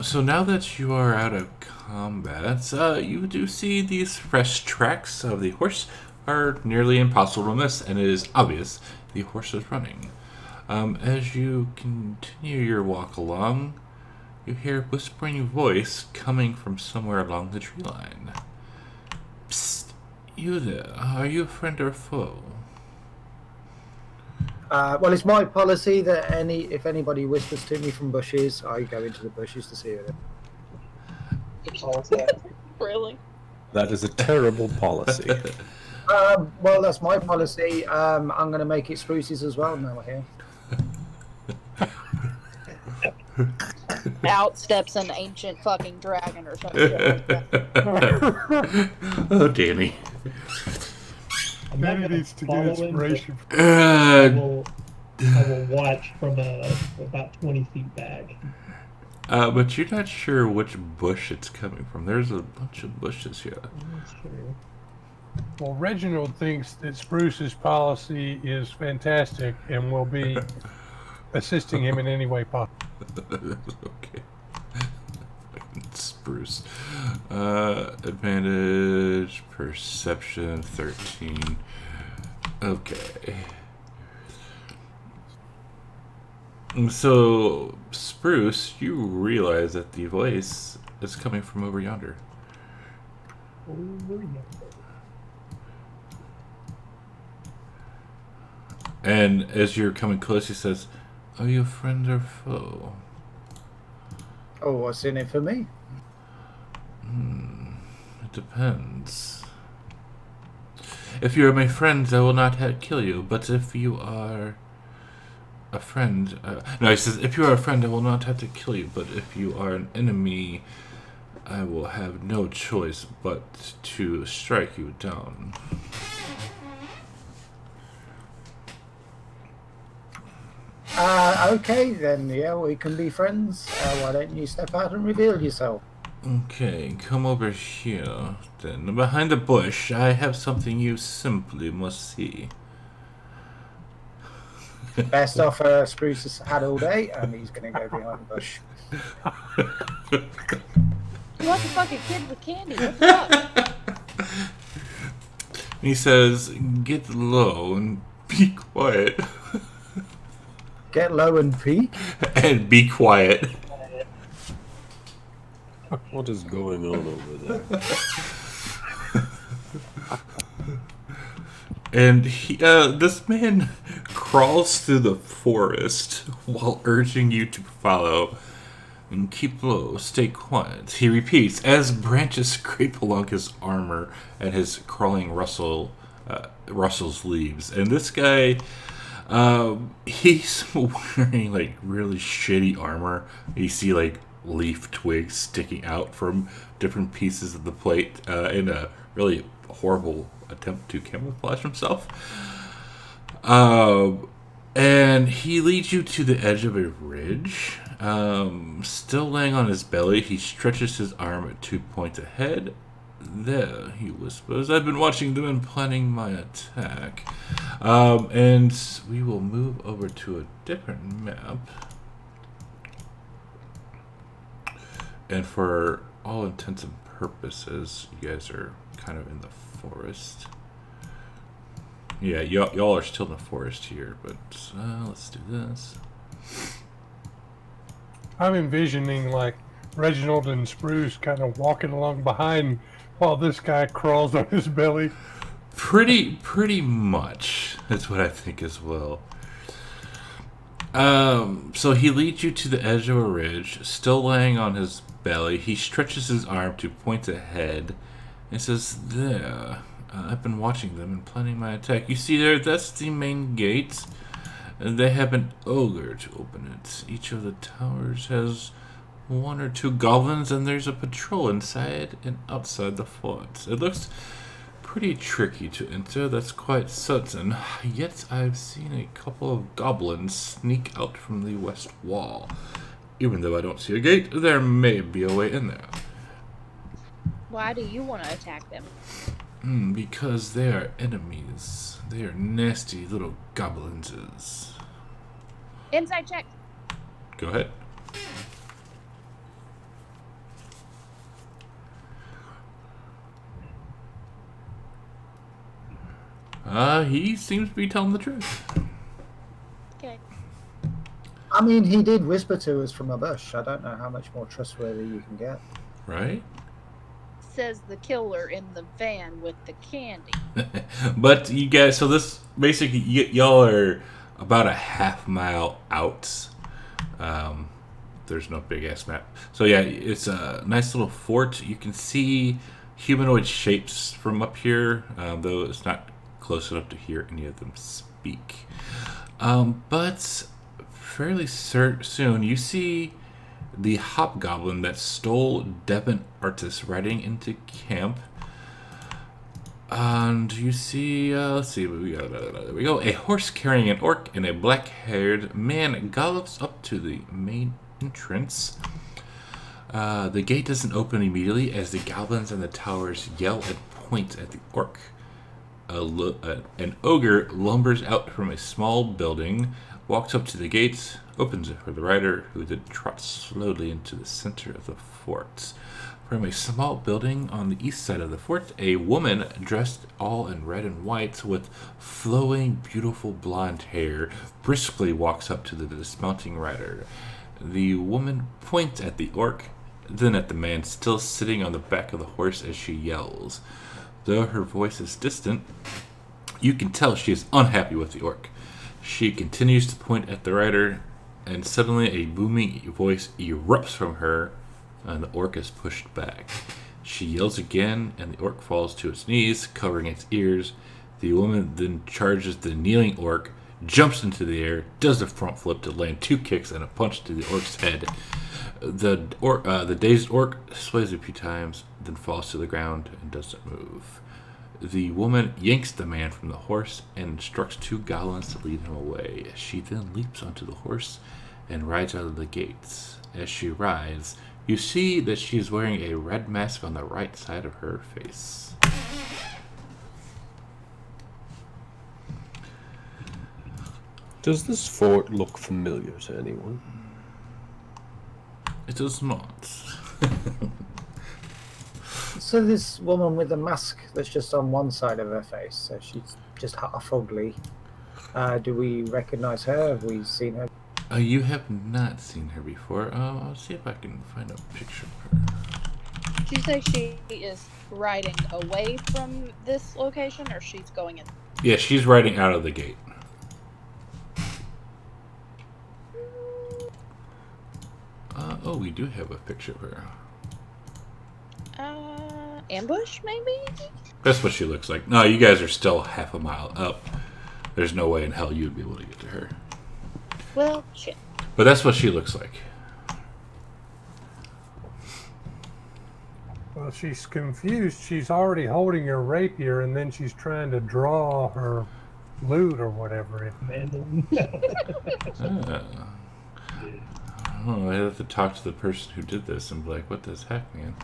So now that you are out of combat, you do see these fresh tracks of the horse are nearly impossible to miss, and it is obvious the horse is running. As you continue your walk along, you hear a whispering voice coming from somewhere along the tree line. Psst, you there, are you a friend or foe? Well, it's my policy that if anybody whispers to me from bushes, I go into the bushes to see it. Really? That is a terrible policy. Well, that's my policy. I'm going to make it Spruce's as well now we're here. Out steps an ancient fucking dragon or something. Oh, Danny. Danny needs to get inspiration. I will watch from about 20 feet back. But you're not sure which bush it's coming from. There's a bunch of bushes here. That's true. Well, Reginald thinks that Spruce's policy is fantastic and will be assisting him in any way possible. Okay. Spruce. Advantage, perception, 13. Okay. So, Spruce, you realize that the voice is coming from over yonder. Over yonder. And as you're coming close, he says, "Are you a friend or foe?" Oh, what's in it for me? It depends. If you are my friends, I will not kill you. But if you are a friend... no, he says, if you are a friend, I will not have to kill you. But if you are an enemy, I will have no choice but to strike you down. Okay, then, yeah, we can be friends. Why don't you step out and reveal yourself? Okay, come over here. Then, behind the bush, I have something you simply must see. Best offer Spruce has had all day, and he's going to go behind the bush. You want the fucking kid with candy? What the fuck? He says, "Get low and be quiet." Get low and peek. And be quiet. What is going on over there? And this man crawls through the forest while urging you to follow. And keep low, stay quiet. He repeats as branches scrape along his armor and his crawling rustles leaves. And this guy, he's wearing like really shitty armor. You see like leaf twigs sticking out from different pieces of the plate in a really horrible attempt to camouflage himself. And he leads you to the edge of a ridge. Still laying on his belly, he stretches his arm to point ahead. There, he whispers, "I've been watching them and planning my attack." And we will move over to a different map. And for all intents and purposes, you guys are kind of in the forest. Yeah, y'all are still in the forest here, but let's do this. I'm envisioning like Reginald and Spruce kind of walking along behind while this guy crawls on his belly. Pretty much. That's what I think as well. So he leads you to the edge of a ridge, still laying on his belly. He stretches his arm to point ahead and says, "There. I've been watching them and planning my attack. You see there, that's the main gate. They have an ogre to open it. Each of the towers has one or two goblins, and there's a patrol inside and outside the fort. It looks pretty tricky to enter, that's quite certain. Yet I've seen a couple of goblins sneak out from the west wall. Even though I don't see a gate, there may be a way in there." Why do you want to attack them? Because they are enemies. They are nasty little goblinses. Inside check. Go ahead. He seems to be telling the truth. Okay. I mean, he did whisper to us from a bush. I don't know how much more trustworthy you can get. Right? Says the killer in the van with the candy. But you guys, so this, basically, y'all are about a half mile out. There's no big ass map. So yeah, it's a nice little fort. You can see humanoid shapes from up here, though it's not close enough to hear any of them speak. But fairly soon, you see the hobgoblin that stole Devon Artis riding into camp. And you see, let's see, what we got. There we go. A horse carrying an orc and a black-haired man gallops up to the main entrance. The gate doesn't open immediately as the goblins and the towers yell and point at the orc. An ogre lumbers out from a small building, walks up to the gates, opens it for the rider, who then trots slowly into the center of the fort. From a small building on the east side of the fort, a woman dressed all in red and white with flowing, beautiful blonde hair briskly walks up to the dismounting rider. The woman points at the orc, then at the man still sitting on the back of the horse as she yells. Though her voice is distant, you can tell she is unhappy with the orc. She continues to point at the rider, and suddenly a booming voice erupts from her, and the orc is pushed back. She yells again, and the orc falls to its knees, covering its ears. The woman then charges the kneeling orc, jumps into the air, does a front flip to land 2 kicks and a punch to the orc's head. The dazed orc sways a few times, then falls to the ground and doesn't move. The woman yanks the man from the horse and instructs 2 goblins to lead him away. She then leaps onto the horse and rides out of the gates. As she rides, you see that she is wearing a red mask on the right side of her face. Does this fort look familiar to anyone? It does not. So this woman with the mask that's just on one side of her face, so she's just half ugly. Do we recognize her? Have we seen her? You have not seen her before. I'll see if I can find a picture of her. Did you say she is riding away from this location, or she's going in? Yeah, she's riding out of the gate. Oh, we do have a picture of her. Ambush, maybe? That's what she looks like. No, you guys are still half a mile up. There's no way in hell you'd be able to get to her. Well, shit. But that's what she looks like. Well, she's confused. She's already holding her rapier, and then she's trying to draw her loot or whatever. Mandolin. Oh, I have to talk to the person who did this and be like, what the heck, man?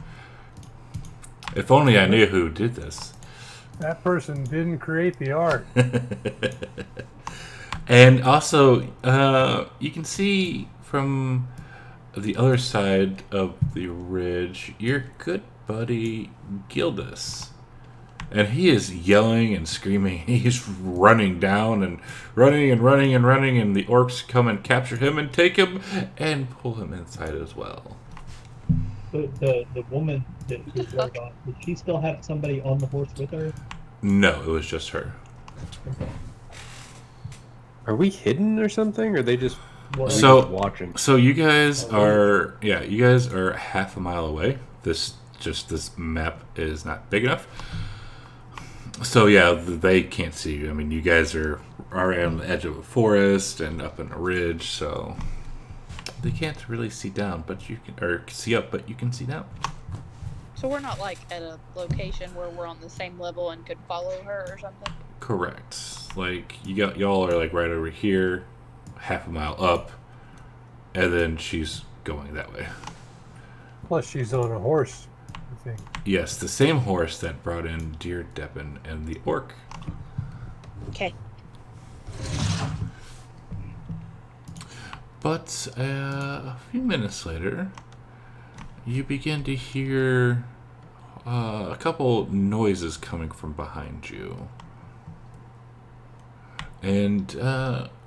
If only I knew who did this. That person didn't create the art. And also, you can see from the other side of the ridge, your good buddy Gildas. And he is yelling and screaming. He's running down and running and running and running, and the orcs come and capture him and take him and pull him inside as well. The woman that was rode off, did she still have somebody on the horse with her? No, it was just her. Are we hidden or something? Or are they just So watching? So you guys are, you guys are half a mile away. This map is not big enough. So yeah, they can't see you. I mean, you guys are already on the edge of a forest and up in a ridge, so they can't really see down, but you can, or see up, but you can see down. So we're not like at a location where we're on the same level and could follow her or something? Correct. Like y'all are like right over here, half a mile up, and then she's going that way. Plus, she's on a horse, I think. Yes, the same horse that brought in Dear Deppin and the orc. Okay. But a few minutes later, you begin to hear a couple noises coming from behind you. And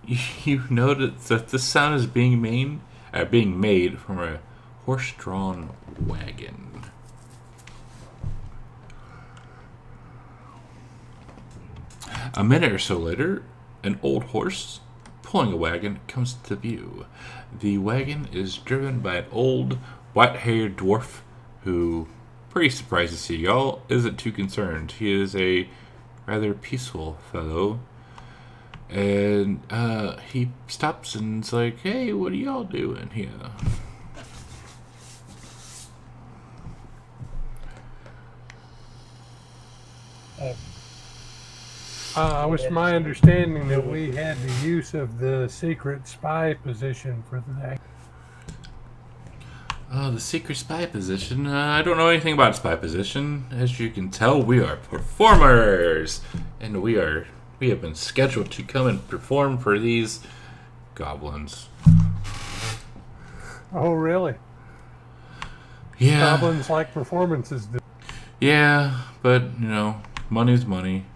you notice that the sound is being made from a horse-drawn wagon. A minute or so later, an old horse pulling a wagon comes to view. The wagon is driven by an old, white-haired dwarf who, pretty surprised to see y'all, isn't too concerned. He is a rather peaceful fellow. And he stops and is like, "Hey, what are y'all doing here?" It was my understanding that we had the use of the secret spy position for the day. Oh, the secret spy position. I don't know anything about spy position. As you can tell, we are performers, and we have been scheduled to come and perform for these goblins. Oh, really? Yeah. Goblins like performances. Yeah, but, you know, money's money.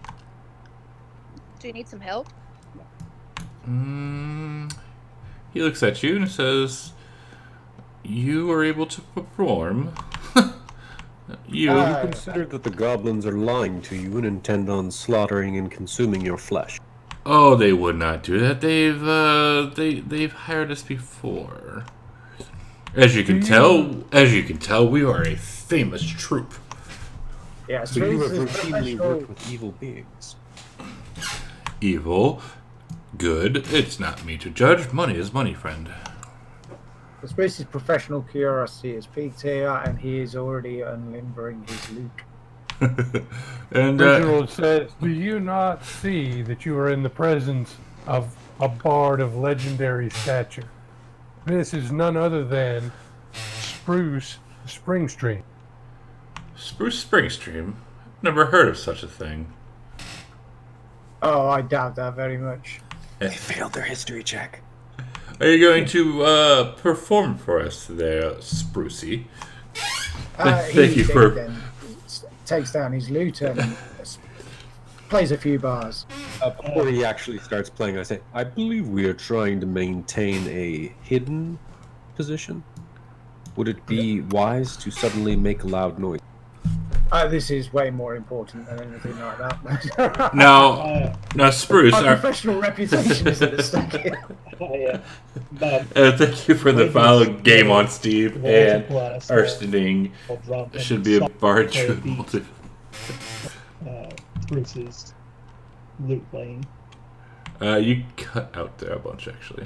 Do you need some help? He looks at you and says, "You are able to perform." You. Have you considered that the goblins are lying to you and intend on slaughtering and consuming your flesh? Oh, they would not do that. They've hired us before. As you can tell, we are a famous troupe. Yeah, So you have Spruce is routinely professional. worked with evil beings. Evil, good. It's not me to judge. Money is money, friend. The Spruce's professional curiosity is peaked here, and he is already unlimbering his loot. And Reginald says, "Do you not see that you are in the presence of a bard of legendary stature? This is none other than Spruce Springstream." Spruce Springstream? Never heard of such a thing. Oh, I doubt that very much. They failed their history check. Are you going to perform for us there, Sprucey? Thank you for. Then takes down his loot and plays a few bars. Before he actually starts playing, I say, I believe we are trying to maintain a hidden position. Would it be wise to suddenly make a loud noise? This is way more important than anything like that. Now, Spruce. My professional reputation is at stake here. Thank you for the follow game on Steve and Arstening. Drum and Should be a soft bar play triple. beat. Spruce's loot playing. You cut out there a bunch, actually.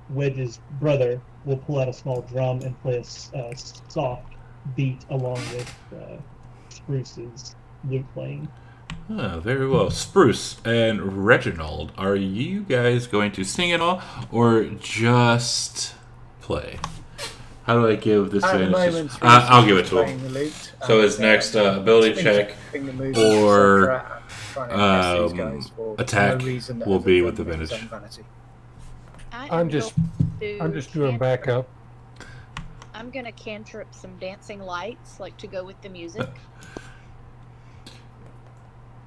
Wedge's brother will pull out a small drum and play a soft beat along with Spruce's loot playing. Ah, very well. Spruce and Reginald, are you guys going to sing at all, or just play? How do I give this At the advantage? moment, I'll give it to playing him. the loot, So and, his next ability check picking the moves, or, etc., trying to impress these guys for attack no reason will other be than with his advantage. own vanity. I'm just doing backup. I'm gonna cantrip some dancing lights, like to go with the music.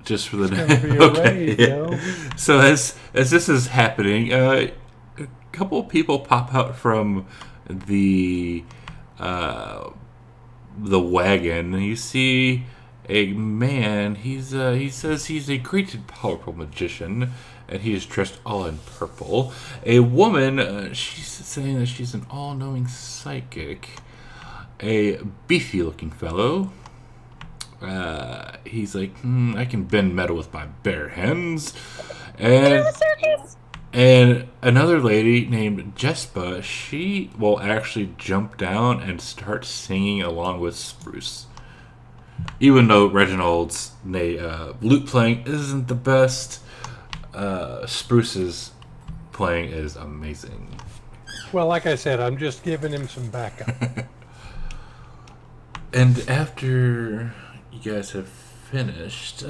Just for the Gonna be a okay. raid, yo. So as this is happening, a couple of people pop out from the wagon. You see a man. He says he's a great and powerful magician, and he is dressed all in purple. A woman, she's saying that she's an all-knowing psychic. A beefy-looking fellow. He's like, I can bend metal with my bare hands. And another lady named Jespa, she will actually jump down and start singing along with Spruce. Even though Reginald's lute playing isn't the best, Spruce's playing is amazing. Well, like I said, I'm just giving him some backup. And after you guys have finished,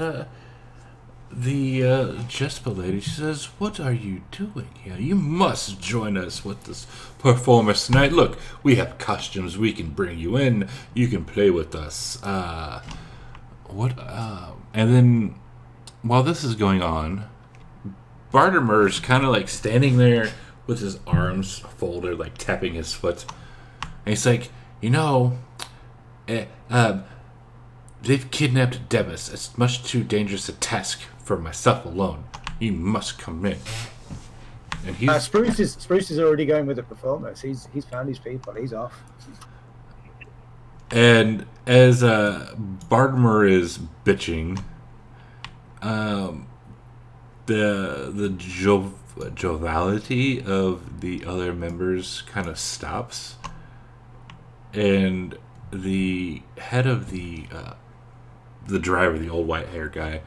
the Jespa lady, she says, "What are you doing here? You must join us with this performance tonight. Look, we have costumes. We can bring you in. You can play with us." And then, while this is going on, Bartimer's kind of like standing there with his arms folded, like tapping his foot. And he's like, they've kidnapped Demis. It's much too dangerous a task for myself alone. You must come in. And he's Spruce is already going with the performance. He's found his people. He's off. and as Bartimer is bitching, the joviality of the other members kind of stops, and the head of the driver, the old white hair guy,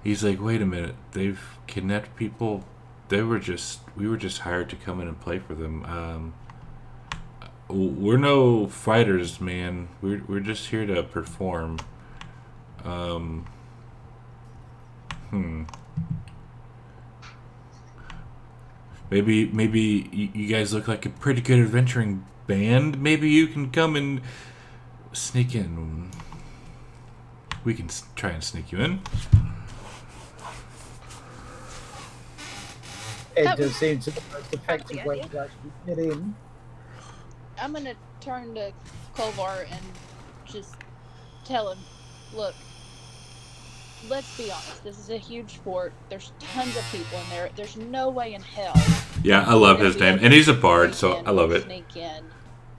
he's like, "Wait a minute, they've kidnapped people. We were just hired to come in and play for them. We're no fighters, man. We're just here to perform." Maybe you guys look like a pretty good adventuring band. Maybe you can come and sneak in. We can try and sneak you in. It does seem to be the most effective way to actually get in. I'm gonna turn to Kolvar and just tell him, look, let's be honest, this is a huge fort. There's tons of people in there. There's no way in hell. Yeah, I love his name. And he's a bard, so I love it. Sneak in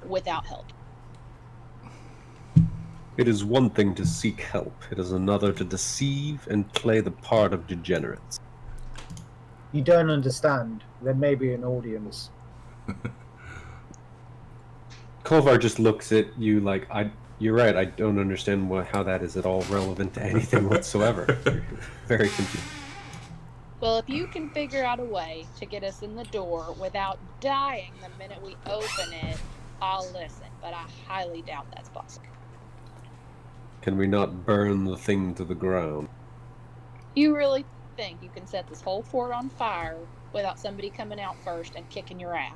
without help. It is one thing to seek help. It is another to deceive and play the part of degenerates. You don't understand. There may be an audience. Kolvar just looks at you like, you're right, I don't understand how that is at all relevant to anything whatsoever. Very confused. Well, if you can figure out a way to get us in the door without dying the minute we open it, I'll listen. But I highly doubt that's possible. Can we not burn the thing to the ground? You really think you can set this whole fort on fire without somebody coming out first and kicking your ass?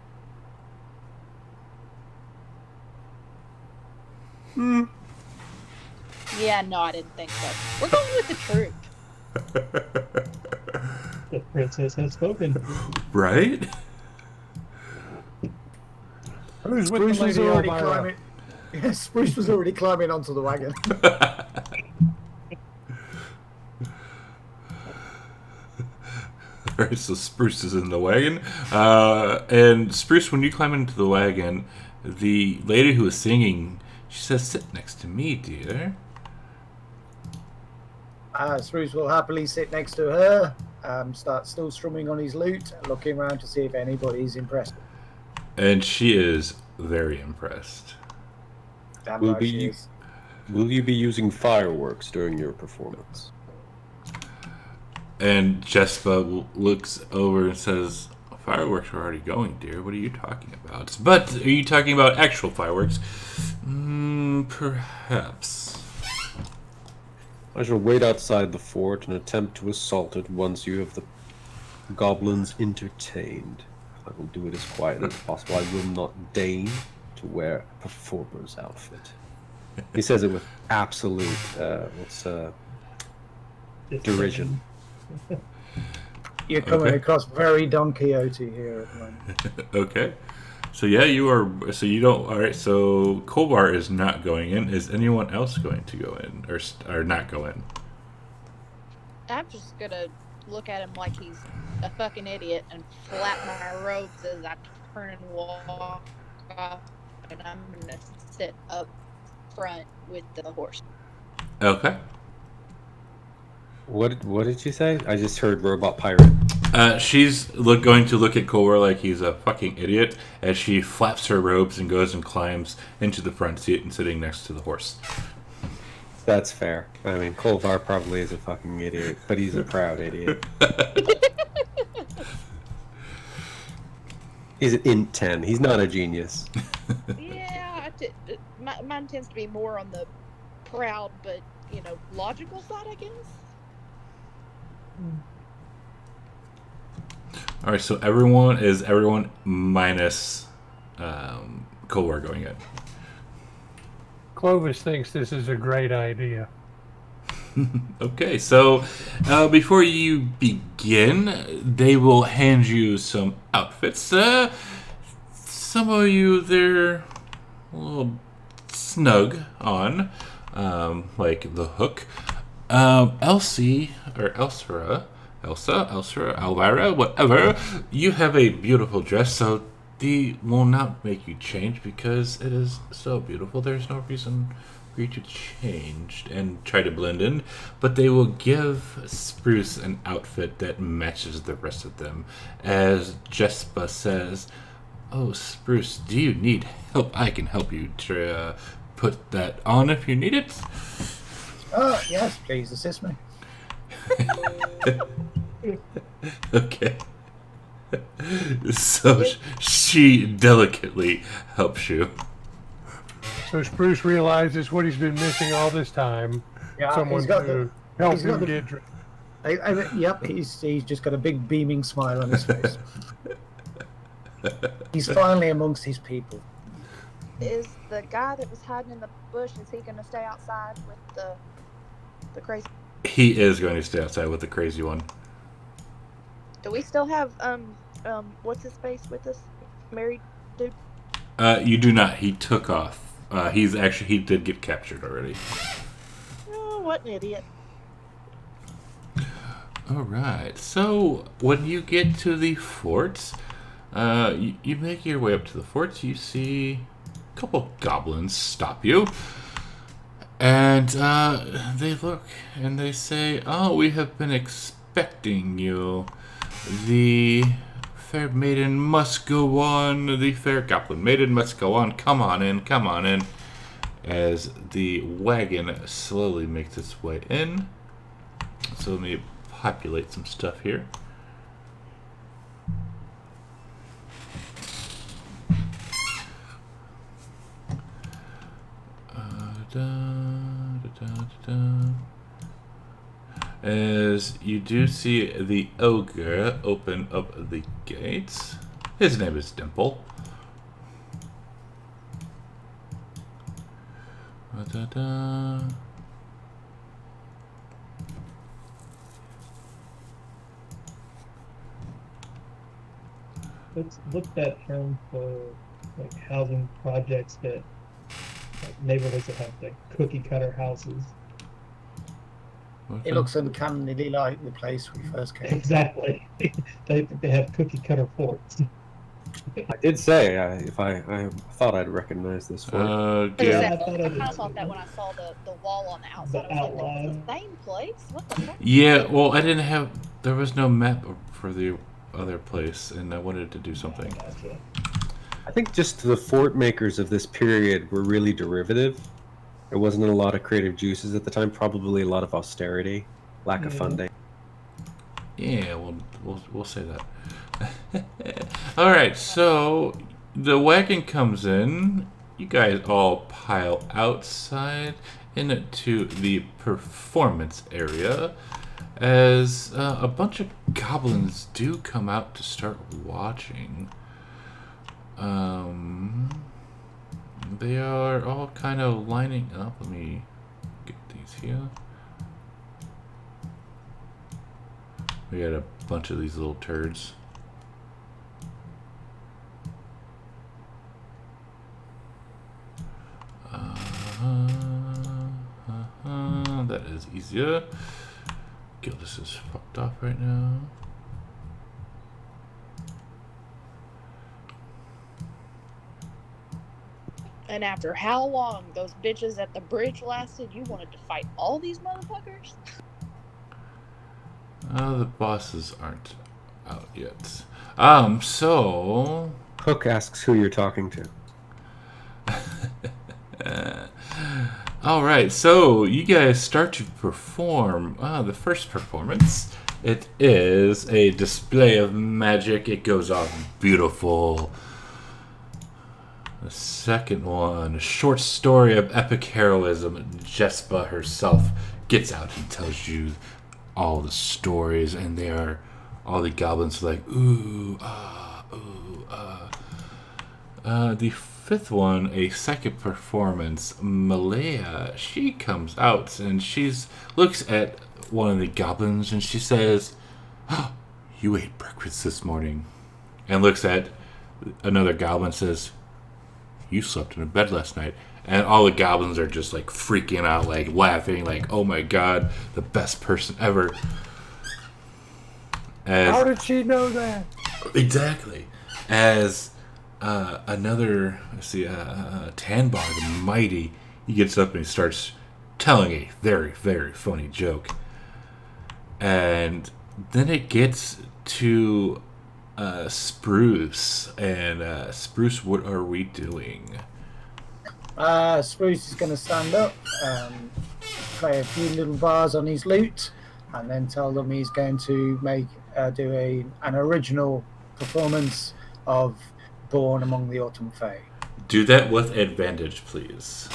Yeah, no, I didn't think so. We're going with the troop. The princess has spoken. Right? Who's with Spruce the was lady already Elvira? climbing. Yeah, Spruce was already climbing onto the wagon. Alright, so Spruce is in the wagon. And Spruce, when you climb into the wagon, the lady who was singing, she says, "Sit next to me, dear." Spruce will happily sit next to her, start still strumming on his lute, and looking around to see if anybody's impressed. And she is very impressed. Damn Will right she is. you be using fireworks during your performance? And Jespa looks over and says, "Fireworks are already going, dear. What are you talking about? But are you talking about actual fireworks?" Perhaps. I shall wait outside the fort and attempt to assault it once you have the goblins entertained. I will do it as quietly as possible. I will not deign to wear a performer's outfit. He says it with absolute derision. You're coming Okay. across very Don Quixote here at the moment. Okay. So yeah, you are. So you don't. All right. So Kolvar is not going in. Is anyone else going to go in or not go in? I'm just gonna look at him like he's a fucking idiot and flap my robes as I turn and walk off, and I'm gonna sit up front with the horse. Okay. What did you say? I just heard robot pirate. She's going to look at Kolvar like he's a fucking idiot as she flaps her robes and goes and climbs into the front seat and sitting next to the horse. That's fair. I mean, Kolvar probably is a fucking idiot, but he's a proud idiot. He's an int 10. He's not a genius. Yeah, mine tends to be more on the proud, but logical side, I guess. All right. So everyone minus Kolvar going in. Clovis thinks this is a great idea. Okay, so before you begin, they will hand you some outfits. Some of you, they're a little snug on, like the hook. Elsie, or Elsa, Elvira, whatever, you have a beautiful dress, so they will not make you change because it is so beautiful. There's no reason for you to change and try to blend in, but they will give Spruce an outfit that matches the rest of them. As Jespa says, "Oh, Spruce, do you need help? I can help you to put that on if you need it." Yes, please assist me. Okay. So she delicately helps you. So Spruce realizes what he's been missing all this time. Yeah, Someone he's got to the- help he's got him the- get dressed. Yep, he's just got a big beaming smile on his face. He's finally amongst his people. Is the guy that was hiding in the bush, is he going to stay outside with the crazy? He is going to stay outside with the crazy one. Do we still have what's his face with us? Married dude? You do not. He took off. He did get captured already. Oh, what an idiot. Alright, so when you get to the forts, you make your way up to the forts, you see a couple goblins stop you. And they look and they say, "Oh, we have been expecting you. The fair maiden must go on. The fair goblin maiden must go on. Come on in, come on in." As the wagon slowly makes its way in. So let me populate some stuff here. As you do see the ogre open up the gates. His name is Dimple. What's that term for like housing projects that like neighborhoods that have like cookie cutter houses? It looks uncannily like the place we first came. Exactly. They have cookie cutter forts. I did say I thought I'd recognize this fort. I yeah. kind of thought that when I saw the wall on the outside. The I was like, outline. that's the same place? What the fuck? Yeah, well, there was no map for the other place, and I wanted to do something. Gotcha. I think just the fort makers of this period were really derivative. There wasn't a lot of creative juices at the time, probably a lot of austerity, lack of funding. Yeah, we'll say that. All right, so the wagon comes in. You guys all pile outside into the performance area, as a bunch of goblins do come out to start watching. They are all kind of lining up. Let me get these here. We got a bunch of these little turds. That is easier. Gildas is fucked off right now. And after how long those bitches at the bridge lasted, you wanted to fight all these motherfuckers? The bosses aren't out yet. So Hook asks who you're talking to. all right, so you guys start to perform the first performance. It is a display of magic. It goes off beautiful. The second one, a short story of epic heroism. Jespa herself gets out and tells you all the stories, and they are all the goblins are like ooh ah ooh ah. The fifth one, a second performance, Malaya, she comes out and looks at one of the goblins and she says, "Oh, you ate breakfast this morning," and looks at another goblin and says, "You slept in a bed last night." And all the goblins are just like freaking out, like laughing, like, "Oh my god, the best person ever." How did she know that? Exactly. As another, Tanbar the Mighty, he gets up and he starts telling a very, very funny joke. And then it gets to Spruce. And Spruce, what are we doing? Spruce is going to stand up, play a few little bars on his lute, and then tell them he's going to do an original performance of Born Among the Autumn Fae. Do that with advantage, please.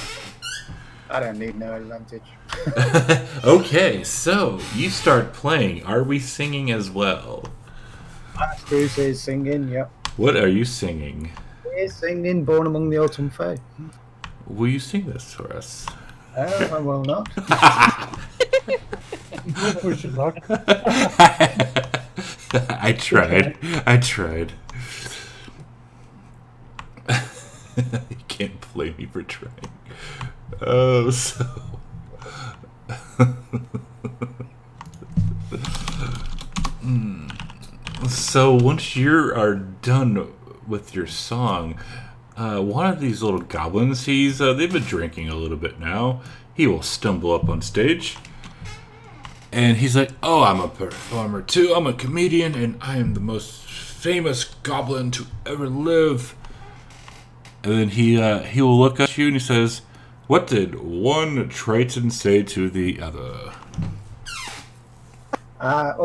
I don't need no advantage. Okay, so you start playing. Are we singing as well? Spruce is singing, yep. What are you singing? We're singing Born Among the Autumn Fae. Will you sing this for us? I will not. Wish you luck. I tried. I tried. You can't blame me for trying. Oh, so. So once you are done with your song, one of these little goblins, they've been drinking a little bit now. He will stumble up on stage. And he's like, "Oh, I'm a performer too. I'm a comedian, and I am the most famous goblin to ever live." And then he will look at you and he says, "What did one Triton say to the other?"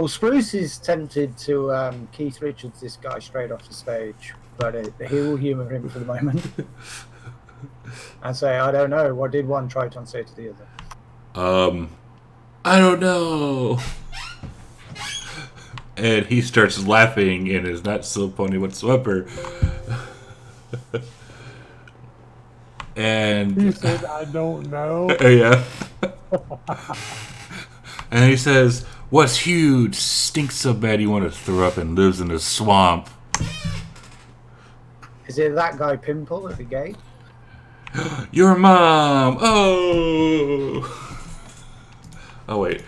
Spruce is tempted to Keith Richards this guy straight off the stage, but he will humour him for the moment and say, "I don't know. What did one Triton say to the other?" I don't know. And he starts laughing and is not so funny whatsoever. And He said, "I don't know." yeah. And he says, "What's huge, stinks so bad you want to throw up and lives in a swamp?" Is it that guy Pimple at the gate? Your mom. Oh. Oh wait.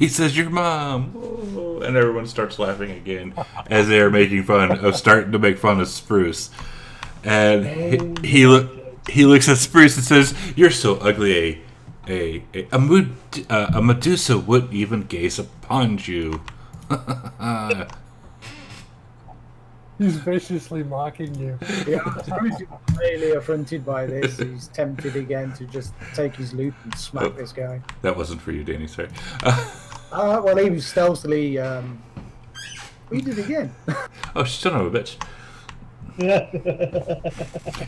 He says your mom. Oh. And everyone starts laughing again as they are starting to make fun of Spruce. And he looks at Spruce and says, "You're so ugly. A Medusa wouldn't even gaze upon you." He's viciously mocking you. Yeah, Spruce is really affronted by this. He's tempted again to just take his loot and smack this guy. That wasn't for you, Danny. Sorry. Well, he was stealthily. He did it again. Oh, son of a bitch.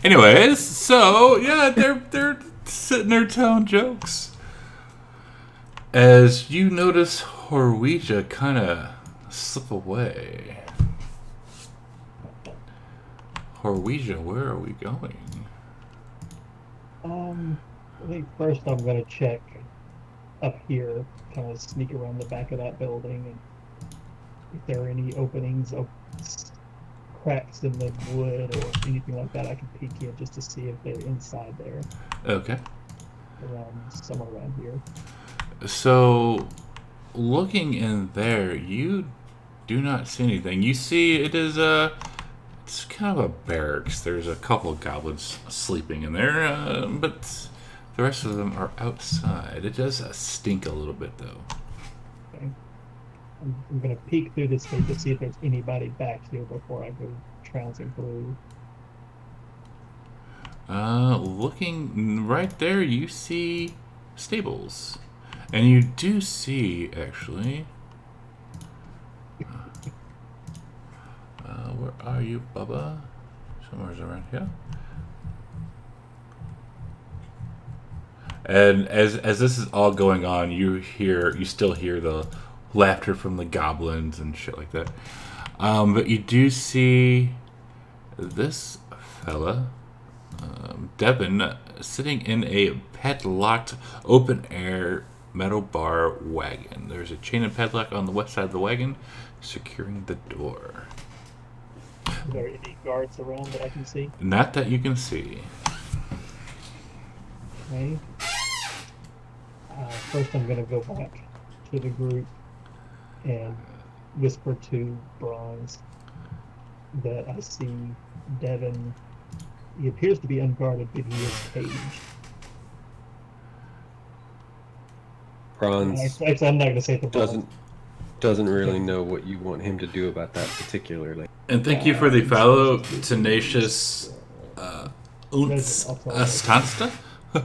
Anyways, so yeah, they're sitting there telling jokes. As you notice Horweja kind of slip away. Horweja, where are we going? I think first I'm gonna check up here, kind of sneak around the back of that building, and if there are any openings, cracks in the wood or anything like that, I can peek in just to see if they're inside there. Okay. Somewhere around here. So, looking in there, you do not see anything. You see it's kind of a barracks. There's a couple of goblins sleeping in there, but the rest of them are outside. It does stink a little bit, though. Okay. I'm going to peek through this gate to see if there's anybody back here before I go trouncing through. Looking right there, you see stables. And you do see, actually... where are you, Bubba? Somewhere's around here. And as this is all going on, you still hear the laughter from the goblins and shit like that. But you do see this fella, Devin, sitting in a padlocked open-air metal bar wagon. There's a chain and padlock on the west side of the wagon, securing the door. Are there any guards around that I can see? Not that you can see. Okay. First, I'm going to go back to the group and whisper to Bronze that I see Devin. He appears to be unguarded, but he is caged. Bronze I'm not going to say the doesn't really know what you want him to do about that particularly. And thank you for the follow, Tenacious Stansta. That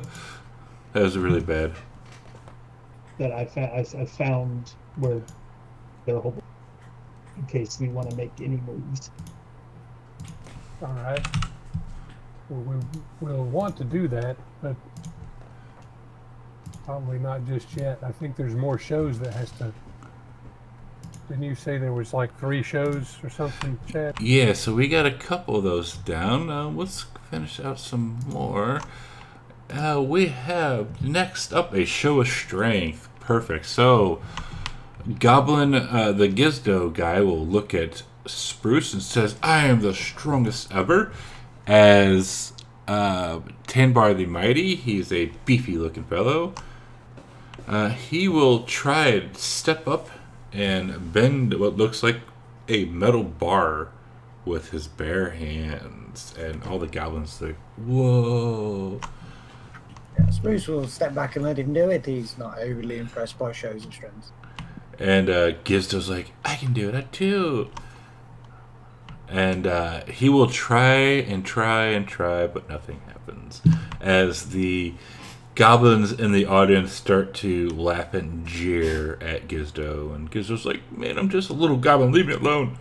was really bad. That I found where they're holding in case we want to make any moves. All right. Well, we'll want to do that, but probably not just yet. I think there's more shows that has to Didn't you say there was like 3 shows or something, Chad? Yeah, so we got a couple of those down. Let's finish out some more. We have next up a show of strength. Perfect. So, Goblin, the Gizdo guy, will look at Spruce and says, "I am the strongest ever." As Tanbar the Mighty, he's a beefy-looking fellow. He will try and step up and bend what looks like a metal bar with his bare hands, and all the goblins like, "Whoa!" Yeah, Spruce will step back and let him do it. He's not overly impressed by shows of strength. And Gizdo's like, "I can do it too." And he will try and try and try, but nothing happens. As the goblins in the audience start to laugh and jeer at Gizdo, and Gizdo's like, "Man, I'm just a little goblin. Leave me alone."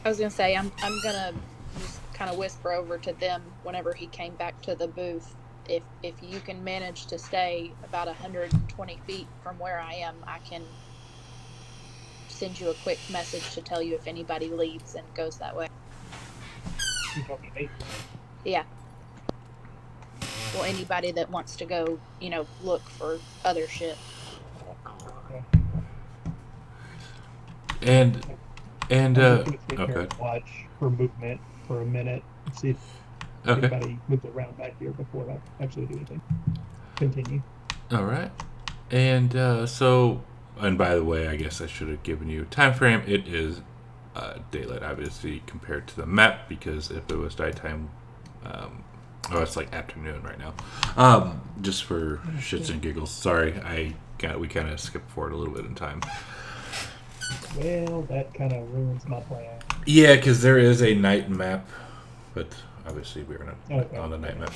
I was gonna say I'm gonna just kind of whisper over to them whenever he came back to the booth. If you can manage to stay about 120 feet from where I am, I can send you a quick message to tell you if anybody leaves and goes that way. You talking to me? Yeah. Well, anybody that wants to go, look for other shit. Okay. And I'm just gonna sit oh, here good. and watch for movement for a minute and see if Okay. anybody moves around back here before I actually do anything. Continue. All right. And and by the way, I guess I should have given you a time frame. It is daylight, obviously, compared to the map, because if it was nighttime, it's like afternoon right now. Just for shits and giggles. Sorry, we kind of skipped forward a little bit in time. Well, that kind of ruins my plan. Yeah, because there is a night map, but obviously we're not Okay. on the night map.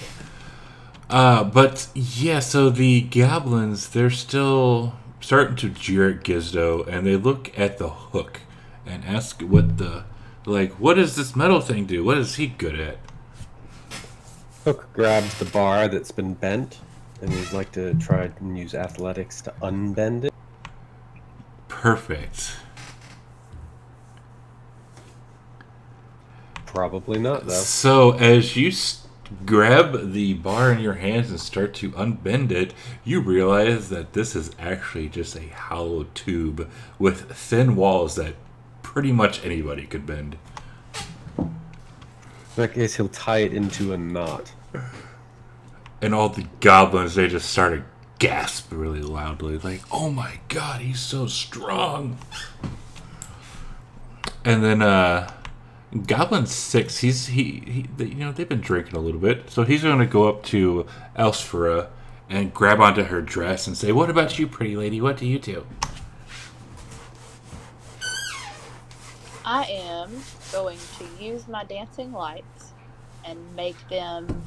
But yeah, so the goblins, they're still starting to jeer at Gizdo, and they look at the hook and ask what does this metal thing do? What is he good at? Hook grabs the bar that's been bent, and he'd like to try and use athletics to unbend it. Perfect. Probably not, though. So as you grab the bar in your hands and start to unbend it, you realize that this is actually just a hollow tube with thin walls that pretty much anybody could bend. In that case, he'll tie it into a knot. And all the goblins, they just started gasp really loudly, like, "Oh my god, he's so strong!" And then Goblin 6, they've been drinking a little bit, so he's going to go up to Elsphera and grab onto her dress and say, "What about you, pretty lady? What do you do?" I am going to use my dancing lights and make them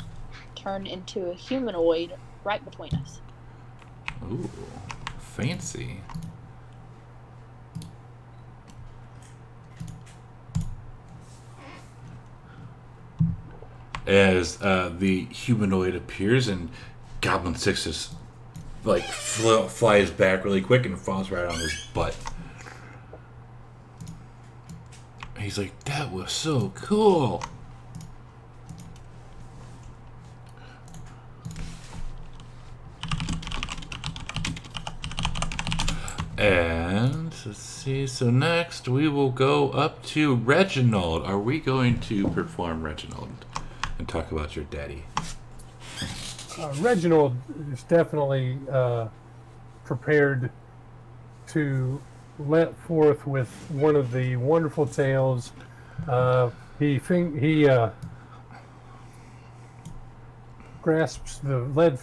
turn into a humanoid right between us. Ooh, fancy. As the humanoid appears, and Goblin 6 just flies back really quick and falls right on his butt. He's like, "That was so cool." And let's see. So next we will go up to Reginald. Are we going to perform Reginald and talk about your daddy? Reginald is definitely prepared to let forth with one of the wonderful tales. He grasps the lead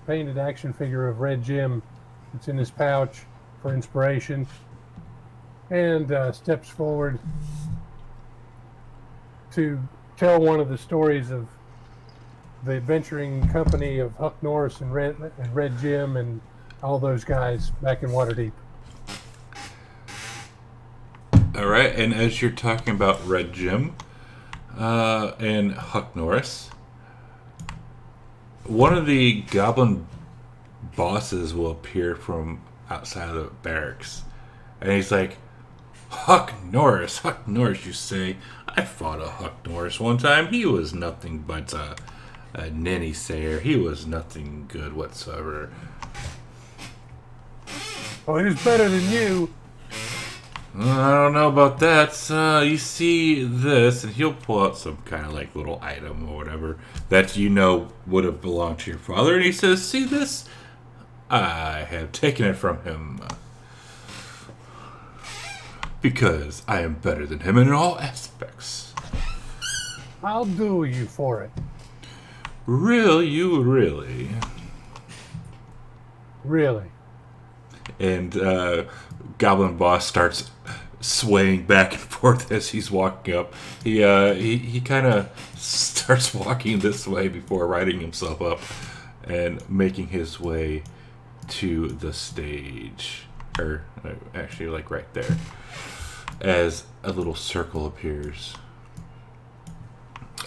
painted action figure of Red Jim that's in his pouch for inspiration, and steps forward to tell one of the stories of the adventuring company of Huck Norris and Red Jim and all those guys back in Waterdeep. All right, and as you're talking about Red Jim and Huck Norris, one of the goblin bosses will appear from outside of the barracks. And he's like, Huck Norris, you say? I fought a Huck Norris one time. He was nothing but a ninny sayer. He was nothing good whatsoever. Oh, he was better than you. I don't know about that. You see this, and he'll pull out some kind of like little item or whatever that you know would have belonged to your father. And he says, see this? I have taken it from him. Because I am better than him in all aspects. I'll do you for it. Really? Really. And Goblin Boss starts swaying back and forth as he's walking up. He kind of starts walking this way before righting himself up and making his way to the stage. Or actually, like right there. As a little circle appears.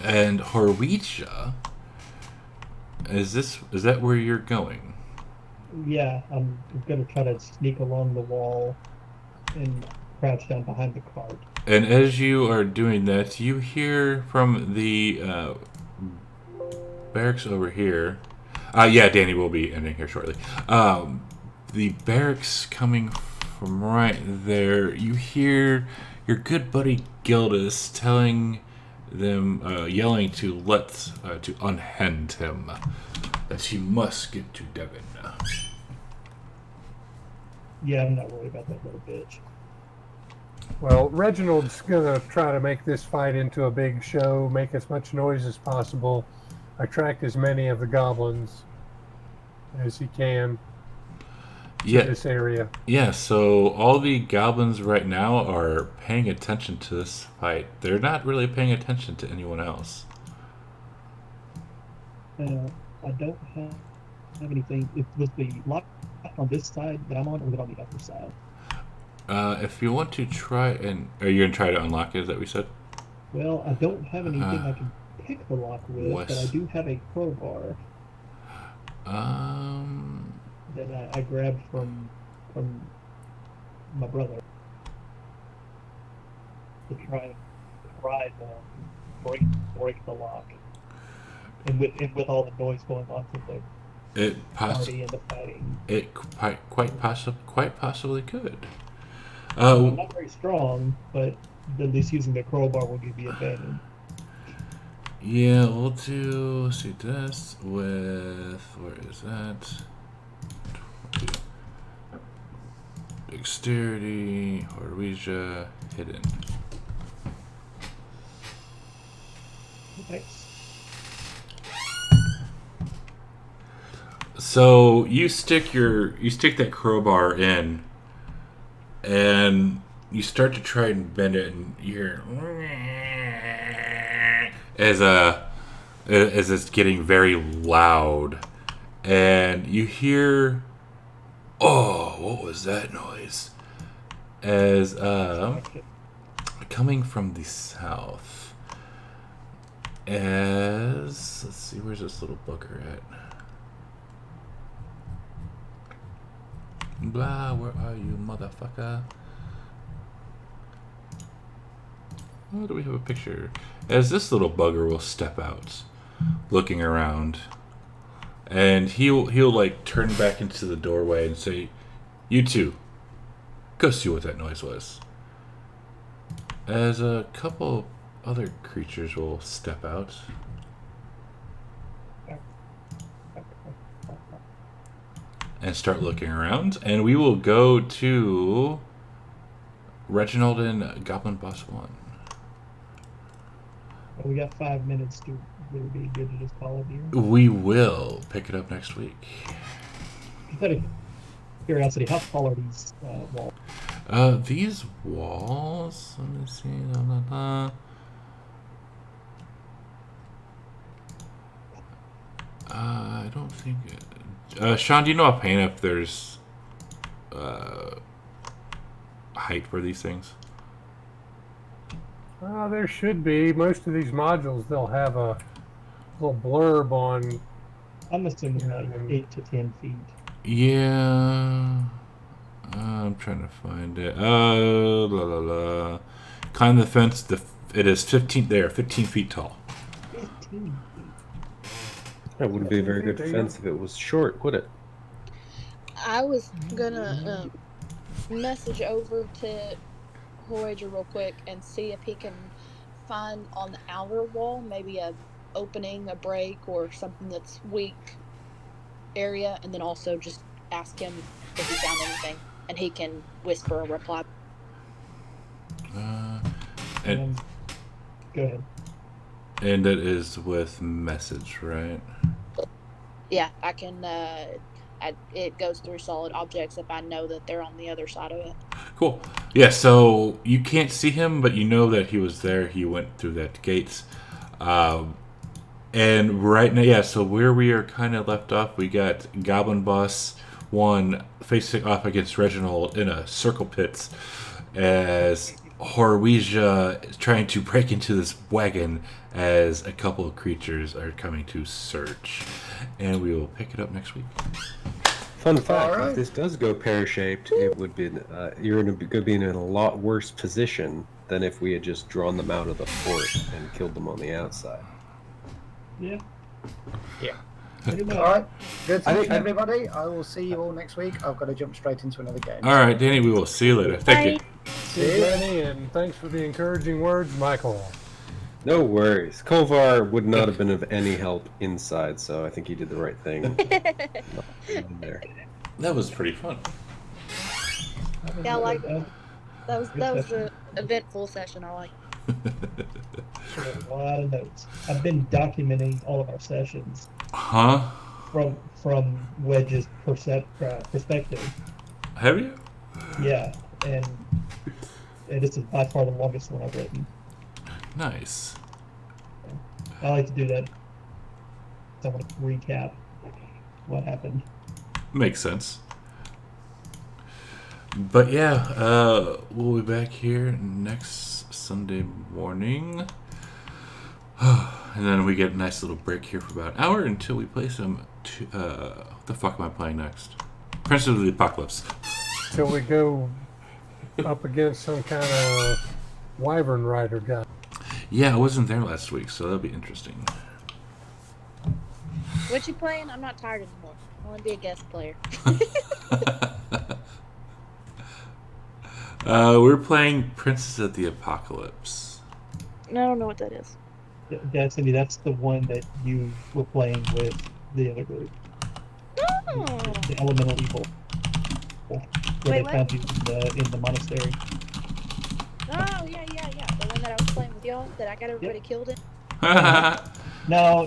And Horweja, is that where you're going? Yeah, I'm gonna try to sneak along the wall and crouch down behind the cart. And as you are doing that, you hear from the barracks over here. Yeah, Danny will be ending here shortly. The barracks coming from right there. You hear your good buddy Gildas telling them, yelling to to unhand him, that he must get to Devon. Yeah, I'm not worried about that little bitch. Well, Reginald's gonna try to make this fight into a big show, make as much noise as possible, attract as many of the goblins as he can to this area. Yeah, so all the goblins right now are paying attention to this fight. They're not really paying attention to anyone else. I don't have anything. Was the lock on this side that I'm on, or was it on the other side? If you want to try and... Are you going to try to unlock it, is that what we said? Well, I don't have anything I can pick the lock with, but I do have a crowbar. That I grabbed from my brother to try to break the lock. And with all the noise going on from the party and the fighting, it quite possibly could. I'm not very strong, but at least using the crowbar will give you advantage. Yeah, we'll do. See this with where is that? Dexterity, Horweja, hidden. Nice. So you stick that crowbar in, and you start to try and bend it, and you hear as it's getting very loud, and you hear, oh, what was that noise? As coming from the south. As let's see, where's this little booger at? Blah, where are you, motherfucker? Oh, do we have a picture? As this little bugger will step out, looking around, and he'll like turn back into the doorway and say, "You two, go see what that noise was." As a couple other creatures will step out. And start looking around, and we will go to Reginald and Goblin Boss 1. We got 5 minutes to really be good to just call it here. We will pick it up next week. Just out of curiosity, how tall are these walls? These walls, let me see. I don't think Sean, do you know offhand if there's height for these things? There should be. Most of these modules, they'll have a little blurb on. I'm assuming like 8 to 10 feet. Yeah. I'm trying to find it. La la la. Climb the fence. It is 15. They are 15 feet tall. 15 feet. That wouldn't be a very good fence if it was short, would it? I was gonna message over to Voyager real quick and see if he can find on the outer wall maybe a opening, a break, or something that's weak area, and then also just ask him if he found anything, and he can whisper a reply. And Go ahead. and that is with message, right? Yeah, I can. It goes through solid objects if I know that they're on the other side of it. Cool. Yeah. So you can't see him, but you know that he was there. He went through that gates. And right now, yeah. So where we are kind of left off, we got Goblin Boss 1 facing off against Reginald in a circle pit, as Horwesia is trying to break into this wagon as a couple of creatures are coming to search. And we will pick it up next week. Fun fact: Alright. if this does go pear-shaped, it would be you're going to be in a lot worse position than if we had just drawn them out of the fort and killed them on the outside. Yeah. Yeah. Pretty much. All right. Good I think- talking, everybody. I will see you all next week. I've got to jump straight into another game. All right, Danny. We will see you later. Thank you. See you, Danny, and thanks for the encouraging words, Michael. No worries. Kovar would not have been of any help inside, so I think he did the right thing. In there. That was pretty fun. Yeah, I like That that was Good an session. eventful session. I like. was a lot of notes. I've been documenting all of our sessions Huh? from Wedge's perspective. Have you? Yeah, and this is by far the longest one I've written. Nice. I like to do that. I want to recap what happened. Makes sense. But yeah, we'll be back here next Sunday morning. And then we get a nice little break here for about an hour until we play some... what the fuck am I playing next? Prince of the Apocalypse. Till we go up against some kind of wyvern rider guy. Yeah, I wasn't there last week, so that'll be interesting. What you playing? I'm not tired anymore. I want to be a guest player. We're playing Princess of the Apocalypse. I don't know what that is. Cindy, that's the one that you were playing with the other group. Oh, The elemental evil. Where Wait, they what? found you in the monastery. oh yeah. The one that I was playing with y'all that I got everybody killed in. No.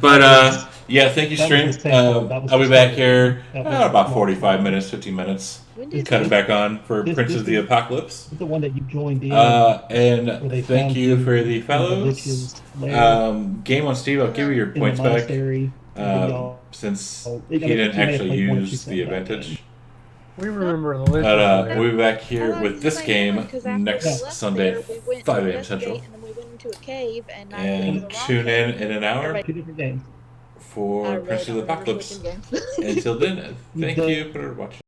But yeah, thank you, That stream. was the same one. That was I'll be the back same here one. That was about long. 45 minutes, 50 minutes. When did Cut it back on for This- Prince this of the is- Apocalypse. The one that you joined in. And where they thank found you for in the follows. witch's lair Game on Steve, I'll give you your in the points back monastery. since Oh, he I mean, didn't you may have actually played 1 or 2 use the cents back advantage. We remember the legend. But there. we'll be back I here thought with you this played game one, 'cause after we next left Sunday, there, we went 5 to a.m. investigate, Central. and then we went into a cave, and I went And into the wrong tune cave. in an hour Everybody- 2 different games. I for really Prince of the don't remember Apocalypse. switching games. Until then, thank done. you for watching.